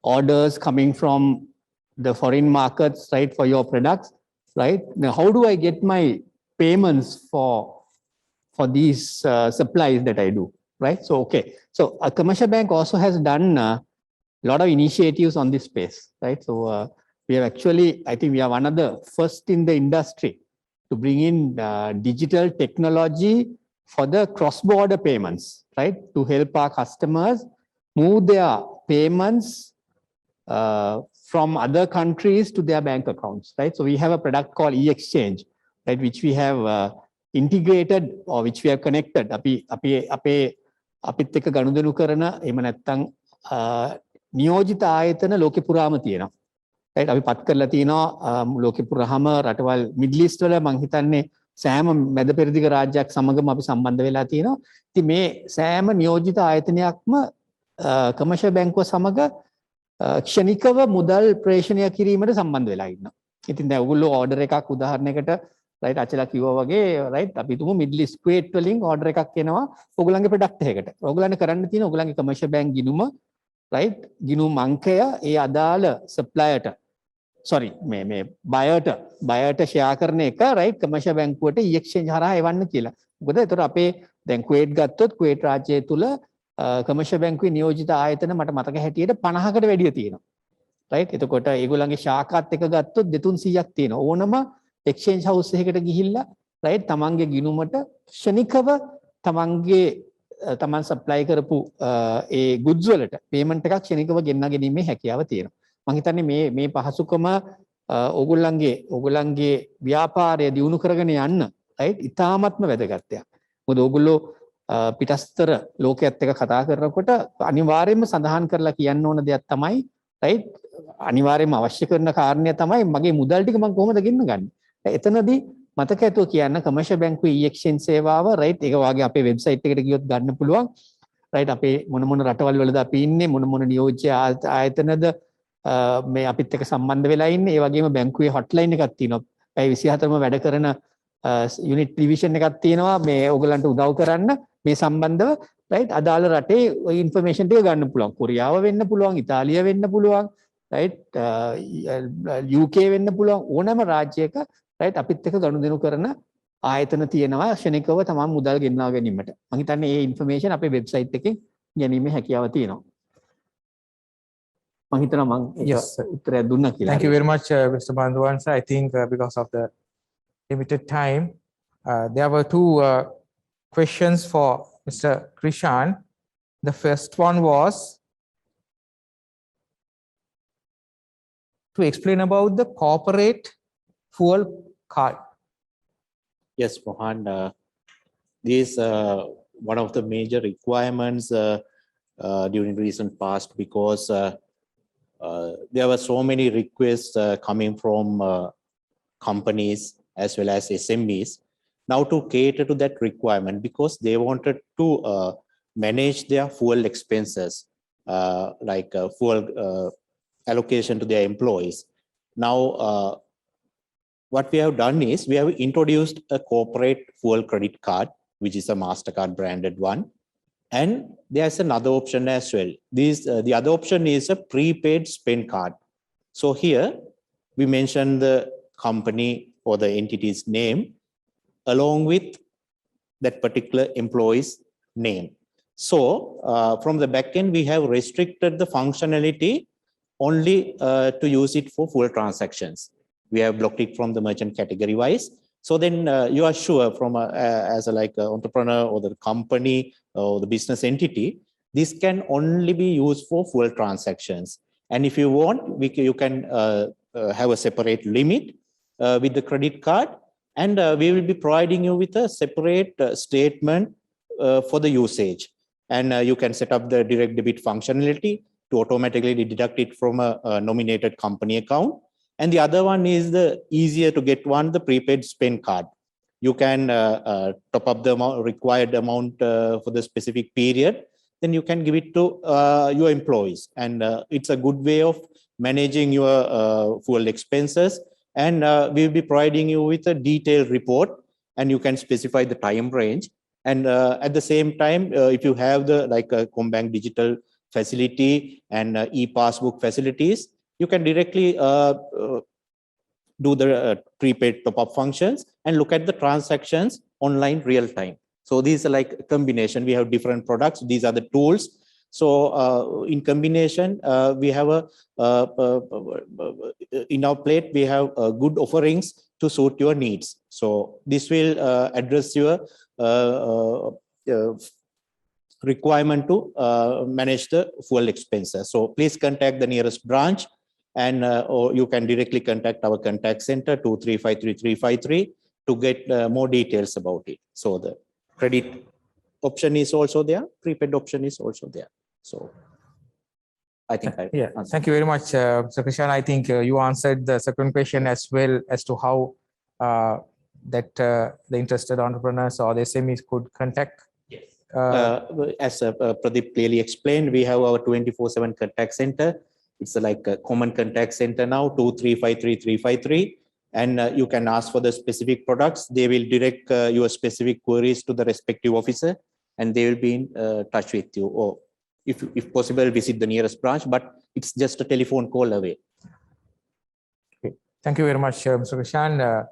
orders coming from the foreign markets, right, for your products, right? Now, how do I get my payments for these supplies that I do, right? So, okay. So a commercial bank also has done a lot of initiatives on this space, right? So we have actually, I think we are one of the first in the industry to bring in digital technology for the cross-border payments, right? To help our customers move their payments from other countries to their bank accounts, right? So we have a product called e-exchange, right? Which we have integrated or which we have connected. අපිත් එක්ක ගනුදෙනු කරන එහෙම නැත්නම් නියෝජිත ආයතන ලෝකෙ පුරාම තියෙනවා. right? අපි පත් කරලා තියෙනවා ලෝකෙ පුරාම රටවල් මිඩල් ඊස්ට් වල මං හිතන්නේ සෑම මැද පෙරදිග රාජ්‍යයක් සමගම අපි සම්බන්ධ වෙලා තියෙනවා. ඉතින් මේ සෑම නියෝජිත ආයතනයක්ම කමර්ෂල් බැංකුව සමග ක්ෂණිකව මුදල් ප්‍රේෂණය කිරීමට සම්බන්ධ වෙලා ඉන්නවා. ඉතින් දැන් ඔයගොල්ලෝ ඕඩර් එකක් උදාහරණයකට රයිට් අචලා කිව්වා වගේ රයිට් අපි තුමු මිඩල් ඉස්ට් කුවේට් වලින් ඕඩර් එකක් එනවා ඔයගොල්ලන්ගේ ප්‍රොඩක්ට් එකකට. ඔයගොල්ලන්ට කරන්න තියෙන ඔයගොල්ලන්ගේ කමර්ෂල් බැංක් ගිණුම රයිට් ගිණුම් අංකය ඒ අදාළ සප්ලයර්ට මේ බයර්ට ෂෙයා කරන එක රයිට් කමර්ෂල් බැංකුවට එක්ස්චේන්ජ් හරහා එවන්න කියලා. මොකද ඒතර අපේ දැන් කුවේට් ගත්තොත් කුවේට් රාජ්‍යය තුල කමර්ෂල් බැංකුවේ නියෝජිත ආයතන මට මතක හැටියට 50කට වැඩිය තියෙනවා. රයිට් එතකොට ඒගොල්ලන්ගේ ශාඛාත් එක ගත්තොත් 200ක් තියෙනවා. ඕනම එක්ස්චේන්ජ් හවුස් එකකට ගිහිල්ලා රයිට් තමන්ගේ ගිණුමට ක්ෂණිකව තමන් සප්ලයි කරපු ඒ ගුඩ්ස් වලට පේමන්ට් එකක් ක්ෂණිකව ගෙන්නා ගැනීමේ හැකියාව තියෙනවා. මම හිතන්නේ මේ පහසුකම ඕගොල්ලන්ගේ ව්‍යාපාරය දියුණු කරගෙන යන්න රයිට් ඉතාමත්ම වැදගත් දෙයක්. මොකද ඕගොල්ලෝ පිටස්තර ලෝකයේත් එක්ක කතා කරනකොට අනිවාර්යයෙන්ම සඳහන් කරලා කියන්න ඕන දෙයක් තමයි රයිට් අනිවාර්යයෙන්ම අවශ්‍ය කරන කාරණය තමයි මගේ මුදල් ටික මම කොහොමද ගෙන්නගන්නේ. එතනදී මතක ඇතුව කියන්න කමර්ෂල් බැංකුවේ e-exchange සේවාව රයිට් ඒක වාගේ අපේ වෙබ්සයිට් එකට ගියොත් ගන්න පුළුවන්. රයිට් අපේ මොන රටවල් වලද අපි ඉන්නේ මොන නියෝජ්‍ය ආයතනද මේ අපිත් එක්ක සම්බන්ධ වෙලා ඉන්නේ. ඒ වගේම බැංකුවේ hotline එකක් තියෙනවා. පැය 24ම වැඩ කරන යුනිට් ඩිවිෂන් එකක් තියෙනවා මේ ඕගලන්ට උදව් කරන්න මේ සම්බන්ධව රයිට් අදාළ රටේ ওই ইনফර්මේෂන් ටික ගන්න පුළුවන්. කොරියාව වෙන්න පුළුවන්, ඉතාලිය වෙන්න පුළුවන්, රයිට් UK වෙන්න පුළුවන් ඕනෑම රාජ්‍යයක රයිට් අපිත් එක්ක ගනුදෙනු කරන ආයතන තියෙනවා ක්ෂණිකව තමන් මුදල් ගෙන්වා ගැනීමට. මම හිතන්නේ මේ ইনফර්මේෂන් අපේ වෙබ්සයිට් එකෙන් ගැනීමේ හැකියාව තියෙනවා. මම හිතනවා මම උත්තරයක් දුන්නා කියලා. Thank you very much, Mr. Bandhuwansa. I think because of the limited time, there were two questions for Mr. Krishan. The first one was to explain about the corporate fuel card. Yes, Mohan, this is one of the major requirements during recent past because there were so many requests coming from companies as well as SMEs now to cater to that requirement because they wanted to manage their fuel expenses like fuel allocation to their employees. Now, what we have done is we have introduced a corporate fuel credit card, which is a MasterCard branded one. And there's another option as well. The other option is a prepaid spend card. So here we mention the company or the entity's name along with that particular employee's name. So from the back end, we have restricted the functionality only to use it for full transactions. We have blocked it from the merchant category wise. So then you are sure from as a like a entrepreneur or the company or the business entity, this can only be used for full transactions. And if you want, you can have a separate limit with the credit card, and we will be providing you with a separate statement for the usage. And you can set up the direct debit functionality to automatically deduct it from a nominated company account. And the other one is the easier to get one, the prepaid spend card. You can top up the required amount for the specific period, then you can give it to your employees. And it's a good way of managing your fuel expenses. And we will be providing you with a detailed report, and you can specify the time range. And at the same time, if you have the like Combank digital facility and e-passbook facilities, you can directly do the prepaid top-up functions and look at the transactions online real time. So these are like a combination. We have different products. These are the tools. So in combination, we have in our plate, we have good offerings to suit your needs. So this will address your requirement to manage the fuel expenses. So please contact the nearest branch, and or you can directly contact our contact center 2353353 to get more details about it. So the credit option is also there, prepaid option is also there. So I think Thank you very much, Mr. Krishan. I think you answered the second question as well as to how that the interested entrepreneurs or the SMEs could contact. As Pradeep clearly explained, we have our 24/7 contact center. It's like a common contact center now, 2353353, and you can ask for the specific products. They will direct your specific queries to the respective officer, and they will be in touch with you. Or if possible, visit the nearest branch, but it's just a telephone call away. Thank you very much, Mr. Krishan.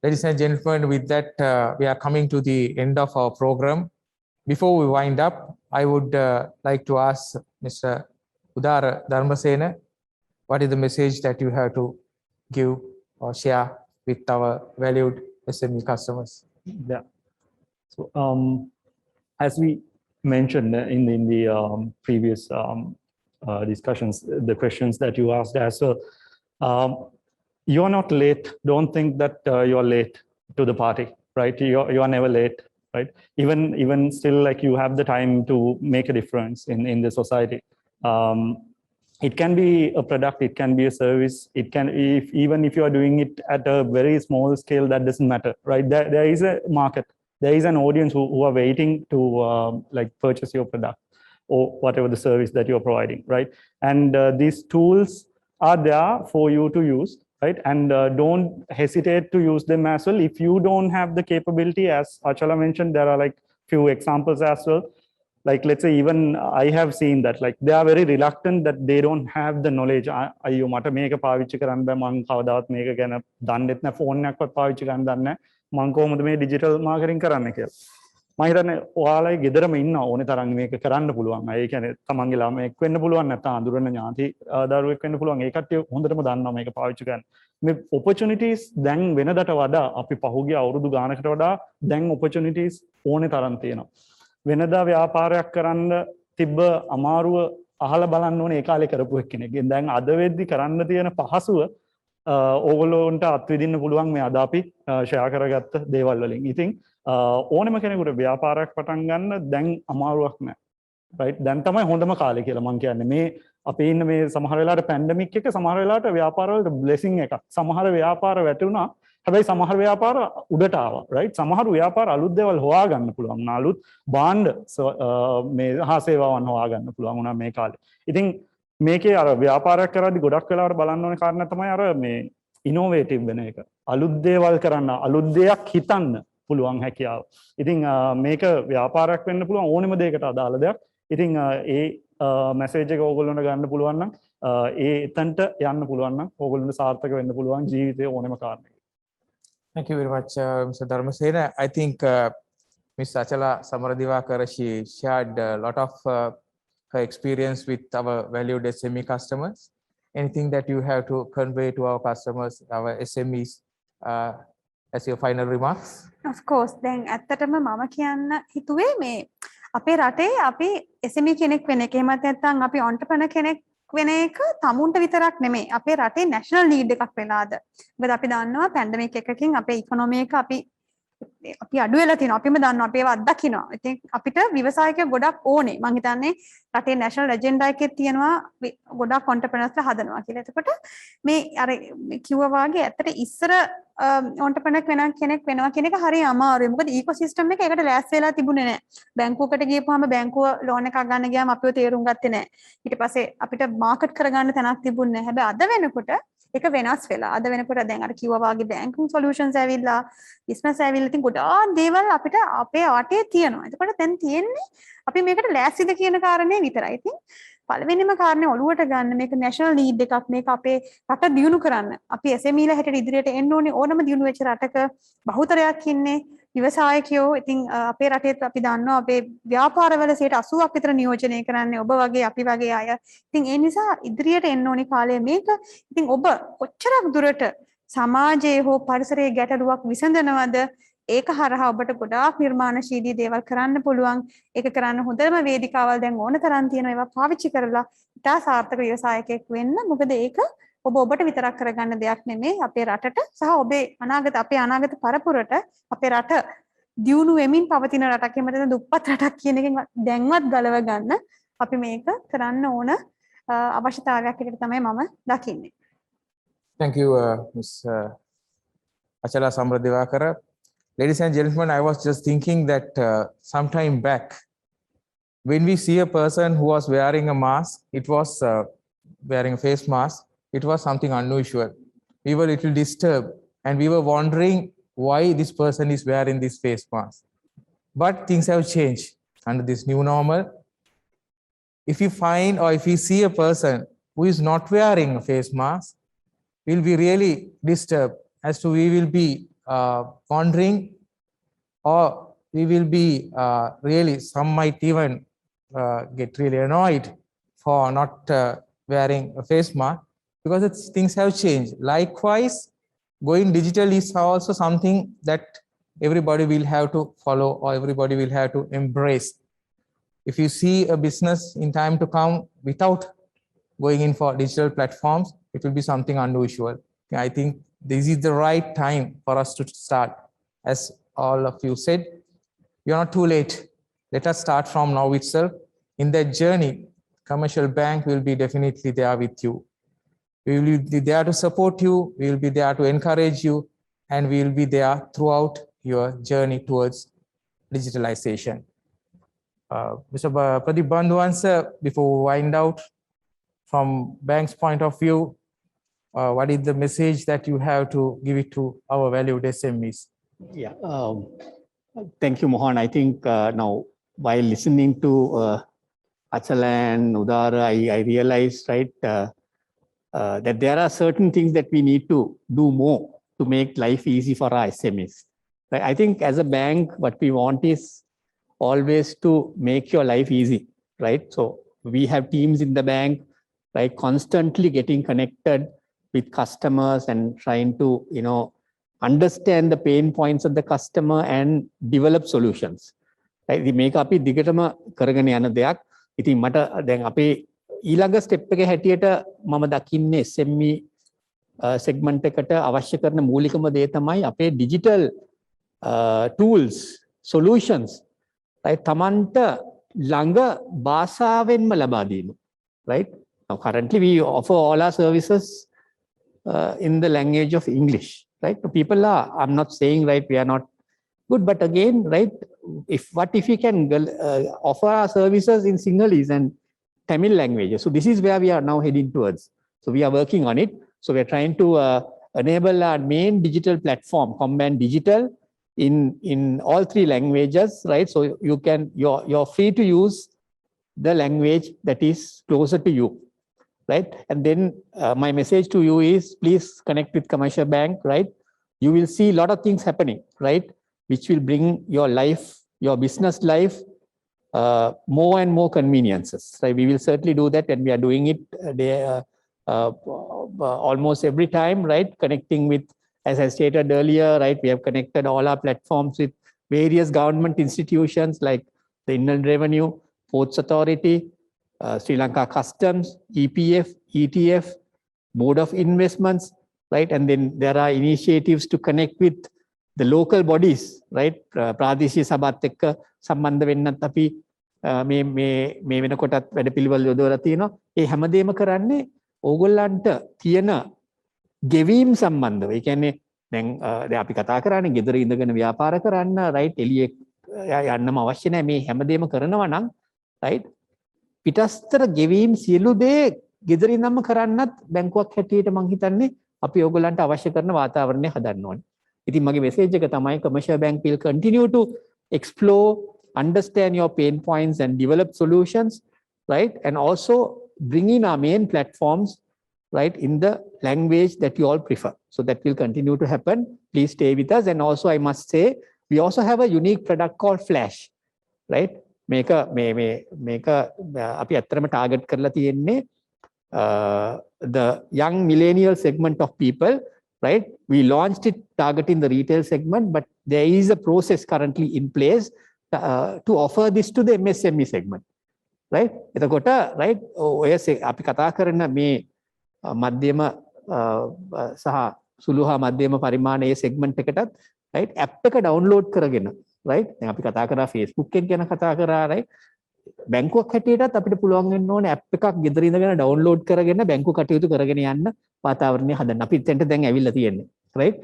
Ladies and gentlemen, with that, we are coming to the end of our program. Before we wind up, I would like to ask Mr. Udara Dharmasena, what is the message that you have to give or share with our valued SME customers? Yeah. So as we mentioned in the previous discussions, the questions that you asked as well, you're not late. Don't think that you're late to the party, right? You are never late, right? Even still, like, you have the time to make a difference in the society. It can be a product, it can be a service, it can, even if you are doing it at a very small scale, that doesn't matter, right? There is a market, there is an audience who are waiting to like purchase your product or whatever the service that you're providing, right? And these tools are there for you to use, right? And don't hesitate to use them as well. If you don't have the capability, as Achala mentioned, there are like few examples as well. Like, let's say, even I have seen that, like, they are very reluctant that they don't have the knowledge. අයියෝ මට මේක පාවිච්චි කරන්න බෑ, මං කවදාවත් මේක ගැන දන්නෙත් නැහැ, ෆෝන් එකක්වත් පාවිච්චි කරන්න දන්නේ නැහැ, මං කොහොමද මේ ඩිජිටල් මාකටිං කරන්න කියලා. මම හිතන්නේ ඔයාලගේ ගෙදරම ඉන්න ඕනේ තරම් මේක කරන්න පුළුවන්. ඒ කියන්නේ තමන්ගේ ළමයෙක් වෙන්න පුළුවන්, නැත්නම් අඳුරන ඥාති දරුවෙක් වෙන්න පුළුවන්. ඒ කට්ටිය හොඳටම දන්නවා මේක පාවිච්චි කරන්න. මේ opportunities දැන් වෙනදට වඩා අපි පහුගිය අවුරුදු ගානකට වඩා දැන් opportunities ඕනේ තරම් තියෙනවා. වෙනදා ව්‍යාපාරයක් කරන්න තිබ්බ අමාරුව අහලා බලන්න ඕනේ ඒ කාලේ කරපු එක්කෙනෙක්ගෙන්. දැන් අද වෙද්දි කරන්න තියෙන පහසුව ඕගොල්ලෝන්ට අත්විඳින්න පුළුවන් මේ අද අපි ෂෙයා කරගත්ත දේවල් වලින්. ඉතින් ඕනෙම කෙනෙකුට ව්‍යාපාරයක් පටන් ගන්න දැන් අමාරුවක් නෑ. රයිට්? දැන් තමයි හොඳම කාලේ කියලා මම කියන්නේ. මේ අපි ඉන්න මේ සමහර වෙලාවට පැන්ඩමික් එක සමහර වෙලාවට ව්‍යාපාර වලට බ්ලෙසිං එකක්. සමහර ව්‍යාපාර වැටුණා. හැබැයි සමහර ව්‍යාපාර උඩට ආවා, රයිට්? සමහර ව්‍යාපාර අලුත් දේවල් හොයාගන්න පුළුවන් වුණා, අලුත් භාණ්ඩ මේ හා සේවාවන් හොයාගන්න පුළුවන් වුණා මේ කාලේ. ඉතින් මේකේ අර ව්‍යාපාරයක් කරද්දි ගොඩක් වෙලාවට බලන්න ඕනේ කාරණා තමයි අර මේ ඉනෝවේටිව් වෙන එක. අලුත් දේවල් කරන්න, අලුත් දෙයක් හිතන්න පුළුවන් හැකියාව. ඉතින් මේක ව්‍යාපාරයක් වෙන්න පුළුවන් ඕනෙම දෙයකට අදාළ දෙයක්. ඉතින් ඒ මැසේජ් එක ඕගොල්ලන්ට ගන්න පුළුවන් නම් ඒ එතනට යන්න පුළුවන් නම් ඕගොල්ලන්ට සාර්ථක වෙන්න පුළුවන් ජීවිතයේ ඕනෙම කාරණයක්. Thank you very much, Mr. Dharmasena. I think Ms. Achala Samaradivakar, she shared a lot of her experience with our valued SME customers. Anything that you have to convey to our customers, our SMEs, as your final remarks? Of course. දැන් ඇත්තටම මම කියන්න හිතුවේ මේ අපේ රටේ අපි SME කෙනෙක් වෙන එක, එහෙමත් නැත්නම් අපි entrepreneur කෙනෙක් වෙන එක තමුන්ට විතරක් නෙමෙයි. අපේ රටේ national need එකක් වෙලාද. මොකද අපි දන්නවා පැන්ඩමික් එකකින් අපේ ඉකොනොමි එක අපි අඩු වෙලා තියෙනවා. අපිම දන්නවා, අපි ඒව අත්දකිනවා. ඉතින් අපිට ව්‍යවසායකයෝ ගොඩක් ඕනේ. මම හිතන්නේ රටේ national agenda එකේ තියෙනවා ගොඩක් entrepreneursලා හදනවා කියලා. එතකොට මේ අර කිව්වා වාගේ ඇත්තට ඉස්සර entrepreneur කෙනෙක් වෙනවා කියන එක හරිය අමාරුයි. මොකද ecosystem එක ඒකට ලෑස්ති වෙලා තිබුණේ නැහැ. බැංකුවකට ගියපුවාම බැංකුව ලෝන් එකක් ගන්න ගියාම අපිව තේරුම් ගත්තේ නැහැ. ඊට පස්සේ අපිට මාකට් කරගන්න තැනක් තිබුණේ නැහැ. හැබැයි අද වෙනකොට ඒක වෙනස් වෙලා. අද වෙනකොට දැන් අර කිව්වා වාගේ බැංකින් සොලියුෂන්ස් ඇවිල්ලා, බිස්නස් ඇවිල්ලා, ඉතින් ගොඩාක් දේවල් අපිට අපේ වටේ තියෙනවා. එතකොට දැන් තියෙන්නේ අපි මේකට ලෑස්තිද කියන කාරණේ විතරයි. ඉතින් පළවෙනිම කාරණේ ඔළුවට ගන්න මේක national need එකක්. මේක අපේ රට දියුණු කරන්න. අපි SME ලා හැටියට ඉදිරියට එන්න ඕනේ. ඕනම දියුණු වෙච්ච රටක බහුතරයක් ඉන්නේ ව්‍යවසායකයෝ. ඉතින් අපේ රටේත් අපි දන්නවා අපේ ව්‍යාපාරවල 80% විතර නියෝජනය කරන්නේ ඔබ වගේ අපි වගේ අය. ඉතින් ඒ නිසා ඉදිරියට එන්න ඕනේ කාලය මේක. ඉතින් ඔබ කොච්චරක් දුරට සමාජයේ හෝ පරිසරයේ ගැටලුවක් විසඳනවද? ඒක හරහා ඔබට ගොඩාක් නිර්මාණශීලී දේවල් කරන්න පුළුවන්. ඒක කරන්න හොඳම වේදිකාවල් දැන් ඕන තරම් තියෙනවා. ඒවා පාවිච්චි කරලා ඉතා සාර්ථක ව්‍යවසායකයෙක් වෙන්න. මොකද ඒක ඔබට විතරක් කරගන්න දෙයක් නෙමෙයි, අපේ රටට සහ අපේ අනාගත පරපුරට අපේ රට දියුණු වෙමින් පවතින රටක්, එහෙම නැත්නම් දුප්පත් රටක් කියන එකෙන් දැන්වත් ගලව ගන්න අපි මේක කරන්න ඕන අවශ්‍යතාවයක් විදිහට තමයි මම දකින්නේ. Thank you, Ms. Achala Samaradivakar. Ladies and gentlemen, I was just thinking that some time back, when we see a person who was wearing a mask, it was wearing a face mask, it was something unusual. We were a little disturbed and we were wondering why this person is wearing this face mask. But things have changed under this new normal. If you find or if you see a person who is not wearing a face mask, we'll be really disturbed as to we will be wondering, or we will be really, some might even get really annoyed for not wearing a face mask, because things have changed. Likewise, going digital is also something that everybody will have to follow, or everybody will have to embrace. If you see a business in time to come without going in for digital platforms, it will be something unusual. I think this is the right time for us to start. As all of you said, you're not too late. Let us start from now itself. In that journey, Commercial Bank will be definitely there with you. We will be there to support you. We will be there to encourage you, and we will be there throughout your journey towards digitalization. Mr. Pradeep Bandhuan, sir, before we wind out, from bank's point of view, what is the message that you have to give it to our valued SMEs? Yeah, thank you, Mohan. I think now while listening to Achala and Udara, I realized, right, that there are certain things that we need to do more to make life easy for our SMEs. Right? I think as a bank, what we want is always to make your life easy, right? So we have teams in the bank, right, constantly getting connected with customers and trying to, understand the pain points of the customer and develop solutions. Right? The make අපි දිගටම කරගෙන යන දෙයක්. ඉතින් මට දැන් අපේ ඊළඟ ස්ටෙප් එක හැටියට මම දකින්නේ SME segment එකට අවශ්‍ය කරන මූලිකම දේ තමයි අපේ digital tools, solutions, right? තමන්ට ළඟ භාෂාවෙන්ම ලබා දීම. Right? Now currently we offer all our services in the language of English. Right? People are, I'm not saying, right, we are not good, but again, right, if we can offer our services in Sinhalese and Tamil languages. So this is where we are now heading towards. So we are working on it. So we are trying to enable our main digital platform, Combank Digital, in all three languages, right? So you're free to use the language that is closer to you. Right? And then my message to you is, please connect with Commercial Bank, right? You will see a lot of things happening, right? Which will bring your life, your business life, more and more conveniences, right? We will certainly do that, and we are doing it almost every time, right? Connecting with, as I stated earlier, right? We have connected all our platforms with various government institutions like the Inland Revenue, Ports Authority, Sri Lanka Customs, EPF, ETF, Board of Investments, right? And then there are initiatives to connect with the local bodies, right? ප්‍රාදේශීය සභාත් එක්ක සම්බන්ධ වෙන්නත් අපි මේ වෙනකොටත් වැඩපිළිවෙල යොදවලා තියෙනවා. ඒ හැමදේම කරන්නේ ඕගොල්ලන්ට තියෙන ගෙවීම් සම්බන්ධව. ඒ කියන්නේ දැන් අපි කතා කරන්නේ ගෙදර ඉඳගෙන ව්‍යාපාර කරන්න, right? එළියේ යන්නම අවශ්‍ය නැහැ. මේ හැමදේම කරනවා නම්, right? පිටස්තර ගෙවීම් සියලු දේ ගෙදර ඉඳන්ම කරන්නත් බැංකුවක් හැටියට මම හිතන්නේ අපි ඕගොල්ලන්ට අවශ්‍ය කරන වාතාවරණය හදන්න ඕනේ. ඉතින් මගේ මෙසේජ් එක තමයි Commercial Bank will continue to explore, understand your pain points and develop solutions, right? And also bring in our main platforms, right, in the language that you all prefer. So that will continue to happen. Please stay with us. And also I must say, we also have a unique product called Flash, right? මේක අපි ඇත්තටම target කරලා තියෙන්නේ the young millennial segment of people, right? We launched it targeting the retail segment, but there is a process currently in place to offer this to the MSME segment, right? එතකොට right ඔය අපි කතා කරන මේ මධ්‍යම සහ සුළු හා මධ්‍යම පරිමාණයේ segment එකටත් right app එක download කරගෙන, right? දැන් අපි කතා කරා Facebook එක ගැන කතා කරා, right? බැංකුවක් හැටියටත් අපිට පුළුවන් වෙන්න ඕනේ app එකක් ගෙදර ඉඳගෙන download කරගෙන බැංකු කටයුතු කරගෙන යන්න වාතාවරණය හදන්න. අපි එතෙන්ට දැන් ඇවිල්ලා තියෙන්නේ, right?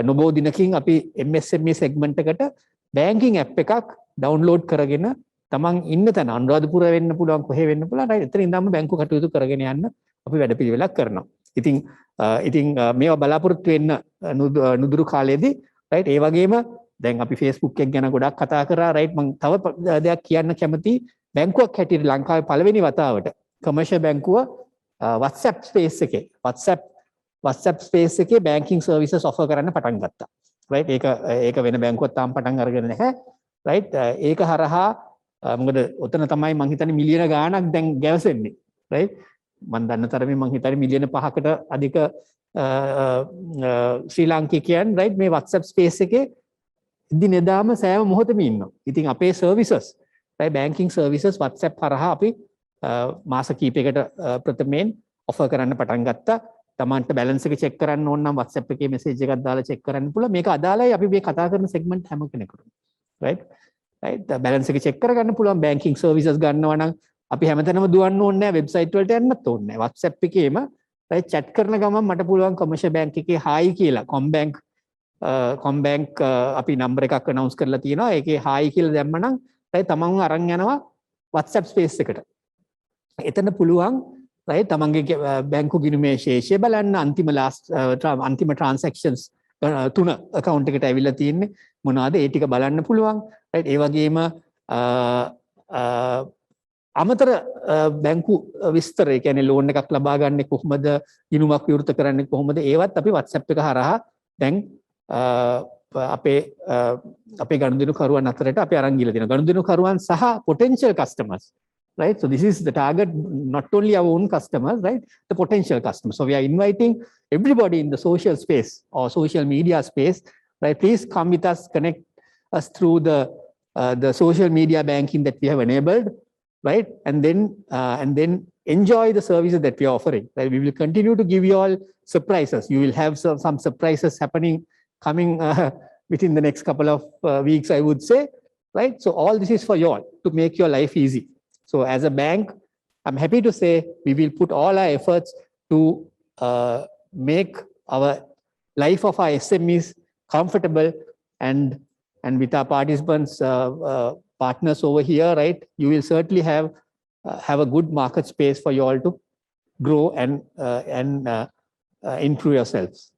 නොබෝ දිනකින් අපි MSME segment එකට banking app එකක් download කරගෙන තමන් ඉන්න තැන අනුරාධපුර වෙන්න පුළුවන්, කොහේ වෙන්න පුළුවන්, right? එතන ඉඳන්ම බැංකු කටයුතු කරගෙන යන්න අපි වැඩපිළිවෙලක් කරනවා. ඉතින් මේවා බලාපොරොත්තු වෙන්න නුදුරු කාලයේදී right ඒ වගේම දැන් අපි Facebook එක ගැන ගොඩක් කතා කරා right මම තව දෙයක් කියන්න කැමතියි බැංකුවක් හැටියට ලංකාවේ පළවෙනි වතාවට කමර්ෂල් බැංකුව WhatsApp space එකේ WhatsApp space එකේ banking services offer කරන්න පටන් ගත්තා. right ඒක වෙන බැංකුවක් තාම පටන් අරගෙන නැහැ. right ඒක හරහා මොකද ඔතන තමයි මං හිතන්නේ මිලියන ගාණක් දැන් ගැවසෙන්නේ. right මම දන්න තරමේ මං හිතන්නේ මිලියන 5කට අධික ශ්‍රී ලාංකිකයන් right මේ WhatsApp space එකේ දිනෙදාම සෑම මොහොතෙම ඉන්නවා. ඉතින් අපේ services right banking services WhatsApp හරහා අපි මාස කිහිපයකට ප්‍රථමයෙන් offer කරන්න පටන් ගත්තා. තමන්ට balance එක check කරන්න ඕන නම් WhatsApp එකේ message එකක් දාලා check කරන්න පුළුවන්. මේක අදාළයි අපි මේ කතා කරන segment හැම කෙනෙකුටම. right balance එක check කරගන්න පුළුවන් banking services ගන්නවා නම් අපි හැමතැනම දුවන්න ඕනේ නැහැ website වලට යන්නත් ඕනේ නැහැ. WhatsApp එකේම right chat කරන ගමන් මට පුළුවන් commercial bank එකේ hi කියලා combank අපි number එකක් announce කරලා තියෙනවා. ඒකේ hi කියලා දැම්මනම් right තමන්ව අරන් යනවා WhatsApp space එකට. එතන පුළුවන් right තමන්ගේ බැංකු ගිණුමේ ශේෂය බලන්න අන්තිම transactions 3 account එකට ඇවිල්ලා තියෙන්නේ මොනවාද ඒ ටික බලන්න පුළුවන්. right ඒ වගේම අමතර බැංකු විස්තර ඒ කියන්නේ ලෝන් එකක් ලබා ගන්න කොහොමද ගිණුමක් විවෘත කරන්නේ කොහොමද ඒවත් අපි WhatsApp එක හරහා දැන් අපේ ගනුදෙනු කරුවන් අතරට අපි අරන් ගිහලා තියෙනවා. ගනුදෙනු කරුවන් සහ potential customers right so this is the target, not only our own customers right the potential customers. So we are inviting everybody in the social space or social media space right please come with us, connect us through the social media banking that we have enabled right and then enjoy the services that we are offering. Right we will continue to give you all surprises. You will have some surprises coming within the next couple of weeks I would say. Right so all this is for you all to make your life easy. So as a bank, I'm happy to say we will put all our efforts to make our life of our SMEs comfortable and with our participants, partners over here, right? You will certainly have a good market space for you all to grow and improve yourselves.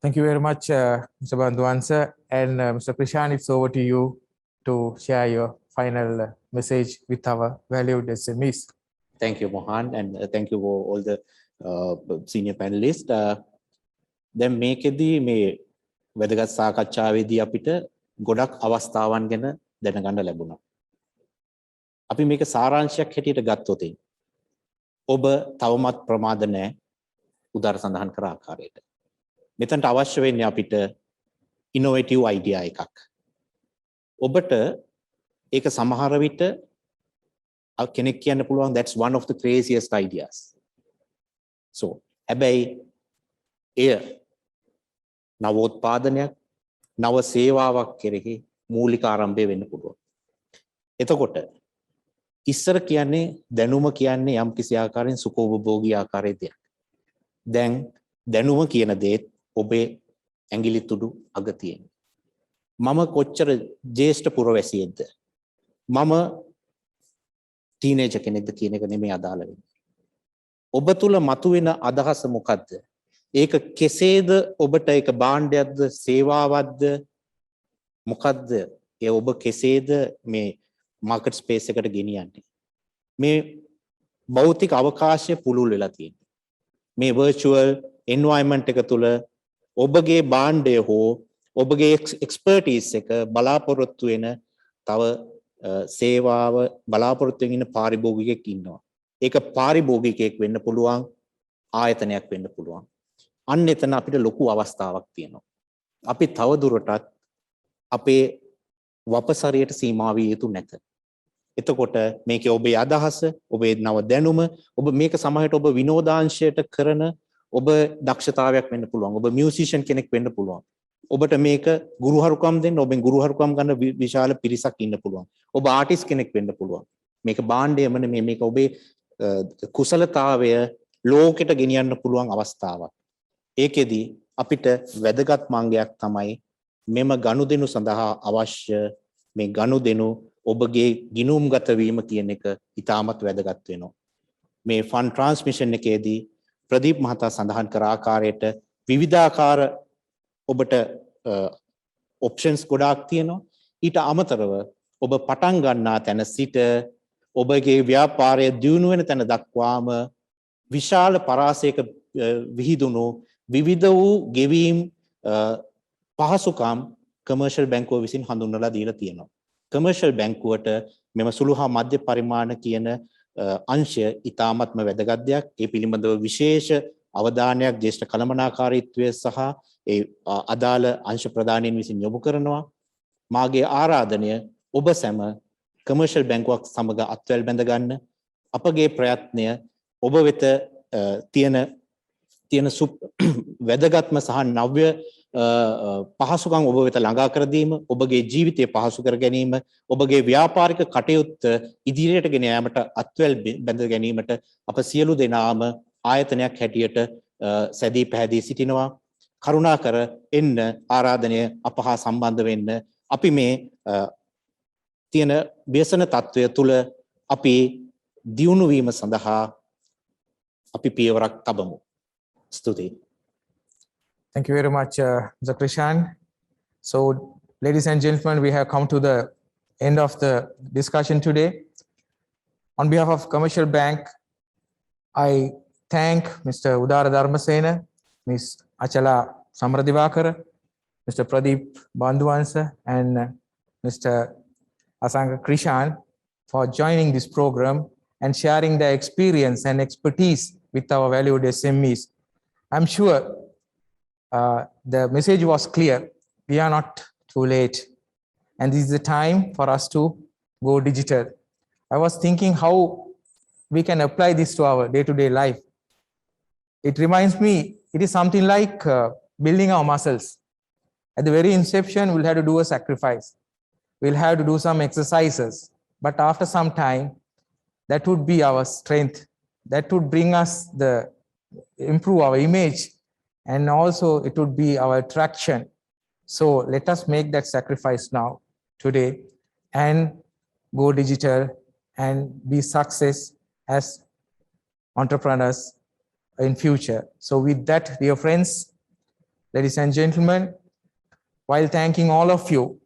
Thank you very much, Mr. Bandhuwan sir. And Mr. Krishan, it's over to you to share your final message with our valued SMEs. Thank you, Mohan, and thank you for all the senior panelists. දැන් මේකෙදී මේ වැදගත් සාකච්ඡාවේදී අපිට ගොඩක් අවස්ථාවන් ගැන දැනගන්න ලැබුණා. අපි මේක සාරාංශයක් හැටියට ගත්තොත් ඔබ තවමත් ප්‍රමාද නැහැ උදාර සඳහන් කර ආකාරයට. මෙතනට අවශ්‍ය වෙන්නේ අපිට innovative idea එකක්. ඔබට ඒක සමහර විට කෙනෙක් කියන්න පුළුවන් that's one of the craziest ideas. So හැබැයි එය නවෝත්පාදනයක් නව සේවාවක් කෙරෙහි මූලික ආරම්භය වෙන්න පුළුවන්. එතකොට ඉස්සර කියන්නේ දැනුම කියන්නේ යම් කිසි ආකාරයෙන් සුඛෝපභෝගී ආකාරයේ දෙයක්. දැන් දැනුම කියන දේ ඔබේ ඇඟිලි තුඩු අග තියෙනවා. මම කොච්චර ජේෂ්ඨ පුරවැසියෙක්ද? මම ටීනේජර් කෙනෙක්ද කියන එක නෙමෙයි අදාළ වෙන්නේ. ඔබ තුල මතුවෙන අදහස මොකද්ද? ඒක කෙසේද ඔබට ඒක භාණ්ඩයක්ද සේවාවක්ද මොකද්ද? ඒ ඔබ කෙසේද මේ මාකට් ස්පේස් එකට ගෙනියන්නේ? මේ භෞතික අවකාශය පුළුල් වෙලා තියෙනවා. මේ virtual environment එක තුල ඔබගේ භාණ්ඩය හෝ ඔබගේ එක්ස්පර්ටිස් එක බලාපොරොත්තු වෙන තව සේවාව බලාපොරොත්තු වෙන පාරිභෝගිකයෙක් ඉන්නවා. ඒක පාරිභෝගිකයෙක් වෙන්න පුළුවන්, ආයතනයක් වෙන්න පුළුවන්. අන්න එතන අපිට ලොකු අවස්ථාවක් තියෙනවා. අපි තව දුරටත් අපේ වපසරියට සීමා විය යුතු නැත. එතකොට මේකේ ඔබේ අදහස, ඔබේ නව දැනුම, ඔබ මේක සමහරට ඔබ විනෝදාංශයට කරන ඔබ දක්ෂතාවයක් වෙන්න පුළුවන්. ඔබ මියුසිෂියන් කෙනෙක් වෙන්න පුළුවන්. ඔබට මේක ගුරුහරුකම් දෙන්න, ඔබෙන් ගුරුහරුකම් ගන්න විශාල පිරිසක් ඉන්න පුළුවන්. ඔබ ආටිස්ට් කෙනෙක් වෙන්න පුළුවන්. මේක භාණ්ඩයම නෙමෙයි, මේක ඔබේ කුසලතාවය ලෝකෙට ගෙනියන්න පුළුවන් අවස්ථාවක්. ඒකෙදි අපිට වැදගත් මංගයක් තමයි මෙම ගනුදෙනු සඳහා අවශ්‍ය මේ ගනුදෙනු ඔබගේ ගිණුම්ගත වීම කියන එක ඉතාමත් වැදගත් වෙනවා. මේ ෆන්ඩ් ට්‍රාන්ස්මිෂන් එකේදී ප්‍රදීප් මහතා සඳහන් කර ආකාරයට විවිධාකාර ඔබට ඔප්ෂන්ස් ගොඩාක් තියෙනවා. ඊට අමතරව ඔබ පටන් ගන්නා තැන සිට ඔබගේ ව්‍යාපාරය දියුණු වෙන තැන දක්වාම විශාල පරාසයක විහිදුණු විවිධ වූ ගෙවීම් පහසුකම් කමර්ෂල් බැංකුව විසින් හඳුන්වලා දීලා තියෙනවා. කමර්ෂල් බැංකුවට මෙම සුළු හා මධ්‍ය පරිමාණ කියන අංශය ඉතාමත්ම වැදගත් දෙයක්. ඒ පිළිබඳව විශේෂ අවධානයක් ජ්‍යෙෂ්ඨ කළමනාකාරීත්වය සහ ඒ අදාළ අංශ ප්‍රධානීන් විසින් යොමු කරනවා. මාගේ ආරාධනය ඔබ සැම කමර්ෂල් බැංකුවක් සමග අත්වැල් බැඳ ගන්න. අපගේ ප්‍රයත්නය ඔබ වෙත තියෙන වැදගත්ම සහ නව්‍ය පහසුකම් ඔබ වෙත ළඟා කර දීම, ඔබගේ ජීවිතය පහසු කර ගැනීම, ඔබගේ ව්‍යාපාරික කටයුත්ත ඉදිරියට ගෙන යාමට අත්වැල් බැඳ ගැනීමට අප සියලු දෙනාම ආයතනයක් හැටියට සැදී පැහැදී සිටිනවා. කරුණාකර එන්න ආරාධනය අප හා සම්බන්ධ වෙන්න. අපි මේ තියෙන ව්‍යසන තත්වය තුළ අපි දියුණු වීම සඳහා අපි පියවරක් තබමු. ස්තුතියි. Thank you very much, Mr. Krishan. So, ladies and gentlemen, we have come to the end of the discussion today. On behalf of Commercial Bank, I thank Mr. Udara Dharmasena, Ms. Achala Samradivakara, Mr. Pradeep Bandhuwansa, and Mr. Asanka Krishan for joining this program and sharing their experience and expertise with our valued SMEs. I'm sure the message was clear. We are not too late. And this is the time for us to go digital. I was thinking how we can apply this to our day-to-day life. It reminds me, it is something like building our muscles. At the very inception, we'll have to do a sacrifice. We'll have to do some exercises. But after some time, that would be our strength. That would bring us improve our image. And also it would be our attraction. So let us make that sacrifice now, today, and go digital and be success as entrepreneurs in future. So with that, dear friends, ladies and gentlemen, while thanking all of you,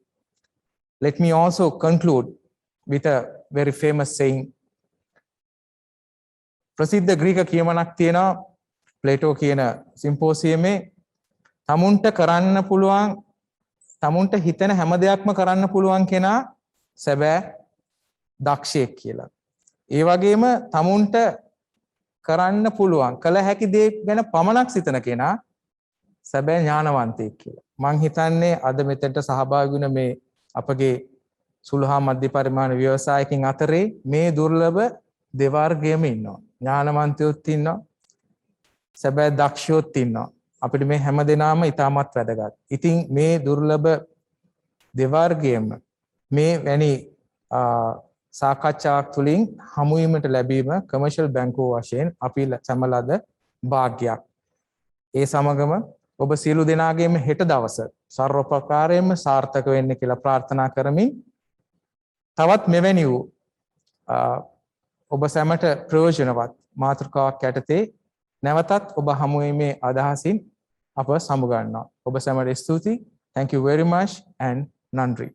let me also conclude with a very famous saying. ප්‍රසිද්ධ Greek කියමනක් තියෙනවා Plato කියන සිම්පෝසියමේ තමුන්ට කරන්න පුළුවන් තමුන්ට හිතෙන හැම දෙයක්ම කරන්න පුළුවන් කෙනා සැබෑ දක්ෂයෙක් කියලා. ඒ වගේම තමුන්ට කරන්න පුළුවන් කළ හැකි දේ ගැන පමණක් සිතන කෙනා සැබෑ ඥානවන්තයෙක් කියලා. මං හිතන්නේ අද මෙතනට සහභාගී වුණ මේ අපගේ සුළු හා මධ්‍ය පරිමාණ ව්‍යවසායකින් අතරේ මේ දුර්ලභ දෙවර්ගයේම ඉන්නවා. ඥානවන්තයොත් ඉන්නවා. සැබෑ දක්ෂයොත් ඉන්නවා. අපිට මේ හැම දෙනාම ඉතාමත් වැදගත්. ඉතින් මේ දුර්ලභ දෙවර්ගයේම මේ වැනි සාකච්ඡාවක් තුළින් හමු වීමට ලැබීම කමර්ෂල් බැංකුව වශයෙන් අපි සැමලද වාග්යක්. ඒ සමගම ඔබ සියලු දෙනාගේම හෙට දවස සර්ව ප්‍රකාරයෙන්ම සාර්ථක වෙන්න කියලා ප්‍රාර්ථනා කරමින් තවත් මෙවැනි වූ ඔබ සැමට ප්‍රයෝජනවත් මාතෘකාවක් යටතේ නැවතත් ඔබ හමු වීමේ අදහසින් අප සමුගන්නවා. ඔබ සැමට ස්තුතියි. Thank you very much and Nandri.